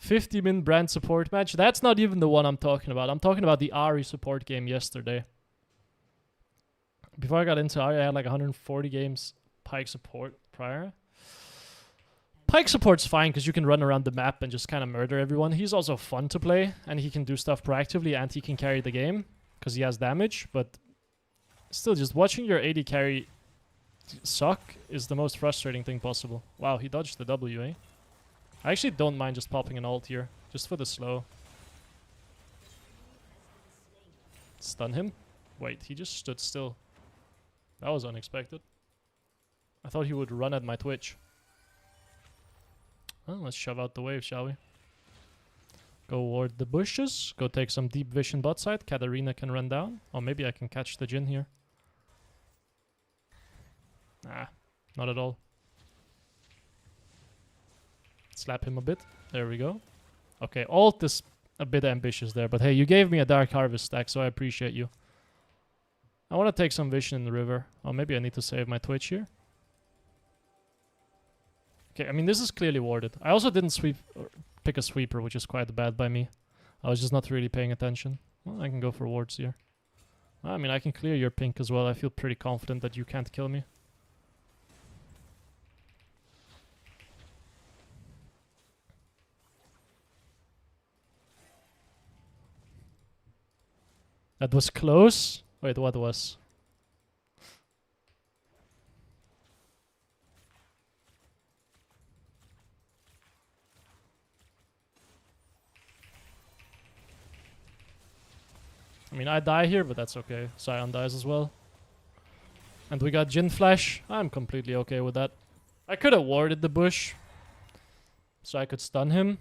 50-min brand support match. That's not even the one I'm talking about. I'm talking about the Ahri support game yesterday. Before I got into Ahri, I had like 140 games Pike support prior. Pike support's fine because you can run around the map and just kind of murder everyone. He's also fun to play, and he can do stuff proactively, and he can carry the game because he has damage. But still, just watching your AD carry suck is the most frustrating thing possible. Wow, he dodged the W, eh? I actually don't mind just popping an ult here, just for the slow. Stun him? Wait, he just stood still. That was unexpected. I thought he would run at my Twitch. Well, let's shove out the wave, shall we? Go ward the bushes. Go take some deep vision bot side. Katarina can run down. Or maybe I can catch the Jhin here. Nah, not at all. Slap him a bit. There we go. Okay, ult is a bit ambitious there. But hey, you gave me a Dark Harvest stack, so I appreciate you. I want to take some vision in the river. Oh, maybe I need to save my Twitch here. Okay, I mean, this is clearly warded. I also didn't pick a sweeper, which is quite bad by me. I was just not really paying attention. Well, I can go for wards here. I mean, I can clear your pink as well. I feel pretty confident that you can't kill me. That was close. Wait, what was? I mean, I die here, but that's okay. Sion dies as well. And we got Jhin Flash. I'm completely okay with that. I could have warded the bush, so I could stun him.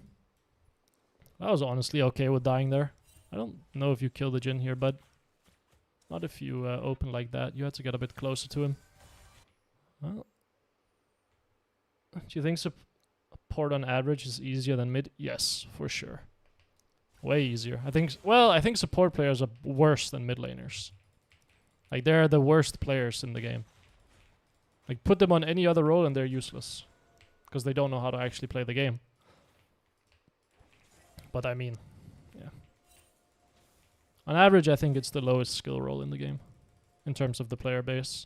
I was honestly okay with dying there. I don't know if you kill the Jhin here, but not if you open like that. You have to get a bit closer to him. Well, do you think support on average is easier than mid? Yes, for sure. Way easier. I think support players are worse than mid laners. Like, they're the worst players in the game. Like, put them on any other role and they're useless. Because they don't know how to actually play the game. But I mean, yeah. On average, I think it's the lowest skill role in the game. In terms of the player base.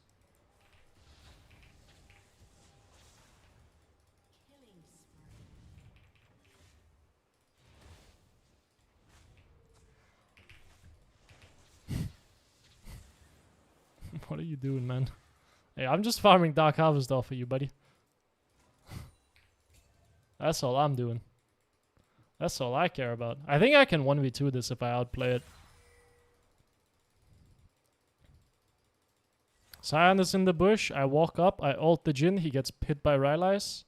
What are you doing, man? Hey, I'm just farming Dark Harvest off of you, buddy. That's all I'm doing. That's all I care about. I think I can 1v2 this if I outplay it. Sion is in the bush. I walk up. I ult the Jhin. He gets hit by Rylai's.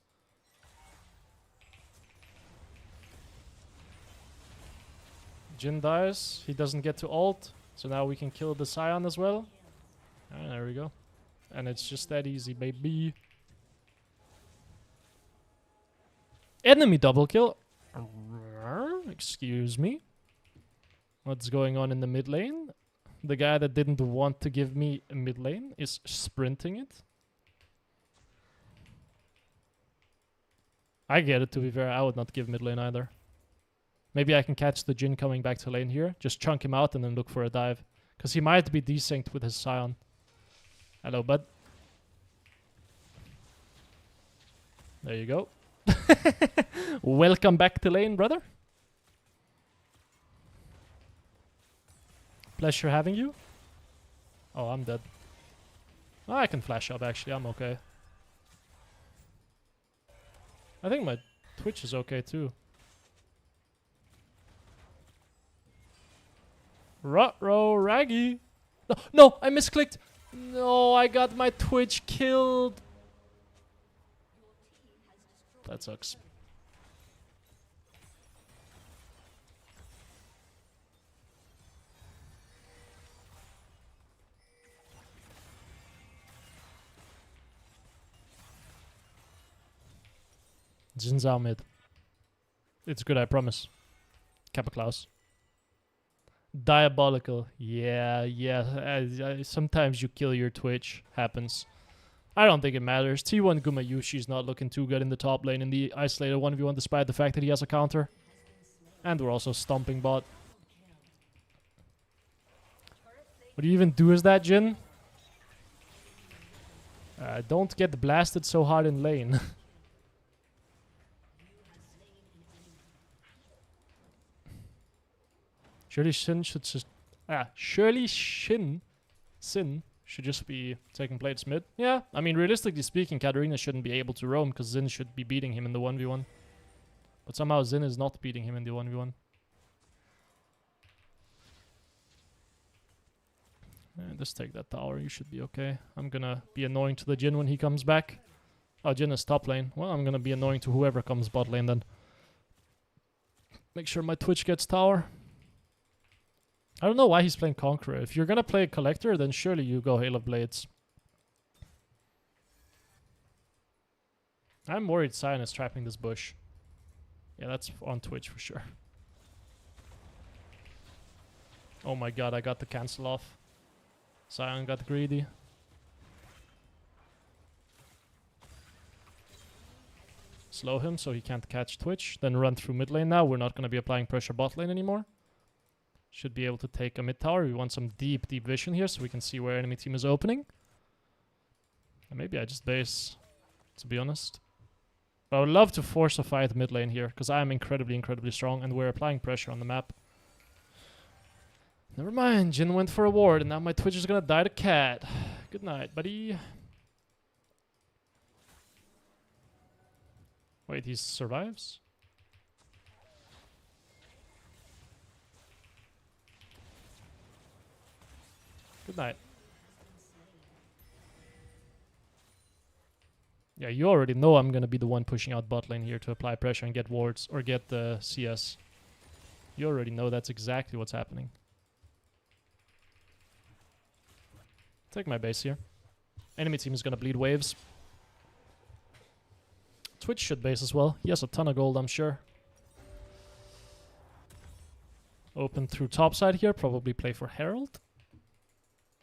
Jhin dies. He doesn't get to ult. So now we can kill the Sion as well. Ah, there we go. And it's just that easy, baby. Enemy double kill. Excuse me. What's going on in the mid lane? The guy that didn't want to give me a mid lane is sprinting it. I get it, to be fair. I would not give mid lane either. Maybe I can catch the Jhin coming back to lane here. Just chunk him out and then look for a dive. Because he might be desynced with his Sion. Hello, bud. There you go. Welcome back to lane, brother. Pleasure having you. Oh, I'm dead. Oh, I can flash up, actually. I'm okay. I think my Twitch is okay, too. Ruh-roh, Raggy. No, no, I misclicked. No, I got my Twitch killed. That sucks. Jinzao mid. It's good, I promise. Kappa Klaus. Diabolical. Yeah. Sometimes you kill your Twitch. Happens. I don't think it matters. T1 Gumayushi's not looking too good in the top lane in the isolated 1v1 despite the fact that he has a counter. And we're also stomping bot. What do you even do as that, Jin? Don't get blasted so hard in lane. Surely Sin should just... Sin should just be taking plates mid. Yeah, I mean, realistically speaking, Katarina shouldn't be able to roam because Xin should be beating him in the 1v1. But somehow Xin is not beating him in the 1v1. Just take that tower, you should be okay. I'm gonna be annoying to the Jin when he comes back. Oh, Jin is top lane. Well, I'm gonna be annoying to whoever comes bot lane then. Make sure my Twitch gets tower. I don't know why he's playing Conqueror. If you're gonna play Collector, then surely you go Hail of Blades. I'm worried Sion is trapping this bush. Yeah, that's on Twitch for sure. Oh my god, I got the cancel off. Sion got greedy. Slow him so he can't catch Twitch. Then run through mid lane now. We're not going to be applying pressure bot lane anymore. Should be able to take a mid tower. We want some deep vision here so we can see where enemy team is opening. And maybe I just base, to be honest. But I would love to force a fight mid lane here because I am incredibly strong and we're applying pressure on the map. Never mind, Jin went for a ward and now my Twitch is gonna die to cat. Good night, buddy. Wait, he survives? Good night. Yeah, you already know I'm gonna be the one pushing out bot lane here to apply pressure and get wards or get the CS. You already know that's exactly what's happening. Take my base here. Enemy team is gonna bleed waves. Twitch should base as well. He has a ton of gold, I'm sure. Open through top side here. Probably play for Herald.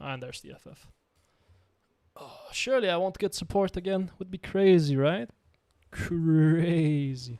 And there's the FF. Oh, surely I won't get support again. Would be crazy, right? Crazy.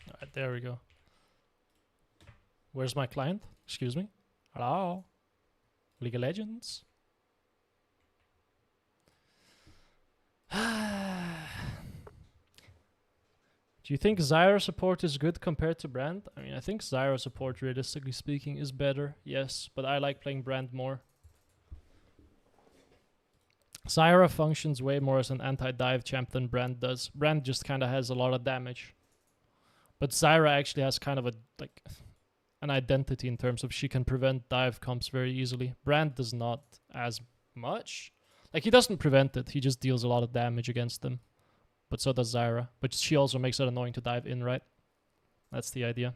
Alright, there we go. Where's my client? Excuse me? Hello? League of Legends? Do you think Zyra support is good compared to Brand? I mean, I think Zyra support, realistically speaking, is better, yes, but I like playing Brand more. Zyra functions way more as an anti-dive champ than Brand does. Brand just kind of has a lot of damage. But Zyra actually has kind of a like an identity in terms of she can prevent dive comps very easily. Brand does not as much. Like, he doesn't prevent it, he just deals a lot of damage against them. But so does Zyra. But she also makes it annoying to dive in, right? That's the idea.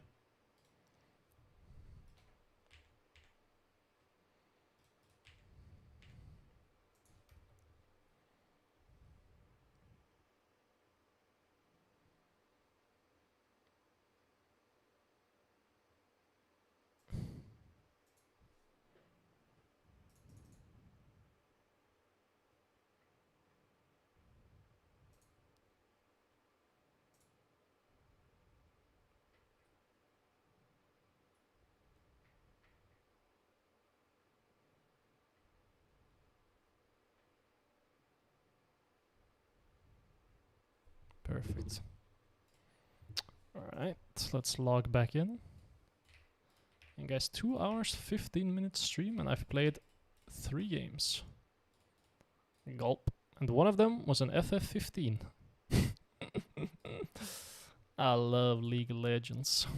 Perfect. Alright, let's log back in. And guys, 2 hours, 15 minutes stream, and I've played 3 games. Gulp. And one of them was an FF15. I love League of Legends.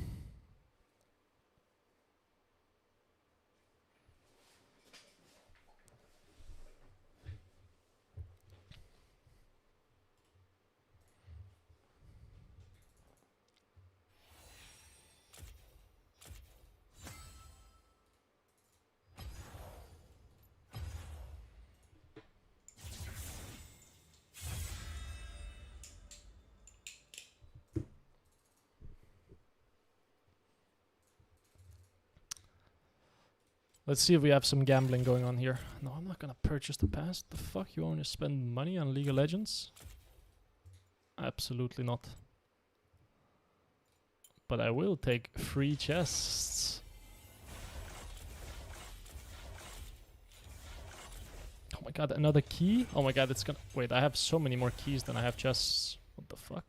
Let's see if we have some gambling going on here. No, I'm not gonna purchase the pass. The fuck, you want to spend money on League of Legends? Absolutely not. But I will take free chests. Oh my god, another key? Oh my god, it's gonna... Wait, I have so many more keys than I have chests. What the fuck?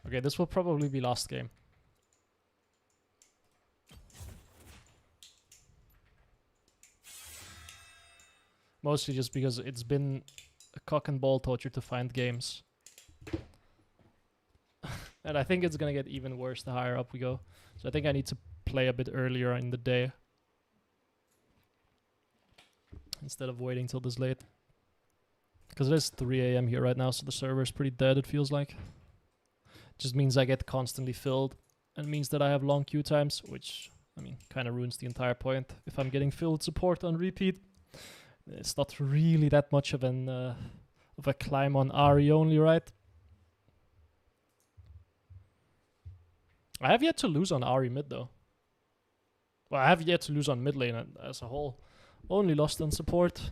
Okay, this will probably be last game. Mostly just because it's been a cock and ball torture to find games. And I think it's gonna get even worse the higher up we go. So I think I need to play a bit earlier in the day. Instead of waiting till this late. Because it is 3 AM here right now, so the server is pretty dead, it feels like. Just means I get constantly filled. And means that I have long queue times, which, I mean, kind of ruins the entire point. If I'm getting filled support on repeat, it's not really that much of an of a climb on Ahri only, right? I have yet to lose on Ahri mid, though. Well, I have yet to lose on mid lane as a whole. Only lost on support.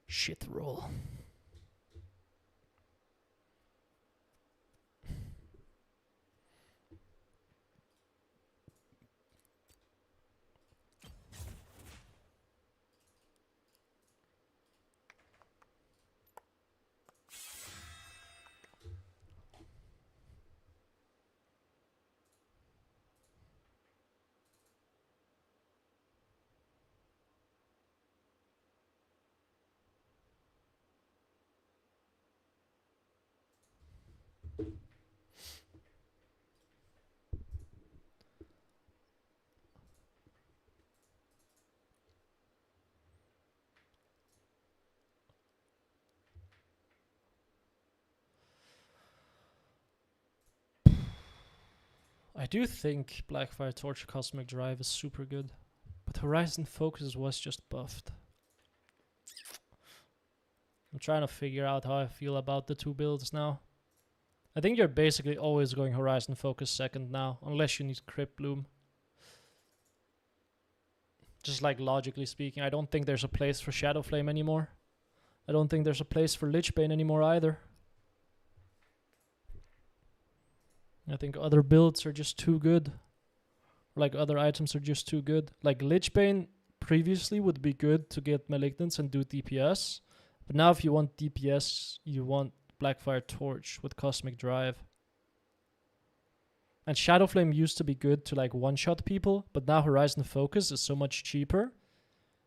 Shit roll. I do think Blackfire Torch Cosmic Drive is super good, but Horizon Focus was just buffed. I'm trying to figure out how I feel about the two builds now. I think you're basically always going Horizon Focus second now, unless you need Crypt Bloom. Just like logically speaking, I don't think there's a place for Shadow Flame anymore. I don't think there's a place for Lich Bane anymore either. I think other builds are just too good. Like other items are just too good. Like Lich Bane previously would be good to get Malignance and do DPS. But now if you want DPS, you want Blackfire Torch with Cosmic Drive. And Shadowflame used to be good to like one-shot people, but now Horizon Focus is so much cheaper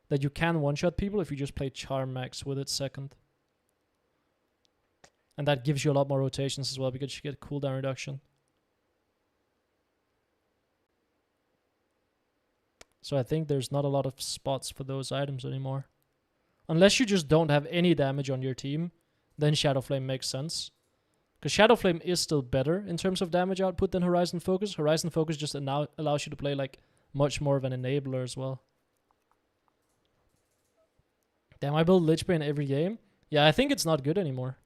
that you can one-shot people if you just play Charm Max with it second. And that gives you a lot more rotations as well because you get cooldown reduction. So I think there's not a lot of spots for those items anymore. Unless you just don't have any damage on your team, then Shadowflame makes sense. Because Shadowflame is still better in terms of damage output than Horizon Focus. Horizon Focus just allows you to play like much more of an enabler as well. Damn, I build Lich Bane every game. Yeah, I think it's not good anymore.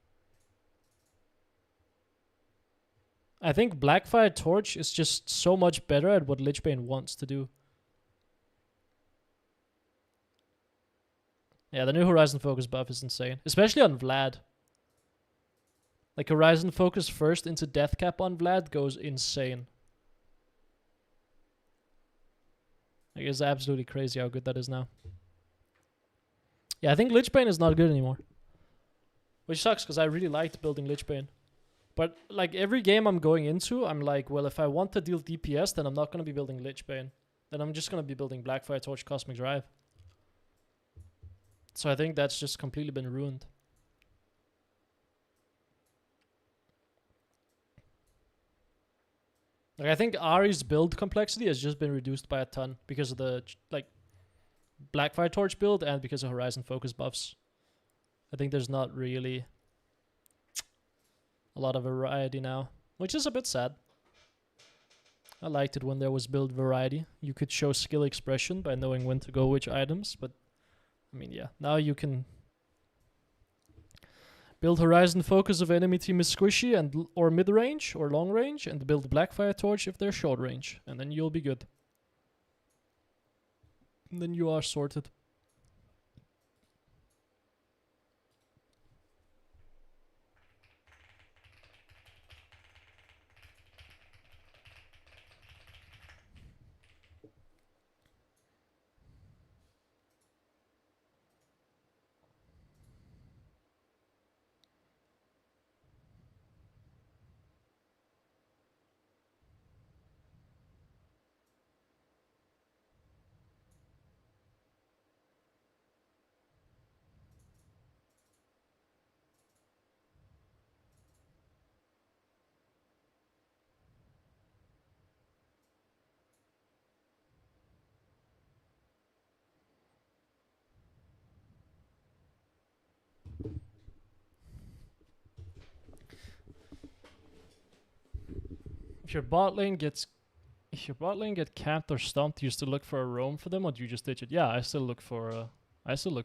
I think Blackfire Torch is just so much better at what Lich Bane wants to do. Yeah, the new Horizon Focus buff is insane. Especially on Vlad. Like, Horizon Focus first into Death Cap on Vlad goes insane. Like, it's absolutely crazy how good that is now. Yeah, I think Lich Bane is not good anymore. Which sucks, because I really liked building Lich Bane. But, like, every game I'm going into, I'm like, well, if I want to deal DPS, then I'm not going to be building Lich Bane. Then I'm just going to be building Blackfire Torch Cosmic Drive. So I think that's just completely been ruined. Like, I think Ahri's build complexity has just been reduced by a ton because of the like Blackfire Torch build and because of Horizon Focus buffs. I think there's not really a lot of variety now, which is a bit sad. I liked it when there was build variety. You could show skill expression by knowing when to go which items, but I mean, yeah, now you can build Horizon Focus if enemy team is squishy and or mid-range or long-range, and build Blackfire Torch if they're short-range, and then you'll be good. And then you are sorted. If your bot lane gets camped or stomped, do you still look for a roam for them, or do you just ditch it? Yeah, I still look for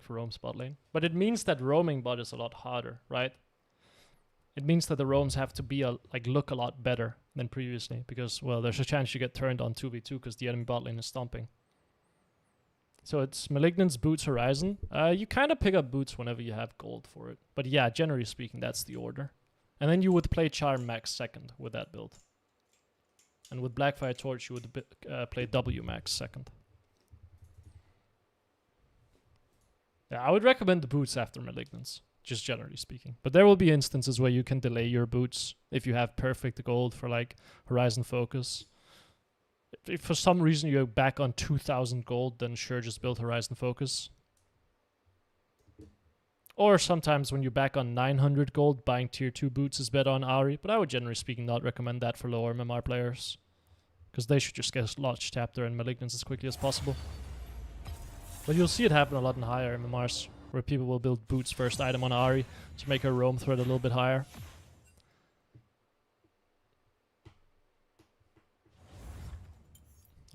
roam spot lane. But it means that roaming bot is a lot harder, right? It means that the roams have to be look a lot better than previously because, well, there's a chance you get turned on 2v2 because the enemy bot lane is stomping. So it's Malignance, Boots, Horizon. You kind of pick up Boots whenever you have gold for it. But yeah, generally speaking, that's the order. And then you would play Charm Max second with that build. And with Blackfire Torch, you would play W Max second. Yeah, I would recommend the Boots after Malignance, just generally speaking. But there will be instances where you can delay your Boots if you have perfect gold for like Horizon Focus. If for some reason you're back on 2,000 gold, then sure, just build Horizon Focus. Or sometimes when you're back on 900 gold, buying tier 2 boots is better on Ahri, but I would generally speaking not recommend that for lower MMR players. Because they should just get Lodge Chapter and Malignance as quickly as possible. But you'll see it happen a lot in higher MMRs, where people will build boots first item on Ahri to make her roam threat a little bit higher.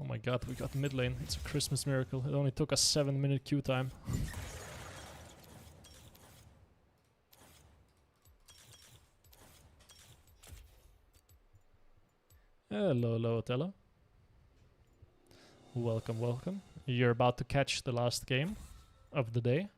Oh my god, we got mid lane. It's a Christmas miracle. It only took us 7-minute queue time. Hello, Othello. Welcome, welcome. You're about to catch the last game of the day.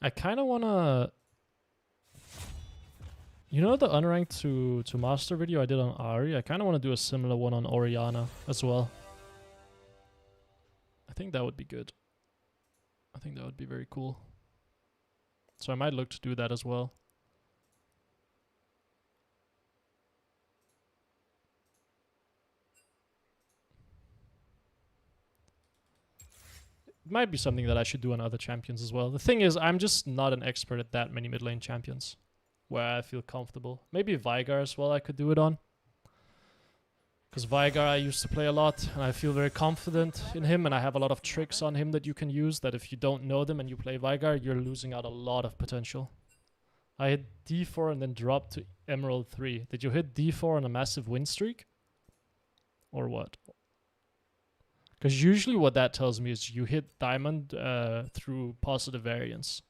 I kind of want to... You know the unranked to master video I did on Ahri? I kind of want to do a similar one on Orianna as well. I think that would be good. I think that would be very cool. So I might look to do that as well. It might be something that I should do on other champions as well. The thing is, I'm just not an expert at that many mid lane champions where I feel comfortable. Maybe Veigar as well I could do it on. Because Veigar I used to play a lot, and I feel very confident in him, and I have a lot of tricks on him that you can use, that if you don't know them and you play Veigar, you're losing out a lot of potential. I hit D4 and then dropped to Emerald 3. Did you hit D4 on a massive win streak? Or what? Because usually what that tells me is you hit Diamond through positive variance.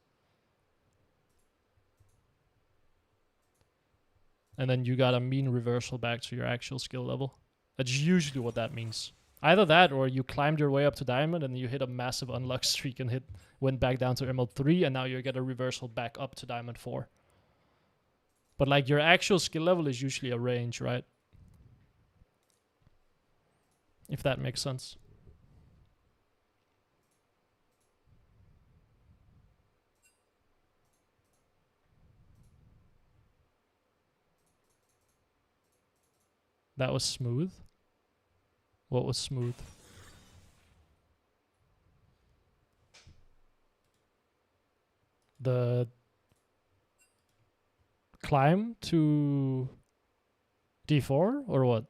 And then you got a mean reversal back to your actual skill level. That's usually what that means. Either that, or you climbed your way up to Diamond and you hit a massive unlock streak and went back down to Emerald 3, and now you get a reversal back up to Diamond 4. But like your actual skill level is usually a range, right? If that makes sense. That was smooth. What was smooth? The climb to D4 or what?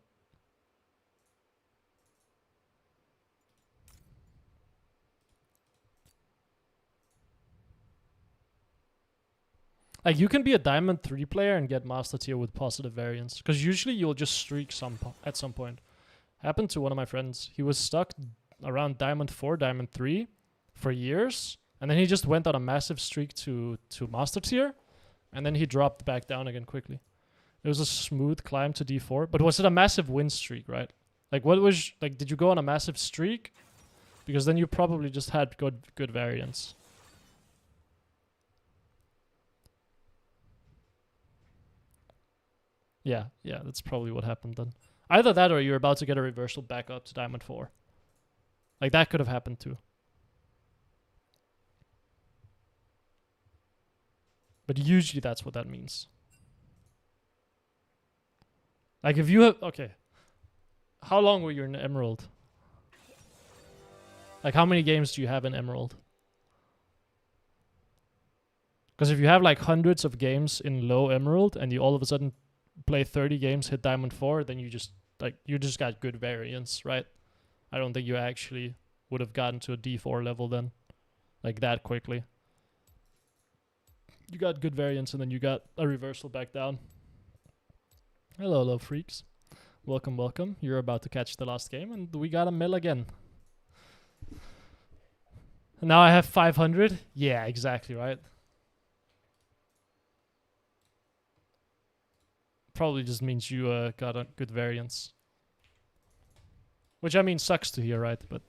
Like, you can be a Diamond 3 player and get Master Tier with positive variance. Because usually you'll just streak at some point. Happened to one of my friends. He was stuck around Diamond 4, Diamond 3 for years. And then he just went on a massive streak to Master Tier. And then he dropped back down again quickly. It was a smooth climb to D4. But was it a massive win streak, right? Like, what was... Like, did you go on a massive streak? Because then you probably just had good variance. Yeah, that's probably what happened then. Either that or you're about to get a reversal back up to Diamond 4. Like, that could have happened too. But usually that's what that means. Like, if you have... Okay. How long were you in Emerald? Like, how many games do you have in Emerald? Because if you have, like, hundreds of games in low Emerald and you all of a sudden play 30 games, hit Diamond 4, then you just got good variance, right? I don't think you actually would have gotten to a D4 level then, like that quickly. You got good variance and then you got a reversal back down. Hello, freaks. Welcome, welcome. You're about to catch the last game and we got a mill again. And now I have 500. Yeah, exactly, right? Probably just means you got a good variance. Which, I mean, sucks to hear, right? But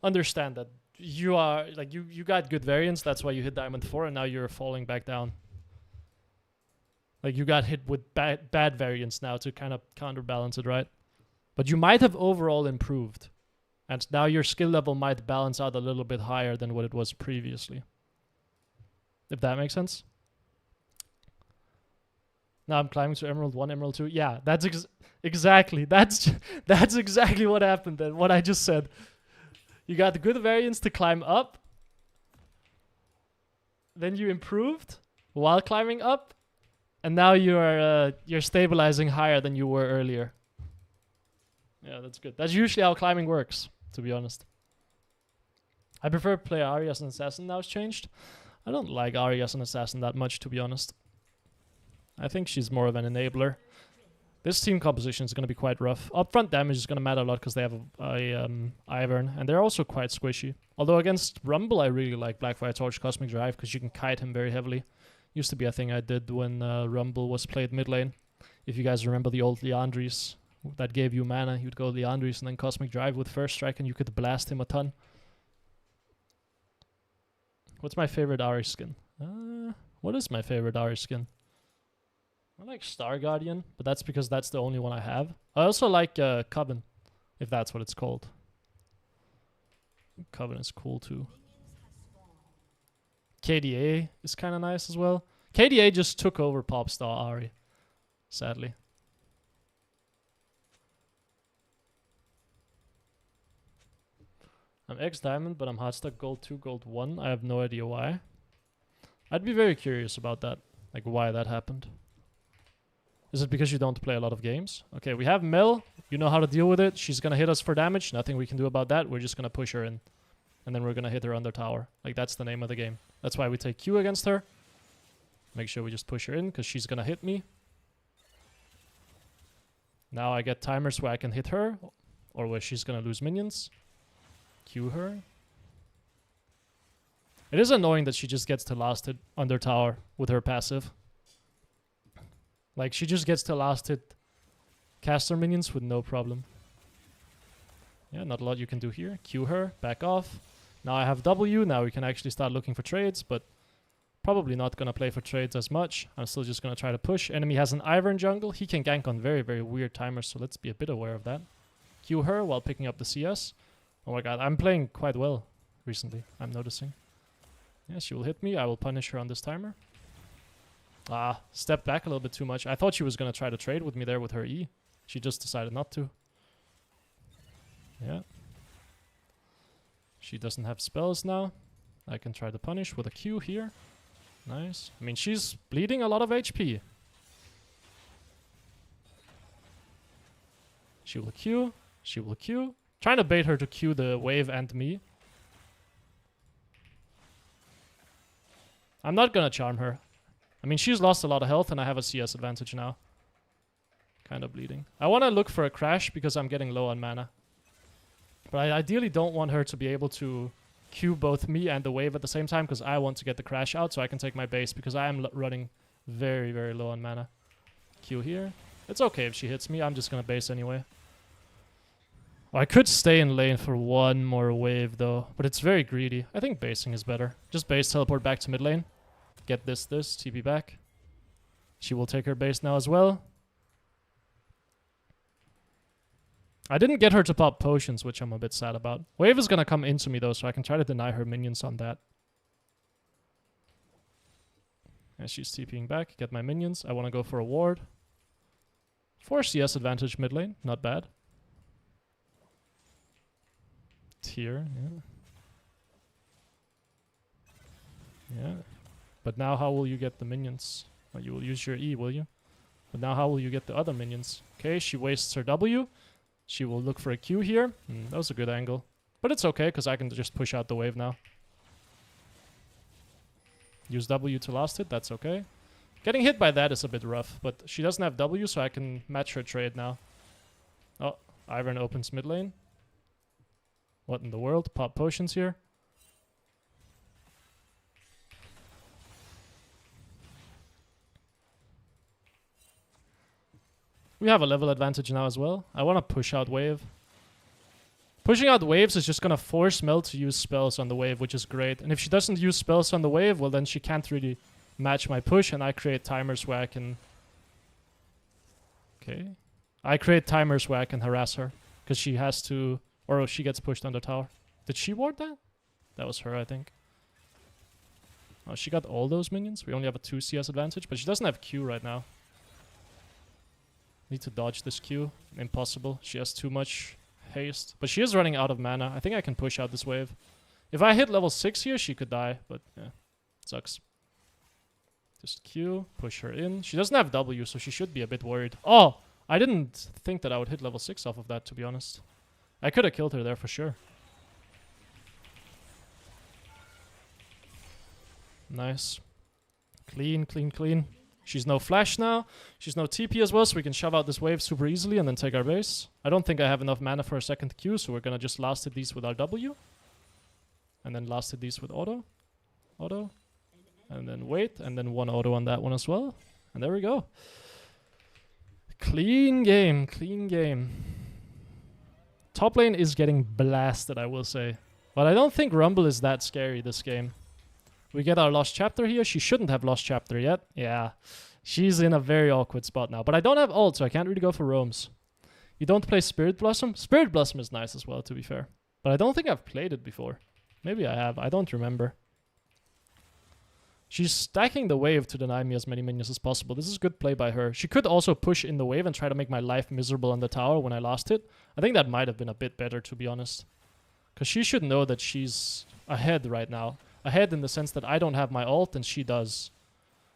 understand that you are, like, you got good variance, that's why you hit Diamond 4, and now you're falling back down. Like, you got hit with bad variance now to kind of counterbalance it, right? But you might have overall improved. And now your skill level might balance out a little bit higher than what it was previously. If that makes sense? Now I'm climbing to Emerald 1, Emerald 2. Yeah, that's exactly. That's exactly what happened then, what I just said. You got the good variance to climb up. Then you improved while climbing up. And now you're stabilizing higher than you were earlier. Yeah, that's good. That's usually how climbing works, to be honest. I prefer to play Ahri as an assassin now it's changed. I don't like Ahri as an assassin that much, to be honest. I think she's more of an enabler. This team composition is going to be quite rough. Upfront damage is going to matter a lot because they have a Ivern, and they're also quite squishy. Although against Rumble, I really like Blackfire Torch Cosmic Drive because you can kite him very heavily. Used to be a thing I did when Rumble was played mid lane. If you guys remember the old Liandry's that gave you mana, you'd go Liandry's and then Cosmic Drive with first strike and you could blast him a ton. What's my favorite Ahri skin? What is my favorite Ahri skin? I like Star Guardian, but that's because that's the only one I have. I also like Coven, if that's what it's called. Coven is cool too. KDA is kind of nice as well. KDA just took over Popstar Ahri, sadly. I'm X Diamond, but I'm hot stuck Gold 2, Gold 1. I have no idea why. I'd be very curious about that, like why that happened. Is it because you don't play a lot of games? Okay, we have Mel. You know how to deal with it. She's gonna hit us for damage. Nothing we can do about that. We're just gonna push her in. And then we're gonna hit her under tower. Like, that's the name of the game. That's why we take Q against her. Make sure we just push her in, because she's gonna hit me. Now I get timers where I can hit her, or where she's gonna lose minions. Q her. It is annoying that she just gets to last hit under tower with her passive. Like, she just gets to last hit caster minions with no problem. Yeah, not a lot you can do here. Q her, back off. Now I have W, now we can actually start looking for trades, but probably not gonna play for trades as much. I'm still just gonna try to push. Enemy has an Ivern jungle. He can gank on very, very weird timers, so let's be a bit aware of that. Q her while picking up the CS. Oh my god, I'm playing quite well recently, I'm noticing. Yeah, she will hit me. I will punish her on this timer. Ah, stepped back a little bit too much. I thought she was gonna try to trade with me there with her E. She just decided not to. Yeah. She doesn't have spells now. I can try to punish with a Q here. Nice. I mean, she's bleeding a lot of HP. She will Q. She will Q. Trying to bait her to Q the wave and me. I'm not gonna charm her. I mean, she's lost a lot of health and I have a CS advantage now. Kind of bleeding. I want to look for a crash because I'm getting low on mana. But I ideally don't want her to be able to Q both me and the wave at the same time because I want to get the crash out so I can take my base because I am running very, very low on mana. Q here. It's okay if she hits me. I'm just going to base anyway. Well, I could stay in lane for one more wave though, but it's very greedy. I think basing is better. Just base, teleport back to mid lane. Get this, TP back. She will take her base now as well. I didn't get her to pop potions, which I'm a bit sad about. Wave is gonna come into me though, so I can try to deny her minions on that. And she's TPing back, get my minions. I want to go for a ward. 4 CS advantage mid lane, not bad. Tier, yeah. Yeah. But now how will you get the minions? Well, you will use your E, will you? But now how will you get the other minions? Okay, she wastes her W. She will look for a Q here. That was a good angle. But it's okay, because I can just push out the wave now. Use W to last hit, that's okay. Getting hit by that is a bit rough, but she doesn't have W, so I can match her trade now. Oh, Ivern opens mid lane. What in the world? Pop potions here. We have a level advantage now as well. I want to push out wave. Pushing out waves is just going to force Mel to use spells on the wave, which is great. And if she doesn't use spells on the wave, well then she can't really match my push, and I create timers where I can... Okay. I create timers where I can harass her, because she has to... Or she gets pushed under tower. Did she ward that? That was her, I think. Oh, she got all those minions. We only have a 2 CS advantage, but she doesn't have Q right now. Need to dodge this Q. Impossible. She has too much haste. But she is running out of mana. I think I can push out this wave. If I hit level 6 here, she could die. But yeah, sucks. Just Q. Push her in. She doesn't have W, so she should be a bit worried. Oh! I didn't think that I would hit level 6 off of that, to be honest. I could have killed her there for sure. Nice. Clean, clean, clean. She's no flash now. She's no TP as well, so we can shove out this wave super easily and then take our base. I don't think I have enough mana for a second Q, so we're gonna just last hit these with our W. And then last hit these with auto. Auto. And then wait, and then 1 auto on that one as well. And there we go. Clean game, clean game. Top lane is getting blasted, I will say. But I don't think Rumble is that scary this game. We get our lost chapter here. She shouldn't have lost chapter yet. Yeah. She's in a very awkward spot now. But I don't have ult, so I can't really go for roams. You don't play Spirit Blossom? Spirit Blossom is nice as well, to be fair. But I don't think I've played it before. Maybe I have. I don't remember. She's stacking the wave to deny me as many minions as possible. This is good play by her. She could also push in the wave and try to make my life miserable on the tower when I lost it. I think that might have been a bit better, to be honest. Because she should know that she's ahead right now. Ahead in the sense that I don't have my ult and she does.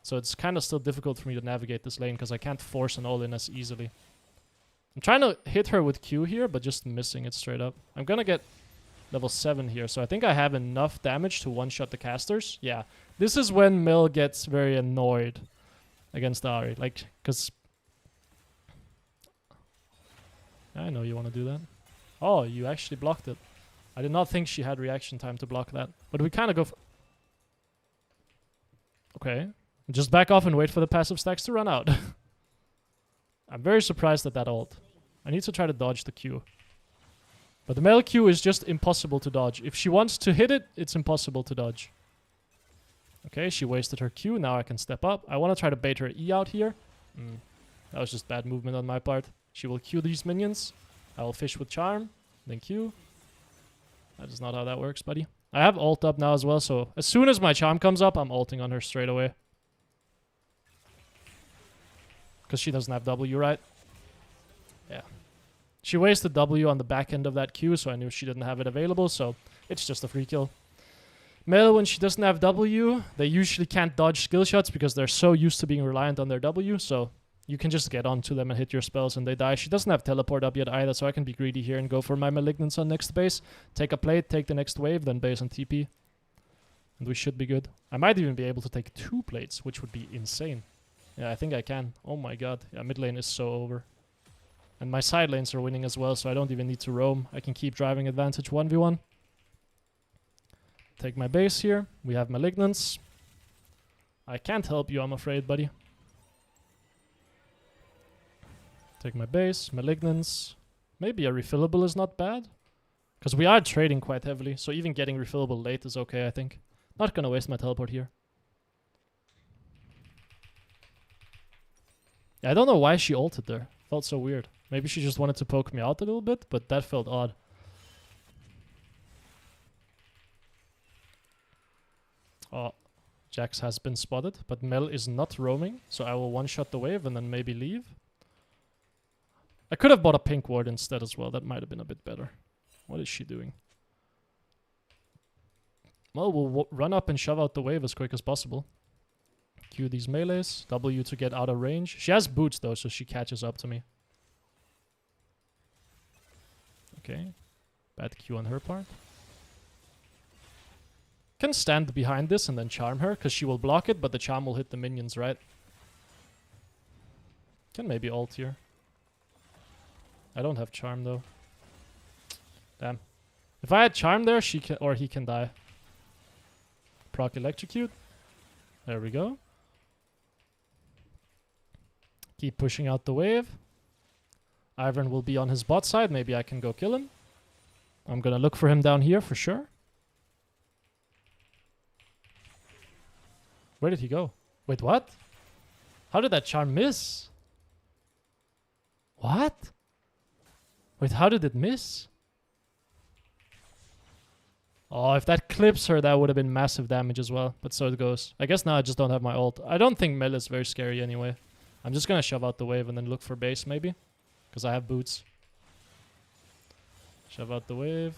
So it's kind of still difficult for me to navigate this lane because I can't force an all in as easily. I'm trying to hit her with Q here, but just missing it straight up. I'm going to get level 7 here, so I think I have enough damage to one-shot the casters. Yeah, this is when Mel gets very annoyed against Ahri. Like, because... I know you want to do that. Oh, you actually blocked it. I did not think she had reaction time to block that. But we kind of go for... Okay. Just back off and wait for the passive stacks to run out. I'm very surprised at that ult. I need to try to dodge the Q. But the Mel Q is just impossible to dodge. If she wants to hit it, it's impossible to dodge. Okay, she wasted her Q. Now I can step up. I want to try to bait her E out here. That was just bad movement on my part. She will Q these minions. I will fish with Charm. Then Q. That is not how that works, buddy. I have ult up now as well, so as soon as my Charm comes up, I'm ulting on her straight away. Because she doesn't have W, right? Yeah. She wasted W on the back end of that Q, so I knew she didn't have it available, so it's just a free kill. Mel, when she doesn't have W, they usually can't dodge skill shots because they're so used to being reliant on their W, so you can just get onto them and hit your spells and they die. She doesn't have teleport up yet either, so I can be greedy here and go for my Malignance on next base. Take a plate, take the next wave, then base on TP. And we should be good. I might even be able to take 2 plates, which would be insane. Yeah, I think I can. Oh my god. Yeah, mid lane is so over. And my side lanes are winning as well, so I don't even need to roam. I can keep driving advantage 1v1. Take my base here. We have Malignance. I can't help you, I'm afraid, buddy. Take my base, Malignance. Maybe a refillable is not bad. Because we are trading quite heavily, so even getting refillable late is okay, I think. Not gonna waste my teleport here. Yeah, I don't know why she ulted there. Felt so weird. Maybe she just wanted to poke me out a little bit, but that felt odd. Oh, Jax has been spotted, but Mel is not roaming, so I will one-shot the wave and then maybe leave. I could have bought a pink ward instead as well. That might have been a bit better. What is she doing? Well, we'll run up and shove out the wave as quick as possible. Q these melees. W to get out of range. She has boots though, so she catches up to me. Okay. Bad Q on her part. Can stand behind this and then charm her, because she will block it, but the charm will hit the minions, right? Can maybe ult here. I don't have charm though. Damn. If I had charm there, she can, or he can die. Proc electrocute. There we go. Keep pushing out the wave. Ivern will be on his bot side. Maybe I can go kill him. I'm gonna look for him down here for sure. Where did he go? Wait, what? How did that charm miss? What? Wait, how did it miss? Oh, if that clips her, that would have been massive damage as well. But so it goes. I guess now I just don't have my ult. I don't think Mel is very scary anyway. I'm just gonna shove out the wave and then look for base maybe. Because I have boots. Shove out the wave.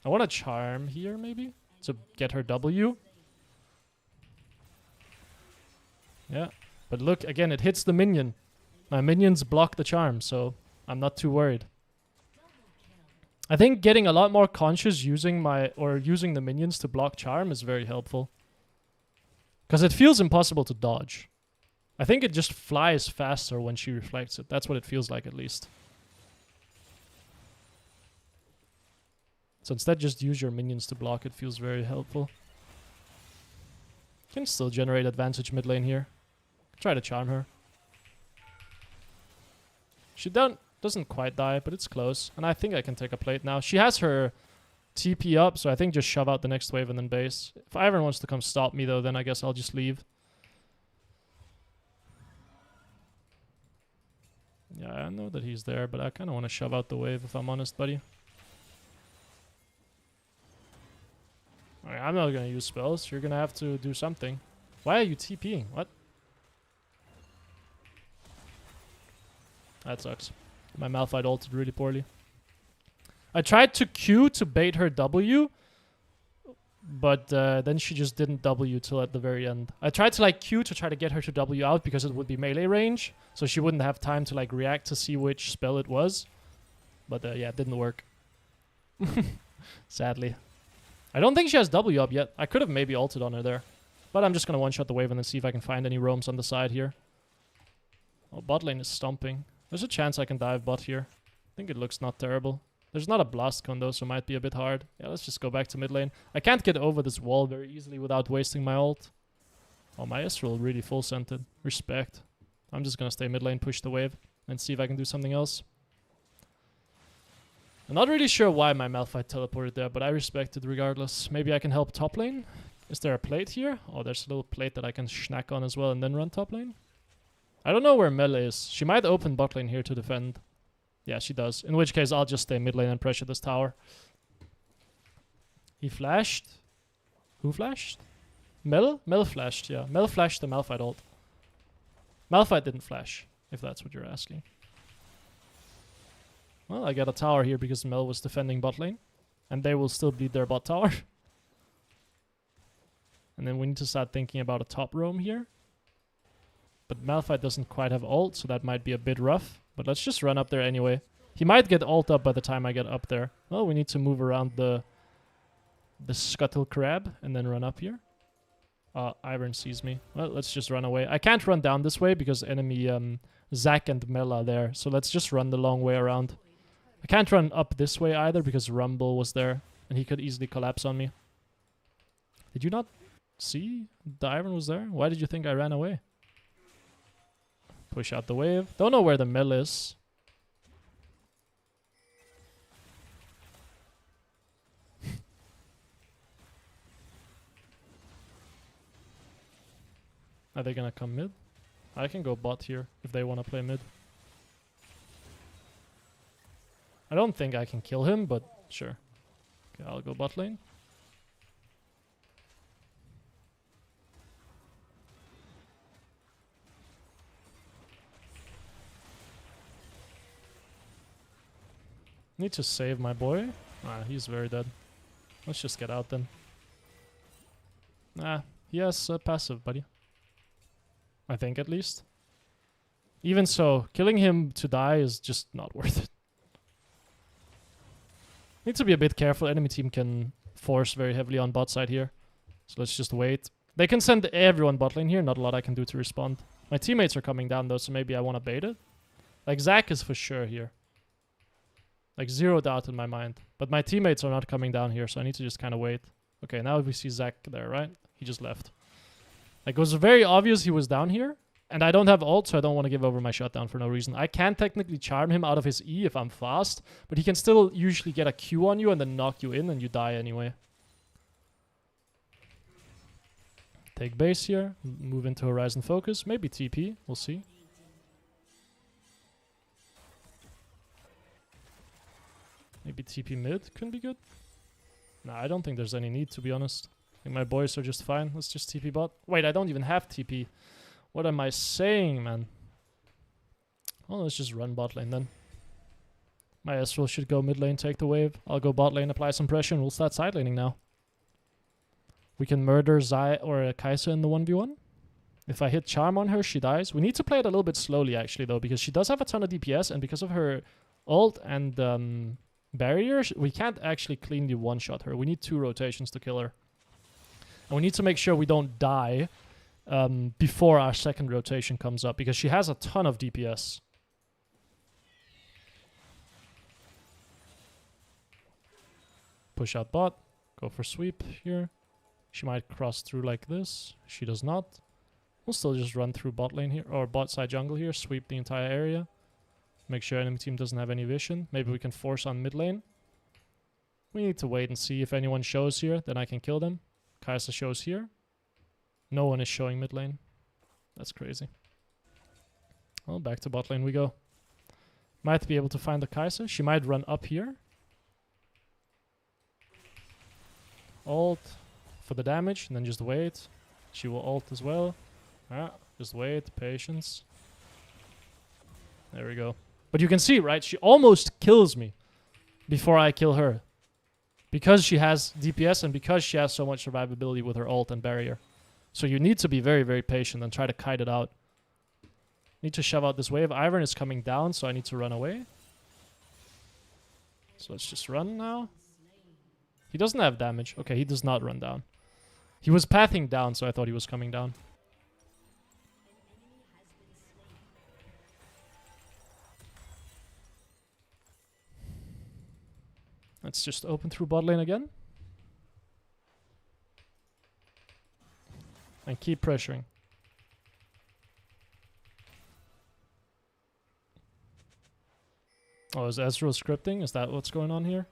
I want to charm here maybe. To get her W. Yeah. But look, again, it hits the minion. My minions block the charm, so I'm not too worried. I think getting a lot more conscious using using the minions to block charm is very helpful. Because it feels impossible to dodge. I think it just flies faster when she reflects it. That's what it feels like at least. So instead just use your minions to block. It feels very helpful. Can still generate advantage mid lane here. Try to charm her. She doesn't quite die, but it's close. And I think I can take a plate now. She has her TP up, so I think just shove out the next wave and then base. If Ivern wants to come stop me though, then I guess I'll just leave. Yeah, I know that he's there, but I kind of want to shove out the wave if I'm honest, buddy. Alright, I'm not going to use spells. You're going to have to do something. Why are you TPing? What? That sucks. My Malphite ulted really poorly. I tried to Q to bait her W, but then she just didn't W till at the very end. I tried to like Q to try to get her to W out because it would be melee range, so she wouldn't have time to like react to see which spell it was. But yeah, it didn't work. Sadly. I don't think she has W up yet. I could have maybe ulted on her there. But I'm just going to one-shot the wave and then see if I can find any roams on the side here. Oh, bot lane is stomping. There's a chance I can dive bot here. I think it looks not terrible. There's not a blast cone though, so it might be a bit hard. Yeah, let's just go back to mid lane. I can't get over this wall very easily without wasting my ult. Oh, my Ezreal really full scented. Respect. I'm just going to stay mid lane, push the wave, and see if I can do something else. I'm not really sure why my Malphite teleported there, but I respect it regardless. Maybe I can help top lane? Is there a plate here? Oh, there's a little plate that I can snack on as well and then run top lane. I don't know where Mel is. She might open bot lane here to defend. Yeah, she does. In which case, I'll just stay mid lane and pressure this tower. He flashed. Who flashed? Mel? Mel flashed, yeah. Mel flashed the Malphite ult. Malphite didn't flash, if that's what you're asking. Well, I got a tower here because Mel was defending bot lane. And they will still bleed their bot tower. And then we need to start thinking about a top roam here. But Malphite doesn't quite have ult, so that might be a bit rough. But let's just run up there anyway. He might get ult up by the time I get up there. Well, we need to move around the scuttle crab and then run up here. Ivern sees me. Well, let's just run away. I can't run down this way because enemy Zac and Mel are there. So let's just run the long way around. I can't run up this way either because Rumble was there and he could easily collapse on me. Did you not see the Ivern was there? Why did you think I ran away? Push out the wave. Don't know where the Mel is. Are they gonna come mid? I can go bot here if they want to play mid. I don't think I can kill him, but sure. Okay, I'll go bot lane. Need to save my boy. Ah, he's very dead. Let's just get out then. Nah, he has passive, buddy. I think at least. Even so, killing him to die is just not worth it. Need to be a bit careful. Enemy team can force very heavily on bot side here. So let's just wait. They can send everyone bot lane here. Not a lot I can do to respond. My teammates are coming down though, so maybe I want to bait it. Like Zac is for sure here. Like zero doubt in my mind. But my teammates are not coming down here, so I need to just kind of wait. Okay, now we see Zac there, right? He just left. Like, it was very obvious he was down here. And I don't have ult, so I don't want to give over my shutdown for no reason. I can technically charm him out of his E if I'm fast. But he can still usually get a Q on you and then knock you in and you die anyway. Take base here. Move into Horizon Focus. Maybe TP. We'll see. Maybe TP mid can be good. Nah, I don't think there's any need, to be honest. I think my boys are just fine. Let's just TP bot. Wait, I don't even have TP. What am I saying, man? Well, let's just run bot lane then. My Ezreal should go mid lane, take the wave. I'll go bot lane, apply some pressure, and we'll start side laning now. We can murder Zai or Kai'Sa in the 1v1. If I hit charm on her, she dies. We need to play it a little bit slowly, actually, though, because she does have a ton of DPS, and because of her ult and barriers, we can't actually cleanly one-shot her. We need 2 rotations to kill her. And we need to make sure we don't die before our second rotation comes up, because she has a ton of DPS. Push out bot. Go for sweep here. She might cross through like this. She does not. We'll still just run through bot lane here, or bot side jungle here. Sweep the entire area. Make sure enemy team doesn't have any vision. Maybe we can force on mid lane. We need to wait and see if anyone shows here. Then I can kill them. Kai'Sa shows here. No one is showing mid lane. That's crazy. Well, back to bot lane we go. Might be able to find the Kai'Sa. She might run up here. Ult for the damage, and then just wait. She will ult as well. Just wait. Patience. There we go. But you can see, right? She almost kills me before I kill her. Because she has DPS and because she has so much survivability with her ult and barrier. So you need to be very, very patient and try to kite it out. Need to shove out this wave. Ivern is coming down, so I need to run away. So let's just run now. He doesn't have damage. Okay, he does not run down. He was pathing down, so I thought he was coming down. Let's just open through bot lane again. And keep pressuring. Oh, is Ezreal scripting? Is that what's going on here?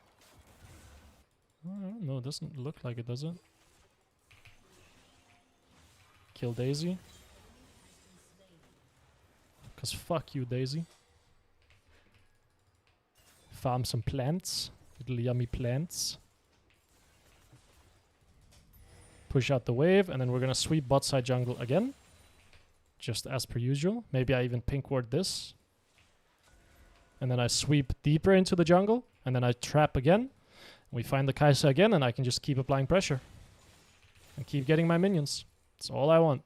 I don't know. It doesn't look like it, does it? Kill Daisy. Because fuck you, Daisy. Farm some plants. Little yummy plants. Push out the wave, and then we're gonna sweep bot side jungle again. Just as per usual. Maybe I even pink ward this. And then I sweep deeper into the jungle, and then I trap again. We find the Kai'Sa again, and I can just keep applying pressure. And keep getting my minions. That's all I want.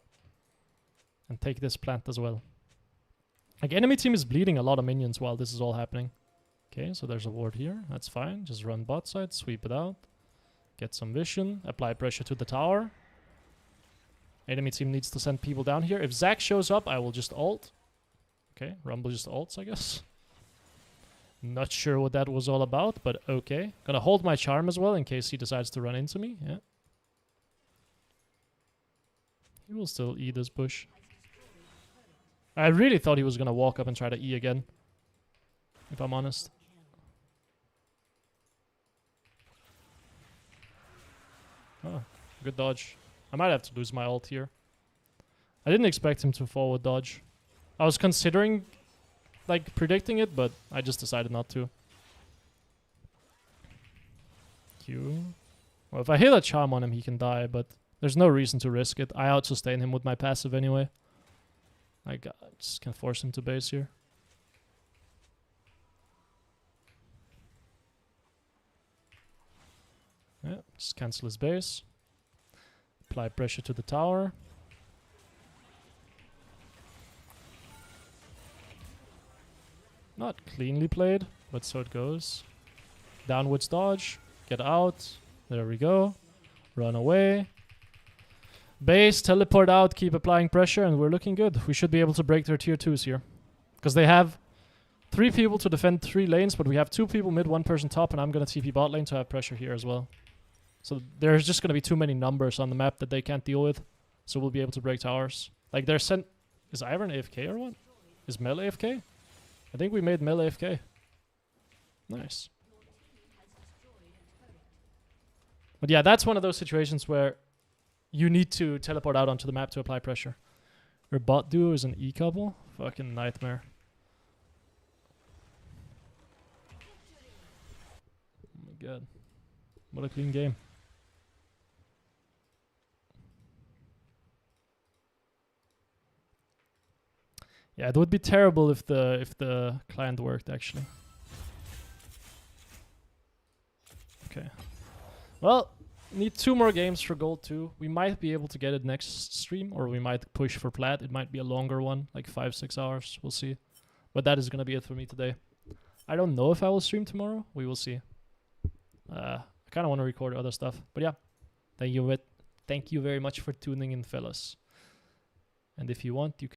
And take this plant as well. Like, enemy team is bleeding a lot of minions while this is all happening. Okay, so there's a ward here. That's fine. Just run bot side, sweep it out. Get some vision. Apply pressure to the tower. Enemy team needs to send people down here. If Zac shows up, I will just ult. Okay, Rumble just ults, I guess. Not sure what that was all about, but okay. Gonna hold my charm as well in case he decides to run into me. Yeah. He will still E this bush. I really thought he was gonna walk up and try to E again. If I'm honest. Oh, good dodge. I might have to lose my ult here. I didn't expect him to forward dodge. I was considering like predicting it, but I just decided not to. Q. Well, if I hit a charm on him, he can die, but there's no reason to risk it. I out-sustain him with my passive anyway. I just can force him to base here. Yeah, just cancel his base. Apply pressure to the tower. Not cleanly played, but so it goes. Downwards dodge. Get out. There we go. Run away. Base, teleport out, keep applying pressure, and we're looking good. We should be able to break their tier 2s here. Because they have 3 people to defend 3 lanes, but we have 2 people mid, 1 person top, and I'm going to TP bot lane to have pressure here as well. So there's just going to be too many numbers on the map that they can't deal with. So we'll be able to break towers. Like, they're sent... Is Ivern AFK or what? Is Mel AFK? I think we made Mel AFK. Nice. But yeah, that's one of those situations where you need to teleport out onto the map to apply pressure. Your bot duo is an E-couple? Fucking nightmare. Oh my god. What a clean game. Yeah, it would be terrible if the client worked actually. Okay. Well, need 2 more games for gold 2. We might be able to get it next stream, or we might push for plat. It might be a longer one, like 5-6 hours. We'll see. But that is gonna be it for me today. I don't know if I will stream tomorrow. We will see. I kind of want to record other stuff, but yeah. Thank you very much for tuning in, fellas. And if you want, you